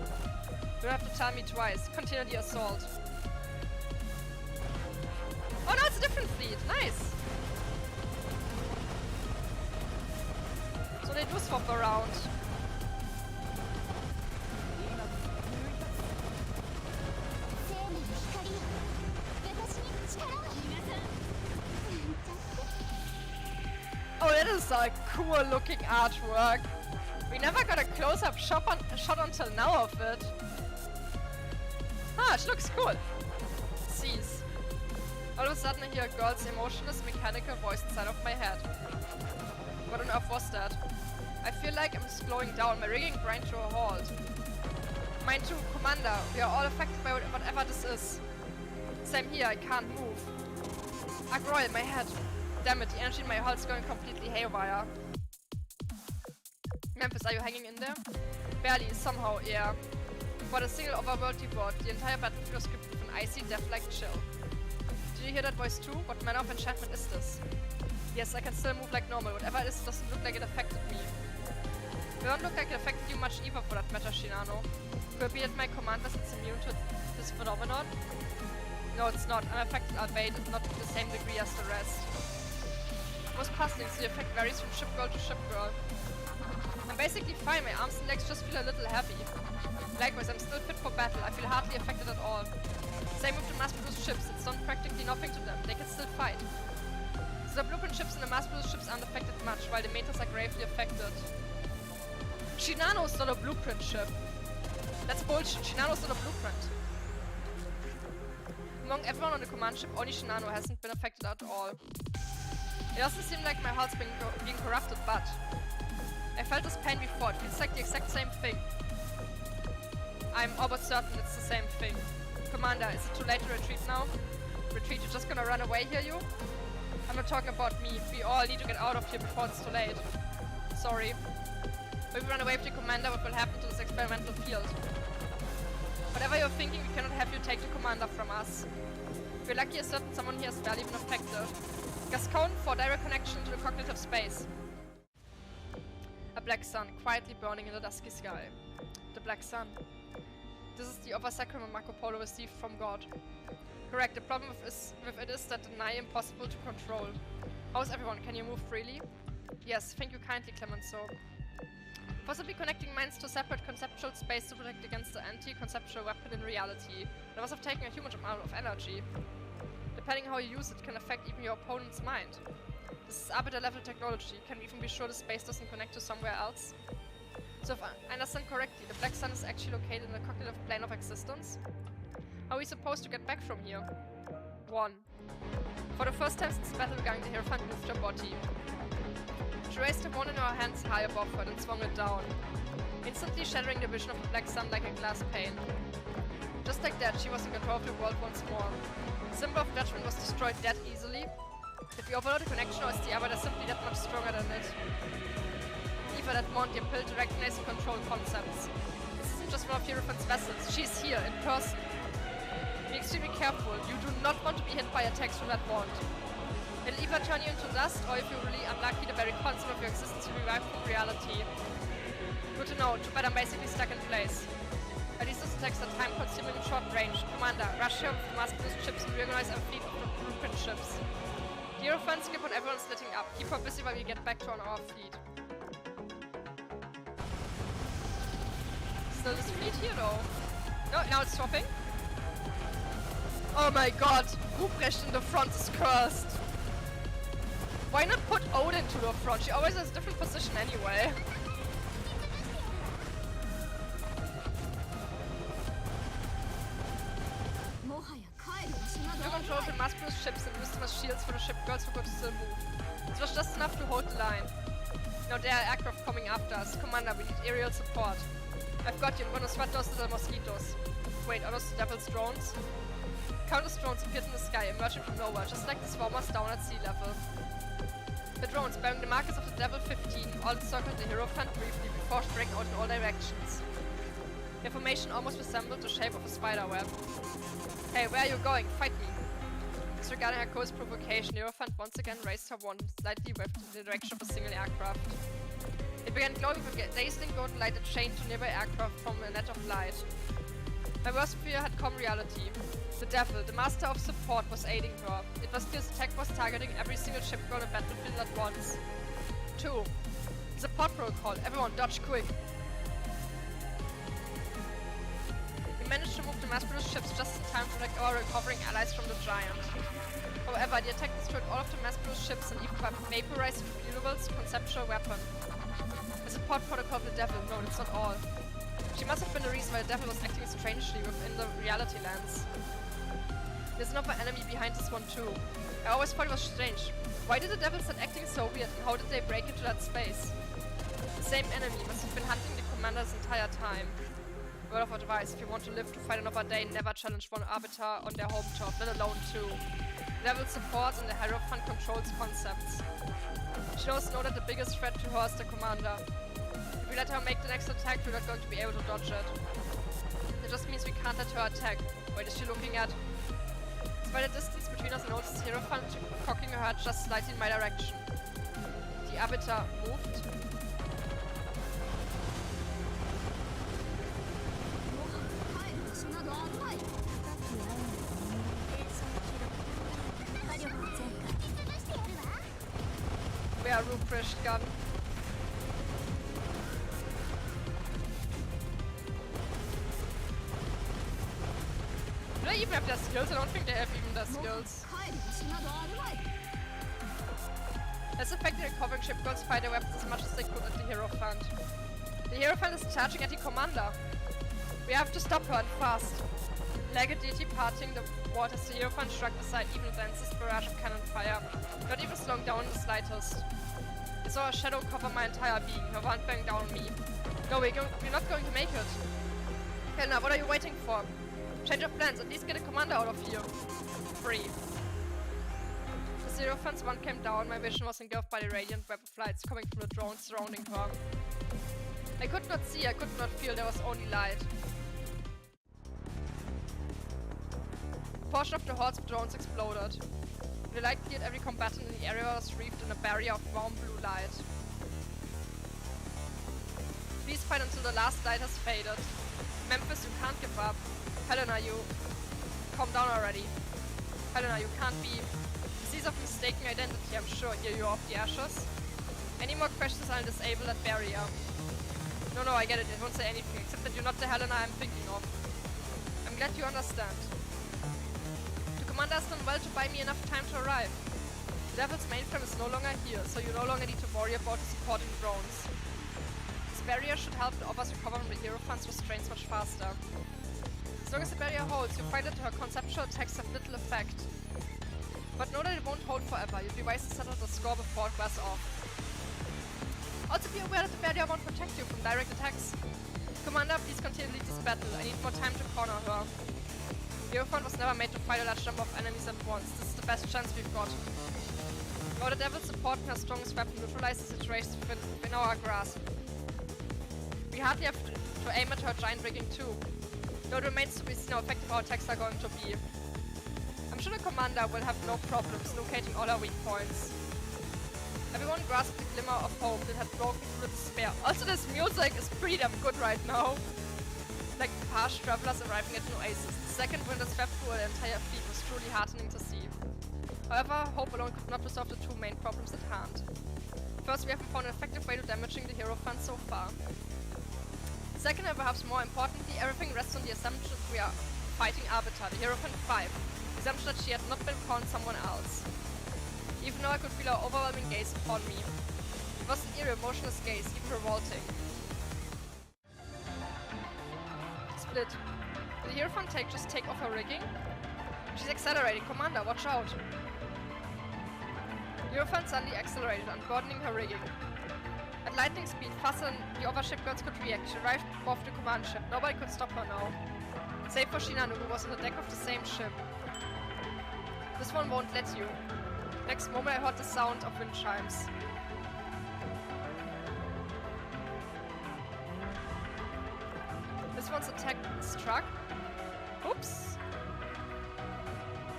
You don't have to tell me twice. Continue the assault. Oh no, it's a different fleet. Nice. So they do swap around. Oh, that is a cool looking artwork. We never got a close-up shot until now of it. Ah, it looks cool. Cease. All of a sudden I hear a girl's emotionless mechanical voice inside of my head. What on earth was that? I feel like I'm slowing down, my rigging grind to a halt. Mine too, Commander. We are all affected by whatever this is. Same here, I can't move. Agroil, my head. Damn it, the energy in my hull's going completely haywire. Memphis, are you hanging in there? Barely, somehow, yeah. But a single overworldly word, the entire battlefield was gripped with an icy, death-like chill. Did you hear that voice too? What manner of enchantment is this? Yes, I can still move like normal. Whatever it is doesn't look like it affected me. It don't look like it affected you much either for that matter, Shinano. Could it be that my command isn't immune to this phenomenon? No, it's not. I'm affected, albeit not to the same degree as the rest. It was puzzling, so the effect varies from ship girl to ship girl. I'm basically fine, my arms and legs just feel a little heavy. Likewise, I'm still fit for battle, I feel hardly affected at all. Same with the mass-produced ships, it's done practically nothing to them, they can still fight. So the blueprint ships and the mass-produced ships aren't affected much, while the metas are gravely affected. Shinano's not a blueprint ship. That's bullshit, Shinano's not a blueprint. Among everyone on the command ship, only Shinano hasn't been affected at all. It doesn't seem like my hull's being corrupted, but I felt this pain before. It feels like the exact same thing. I'm almost certain it's the same thing. Commander, is it too late to retreat now? Retreat, you're just gonna run away here, you? I'm not talking about me. We all need to get out of here before it's too late. Sorry. If we run away with the Commander, what will happen to this experimental field? Whatever you're thinking, we cannot have you take the Commander from us. We're lucky as certain someone here has barely been affected. Gascon for direct connection to the cognitive space. A black sun, quietly burning in the dusky sky. The black sun. This is the over-sacrament Marco Polo received from God. Correct, the problem with it is that the nigh impossible to control. How's everyone? Can you move freely? Yes, thank you kindly, Clemenceau. Possibly connecting minds to separate conceptual space to protect against the anti-conceptual weapon in reality. That must have taken a huge amount of energy. Depending how you use it can affect even your opponent's mind. This is arbiter level technology. Can we even be sure the space doesn't connect to somewhere else? So if I understand correctly, the black sun is actually located in the cognitive plane of existence? How are we supposed to get back from here? 1. For the first time since the battle began, the Hierophant moved her body. She raised the one in her hands high above her and swung it down, instantly shattering the vision of the black sun like a glass pane. Just like that, she was in control of the world once more. The symbol of judgment was destroyed that easily. Did we overload the connection, or is the arbiter simply that much stronger than it? Either that Mont impelled to recognize and control concepts. This isn't just one of Hierophant's vessels, she's here, in person. Be extremely careful, you do not want to be hit by attacks from that Mont. It'll either turn you into dust, or if you're really unlucky, the very concept of your existence will be wiped from reality. Good to know, too bad I'm basically stuck in place. At least those attacks are time-consuming and short-range. Commander, rush here with the mass-produced ships and reorganize our fleet of the blueprint ships. The Hierophants skip on everyone splitting up. Keep her busy while we get back to our fleet. Still this fleet here though. No, now it's swapping. Oh my god! Ruprecht in the front is cursed. Why not put Odin to the front? She always has a different position anyway. You controlled the mass-produced ships and used them as shields for the ship girls who could still move. This was just enough to hold the line. Now there are aircraft coming after us. Commander, we need aerial support. I've got you. I'm gonna sweat those little mosquitoes. Wait, are those the devil's drones? Countless drones appeared in the sky, emerging from nowhere, just like the swarmers down at sea level. The drones, bearing the markers of the Devil 15, all encircled the Hierophant briefly before spraying out in all directions. Your formation almost resembled the shape of a spider web. Hey, where are you going? Fight me! Disregarding her course provocation, Hierophant once again raised her wand and slightly waved in the direction of a single aircraft. It began glowing with a dazzling golden light that chained to nearby aircraft from a net of light. My worst fear had come reality. The devil, the master of support, was aiding her. It was clear the tech was targeting every single ship on the battlefield at once. 2. Support protocol. Everyone dodge quick. We managed to move the mass-produced ships just in time to protect our recovering allies from the giant. However, the attack destroyed all of the mass-produced ships and even vaporized Fuelable's conceptual weapon. The support protocol of the devil. No, it's not all. She must have been the reason why the devil was acting strangely within the reality lens. There's another enemy behind this one too. I always thought it was strange. Why did the devil start acting so weird, and how did they break into that space? The same enemy must have been hunting the commander this entire time. Word of advice, if you want to live to fight another day, never challenge one arbiter on their home turf, let alone two. The devil supports and the Hierophant controls concepts. She knows that the biggest threat to her is the commander. If we let her make the next attack, we're not going to be able to dodge it. It just means we can't let her attack. What is she looking at? Despite the distance between us, I noticed Hierophant cocking her head just slightly in my direction. The arbiter moved. We are Ruprecht gun. Do they even have their skills? I don't think they have even their skills. Let's affect the recovering shipgirls fight their weapons as much as they could at the Hierophant. The Hierophant is charging at the commander. We have to stop her and fast. Like a deity parting the waters, the Hierophant shrugged aside even the densest barrage of cannon fire, not even slowing down in the slightest. I saw a shadow cover my entire being, her wand bang down on me. No, we're not going to make it. Helena, what are you waiting for? Change of plans, at least get a commander out of here. 3. The Hierophant's wand came down, my vision was engulfed by the radiant web of lights coming from the drones surrounding her. I could not see, I could not feel, there was only light. A portion of the hordes of drones exploded. The light cleared every combatant in the area was wreathed in a barrier of warm blue light. Please fight until the last light has faded. Memphis, you can't give up. Helena, you... Calm down already. Helena, you can't be... Disease of mistaken identity, I'm sure. Here you are of the ashes. Any more questions, I'll disable that barrier. No, I get it. It won't say anything, except that you're not the Helena I'm thinking of. I'm glad you understand. The commander has done well to buy me enough time to arrive. The Devil's mainframe is no longer here, so you no longer need to worry about the supporting drones. This barrier should help the others recover from the Hierophant's restraints much faster. As long as the barrier holds, you'll find that her conceptual attacks have little effect. But know that it won't hold forever. You'd be wise to settle the score before it wears off. Also be aware that the barrier won't protect you from direct attacks. Commander, please continue to lead this battle. I need more time to corner her. The Hierophant was never made to fight a large number of enemies at once. This is the best chance we've got. Now the Devil's support and her strongest weapon neutralize the situation within our grasp. We hardly have to aim at her giant rigging too. Though it remains to be seen how effective our attacks are going to be. I'm sure the commander will have no problems locating all our weak points. Everyone grasped the glimmer of hope that had broken through the despair. Also, this music is pretty damn good right now. Like harsh travelers arriving at an oasis. The second wind that swept through the entire fleet was truly heartening to see. However, hope alone could not resolve the two main problems at hand. First, we haven't found an effective way to damaging the Hierophant so far. Second, and perhaps more importantly, everything rests on the assumption that we are fighting Arbiter, the Hierophant 5. The assumption that she had not been caught someone else. Even though I could feel her overwhelming gaze upon me. It was an eerie, emotionless gaze, even revolting. Split. Did the Hierophant just take off her rigging? She's accelerating. Commander, watch out! The Hierophant suddenly accelerated, unburdening her rigging. At lightning speed, faster than the other shipgirls could react, she arrived above the command ship. Nobody could stop her now. Save for Shinanu, who was on the deck of the same ship. This one won't let you. Next moment I heard the sound of wind chimes. The This one's attack struck. Oops.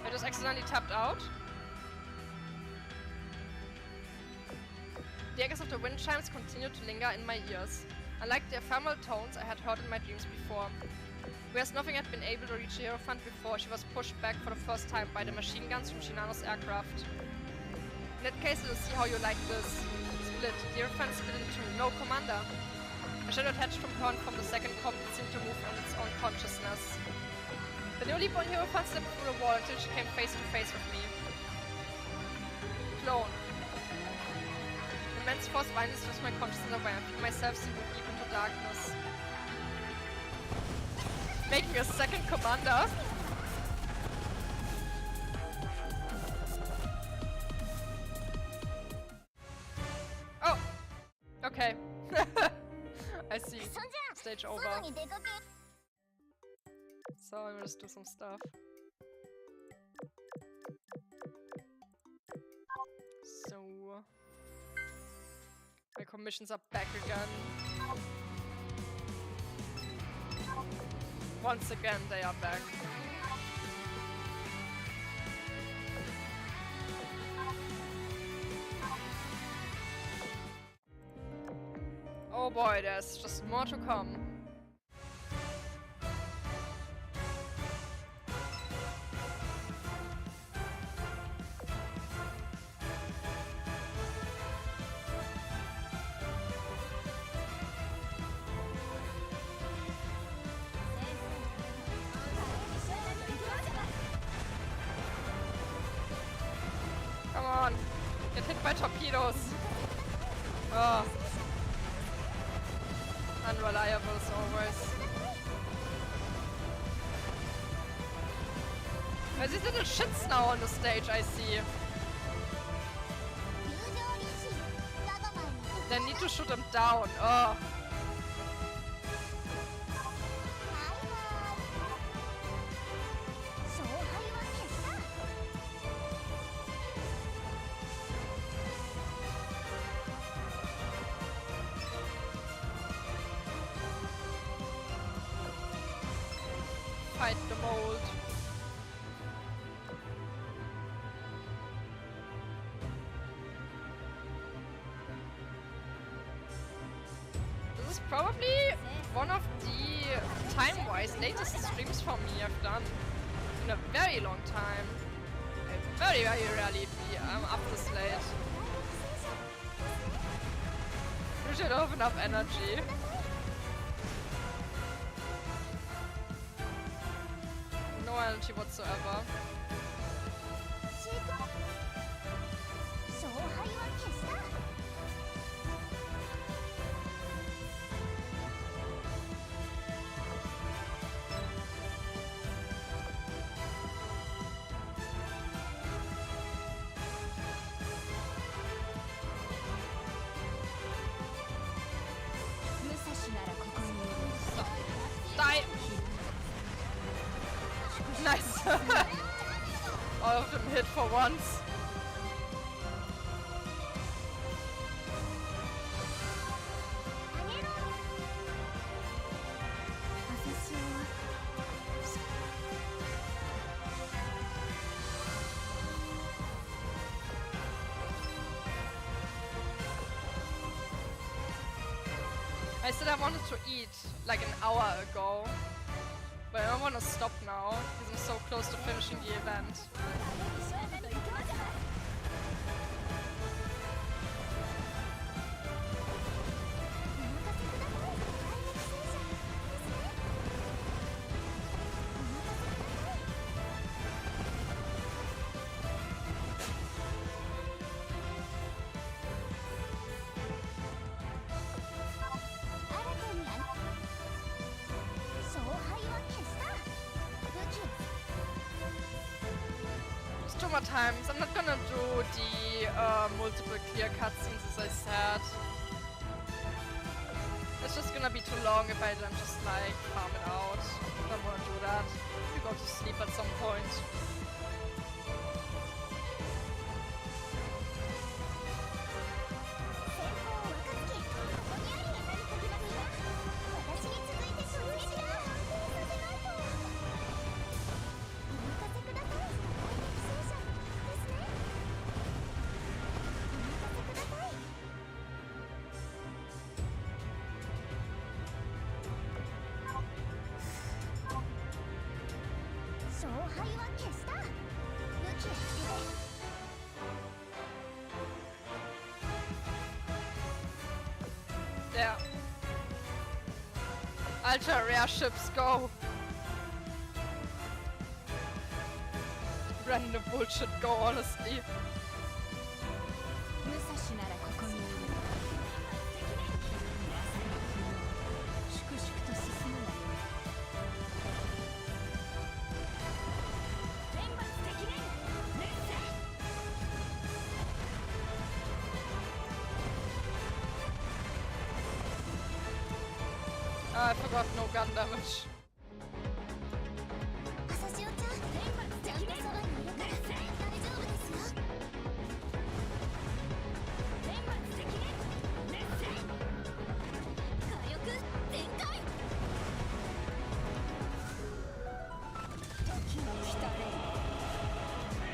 I just accidentally tapped out. The echoes of the wind chimes continued to linger in my ears. Unlike the ephemeral tones I had heard in my dreams before. Whereas nothing had been able to reach the Hierophant before, she was pushed back for the first time by the machine guns from Shinano's aircraft. In that case, let us see how you like this. Split. The Hierophant split into no commander. A shadow attached from her from the second combat seemed to move on its own consciousness. The newly born Hierophant slipped through the wall until she came face to face with me. Clone. Immense force finally strips my consciousness away. I feel myself sink deep into darkness. Make me a second commander? Oh! Okay. I see. Stage over. So I'm gonna just do some stuff. So... my commissions are back again. Once again, they are back. Oh boy, there's just more to come. Come on, get hit by torpedoes. Oh. Unreliable as always. There's these little shits now on the stage, I see. They need to shoot them down. Oh. Fight the mold. This is probably one of the time-wise latest streams for me I've done in a very long time. I very, very rarely I'm up this late. Usually don't have enough energy. No energy whatsoever. Die! Nice! All of them hit for once. I said I wanted to eat like an hour ago, but I don't want to stop now because I'm so close to finishing the event. Two more times. I'm not gonna do the multiple clear cutscenes as I said. It's just gonna be too long if I don't just like farm it out. I don't wanna do that. You go to sleep at some point. Der. Alter, Rare Ships, go! Random bullshit, go, honestly. I forgot no gun damage.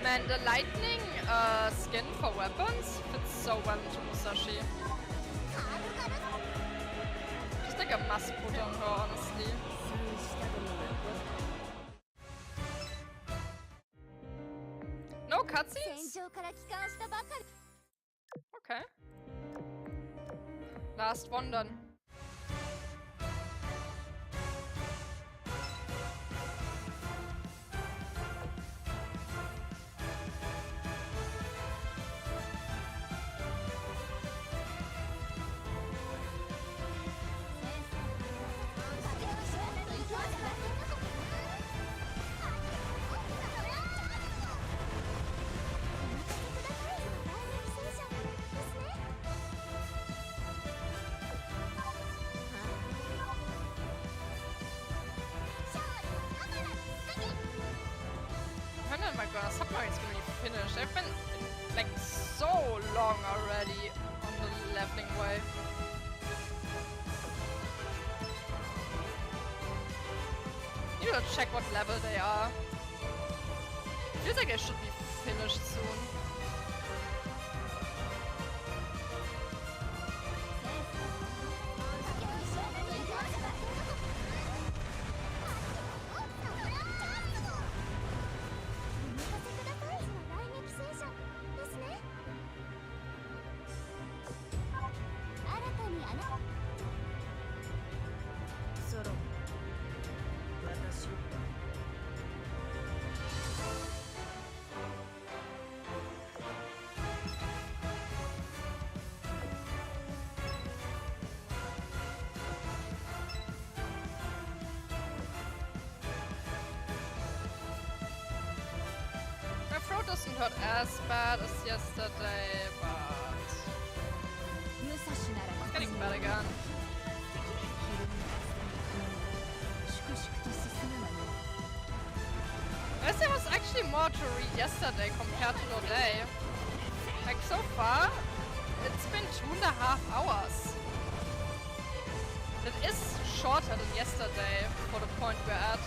Man, the lightning skin for weapons fits so well into Musashi. Just like a must put on her, honestly. No cutscenes? Okay. Last one dann. Oh my god, submarine's gonna be finished. I've been like so long already on the leveling way. You need to check what level they are. Feels like they should be finished soon. Throat doesn't hurt as bad as yesterday, but it's getting bad again. I guess there was actually more to read yesterday compared to today. Like so far, it's been 2.5 hours. It is shorter than yesterday for the point we're at.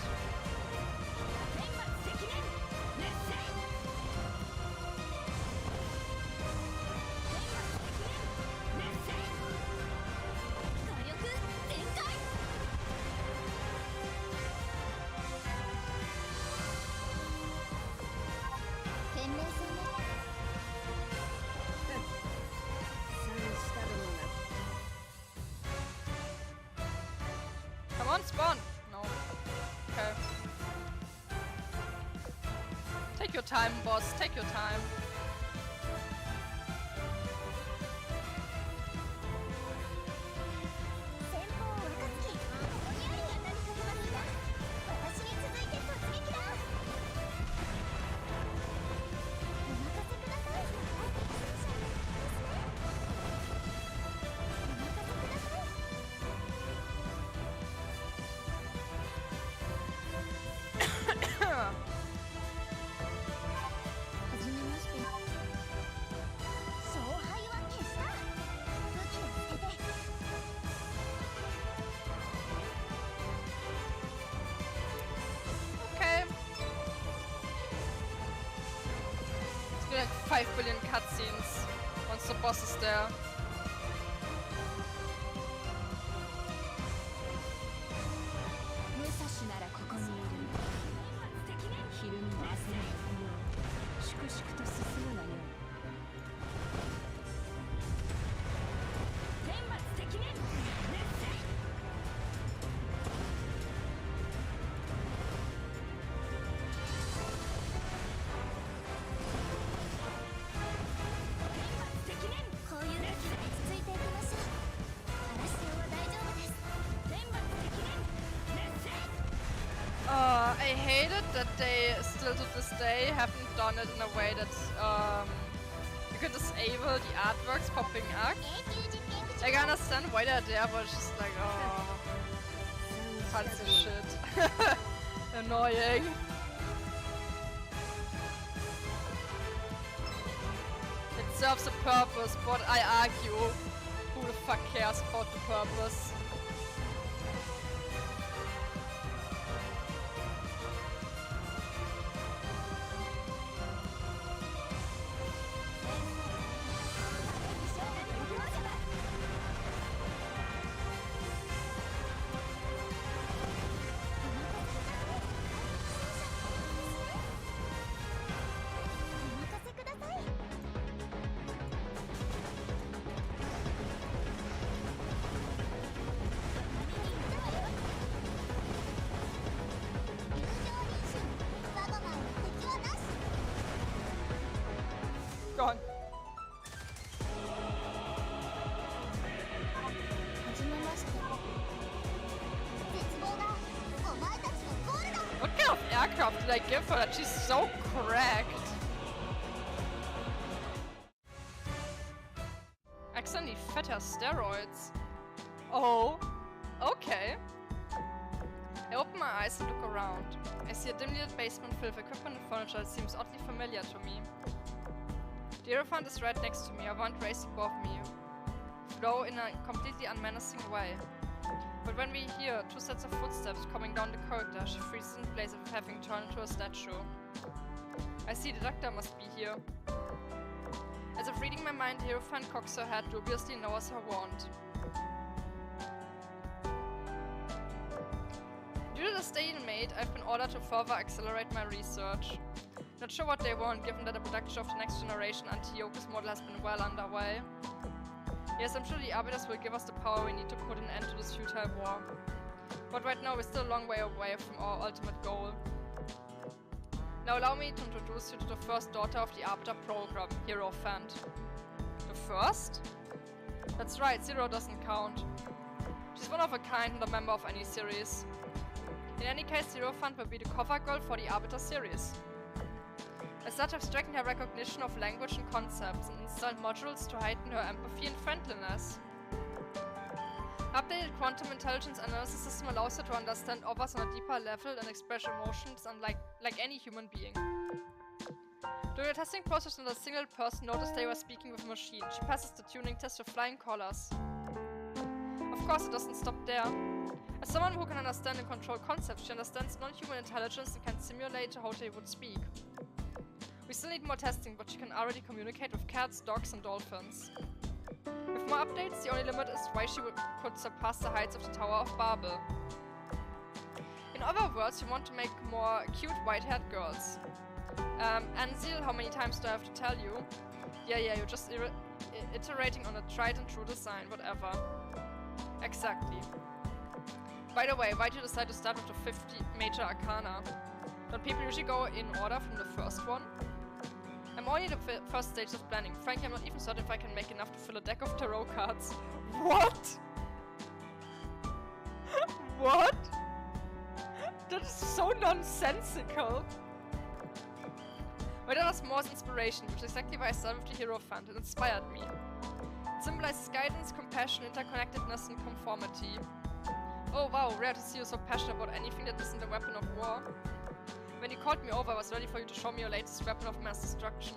Come on, spawn! No. Okay. Take your time, boss. Take your time. Like 5 billion cutscenes once the boss is there. I hate it that they still to this day haven't done it in a way that you can disable the artworks popping up. Like, I understand why they're there, but it's just like, oh, fancy shit. Annoying. It serves a purpose, but I argue, who the fuck cares about the purpose? Gone. What kind of aircraft did I give her that she's so cracked? Accidentally fed her steroids. Oh, okay. I open my eyes and look around. I see a dimly lit basement filled with equipment and furniture that seems oddly familiar to me. The Hierophant is right next to me, a wand raised above me, though in a completely unmenacing way. But when we hear two sets of footsteps coming down the corridor, she freezes in place of having turned into a statue. I see the doctor must be here. As if reading my mind, the Hierophant cocks her head, dubiously lowers her wand. Due to the stalemate, I've been ordered to further accelerate my research. Not sure what they want, given that the production of the next generation Antiochus model has been well underway. Yes, I'm sure the Arbiters will give us the power we need to put an end to this futile war. But right now we're still a long way away from our ultimate goal. Now allow me to introduce you to the first daughter of the Arbiter program, Hierophant. The first? That's right, Zero doesn't count. She's one of a kind and a member of any series. In any case, Hierophant will be the cover girl for the Arbiter series. As such, I've strengthened her recognition of language and concepts and installed modules to heighten her empathy and friendliness. Updated quantum intelligence analysis system allows her to understand others on a deeper level and express emotions unlike any human being. During the testing process, not a single person noticed they were speaking with a machine. She passes the tuning test with flying colors. Of course, it doesn't stop there. As someone who can understand and control concepts, she understands non-human intelligence and can simulate how they would speak. We still need more testing, but she can already communicate with cats, dogs, and dolphins. With more updates, the only limit is why she could surpass the heights of the Tower of Babel. In other words, we want to make more cute white-haired girls. Anzil, how many times do I have to tell you? Yeah, you're just iterating on a tried and true design, whatever. Exactly. By the way, why did you decide to start with the 50 major arcana? Don't people usually go in order from the first one? I'm only in the first stage of planning. Frankly, I'm not even certain if I can make enough to fill a deck of tarot cards. What? What? That is so nonsensical. But that was Moore's inspiration, which is exactly why I started with the Hierophant. It inspired me. It symbolizes guidance, compassion, interconnectedness, and conformity. Oh wow, rare to see you so passionate about anything that isn't a weapon of war. When you called me over, I was ready for you to show me your latest weapon of mass destruction.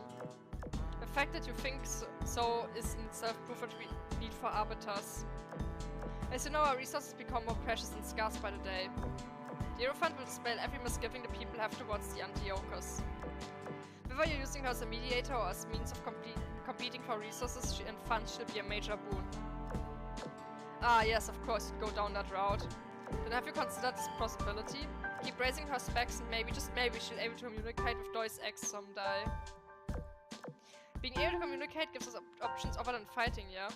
The fact that you think so is in itself proof that we need for arbiters. As you know, our resources become more precious and scarce by the day. The Hierophant will dispel every misgiving the people have towards the Antiochus. Whether you're using her as a mediator or as means of competing for resources and funds, she'll be a major boon. Ah yes, of course, you'd go down that route. Then have you considered this possibility? Keep raising her specs and maybe, just maybe, she'll able to communicate with Deus Ex someday. Being able to communicate gives us options other than fighting, yeah?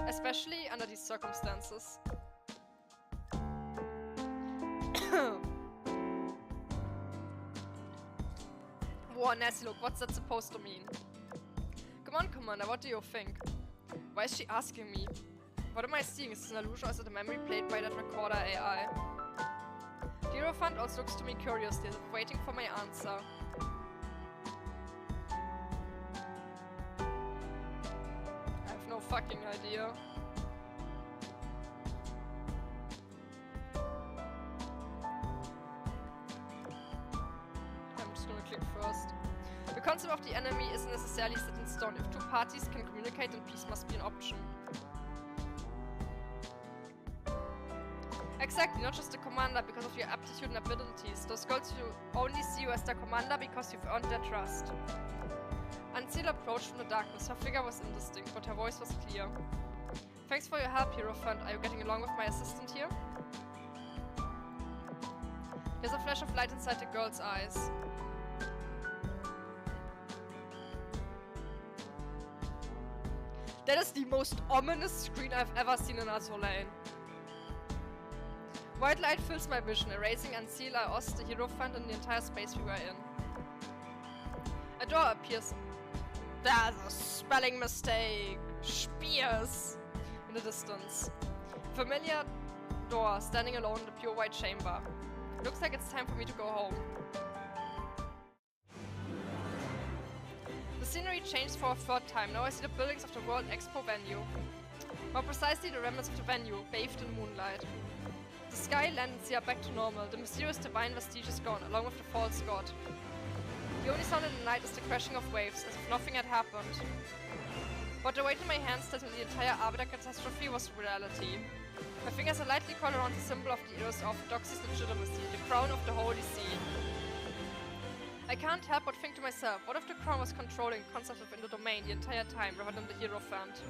Especially under these circumstances. Whoa, nasty look, what's that supposed to mean? Come on, Commander, what do you think? Why is she asking me? What am I seeing? Is this an illusion or is it a memory played by that recorder AI? The Hierophant also looks to me curiously, as if waiting for my answer. I have no fucking idea. I'm just gonna click first. The concept of the enemy isn't necessarily set in stone. If two parties can communicate, then peace must be an option. Exactly, not just the commander because of your aptitude and abilities. Those girls you only see you as their commander because you've earned their trust. Unseal approached from the darkness. Her figure was indistinct, but her voice was clear. Thanks for your help, Hierophant. Are you getting along with my assistant here? There's a flash of light inside the girl's eyes. That is the most ominous screen I've ever seen in Azur Lane. White light fills my vision, erasing Unseal, Aos, the Hierophant, and the entire space we were in. A door appears. There's a spelling mistake. Spears in the distance. Familiar door, standing alone in the pure white chamber. Looks like it's time for me to go home. The scenery changed for a third time. Now I see the buildings of the World Expo venue. More precisely, the remnants of the venue, bathed in moonlight. The sky, land, and sea are back to normal. The mysterious divine vestige is gone, along with the false god. The only sound in the night is the crashing of waves, as if nothing had happened. What the weight in my hands tells me the entire Arbiter catastrophe was reality. My fingers are lightly curled around the symbol of the Eros Orthodoxy's legitimacy, the crown of the Holy See. I can't help but think to myself, what if the crown was controlling the concept within the domain the entire time, rather than the Hierophant?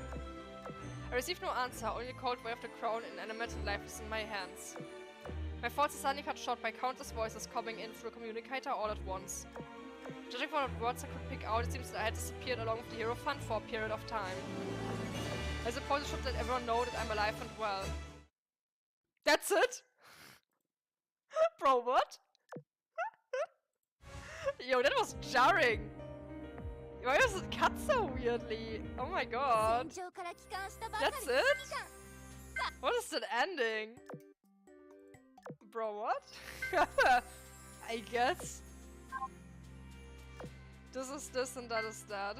I received no answer, only a cold weight of the crown inanimate and lifeless in my hands. My thoughts are suddenly cut short by countless voices coming in through the communicator all at once. Judging from what words I could pick out, it seems that I had disappeared along with the Hierophant for a period of time. I suppose I should let everyone know that I'm alive and well. That's it? Bro, what? Yo, that was jarring! Why does it cut so weirdly? Oh my god. That's it? What is that ending? Bro, what? I guess. This is this and that is that.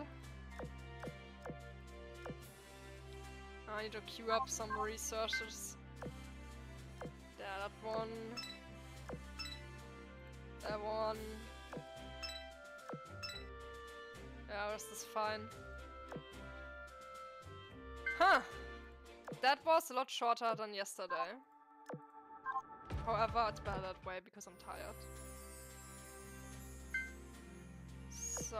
I need to queue up some researchers. Yeah, that one. That one. Yeah, this is fine. Huh! That was a lot shorter than yesterday. However, it's better that way because I'm tired. So...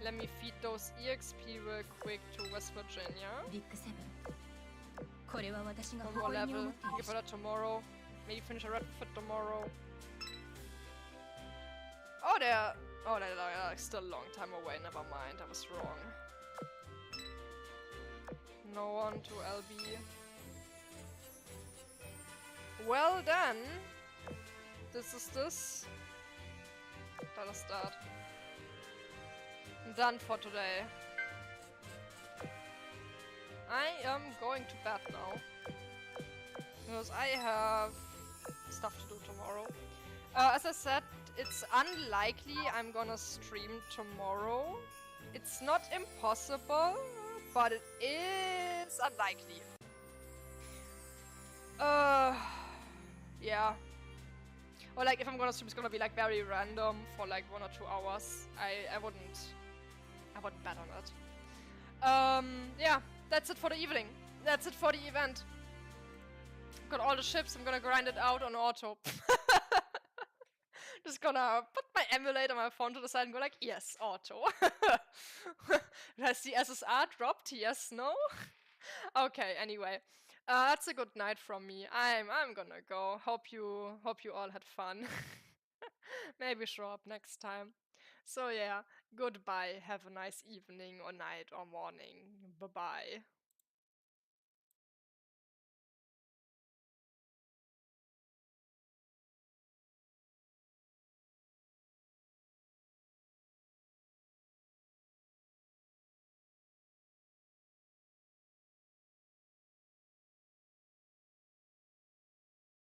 let me feed those EXP real quick to West Virginia. One more level, give her that tomorrow. Maybe finish a red fit tomorrow. Oh, they're still a long time away, never mind, I was wrong. No one to LB. Well then, this is this. That is that. I'm done for today. I am going to bed now. Because I have stuff to do tomorrow. As I said, it's unlikely I'm gonna stream tomorrow. It's not impossible, but it is unlikely. Yeah. Or like if I'm gonna stream, it's gonna be like very random for like 1 or 2 hours. I wouldn't bet on it. Yeah, that's it for the evening. That's it for the event. Got all the ships, I'm gonna grind it out on auto. Just gonna put my emulator on my phone to the side and go like, yes, auto. Has the SSR dropped? Yes, no? Okay, anyway. That's a good night from me. I'm gonna go. Hope you all had fun. Maybe show up next time. So yeah, goodbye. Have a nice evening or night or morning. Bye bye.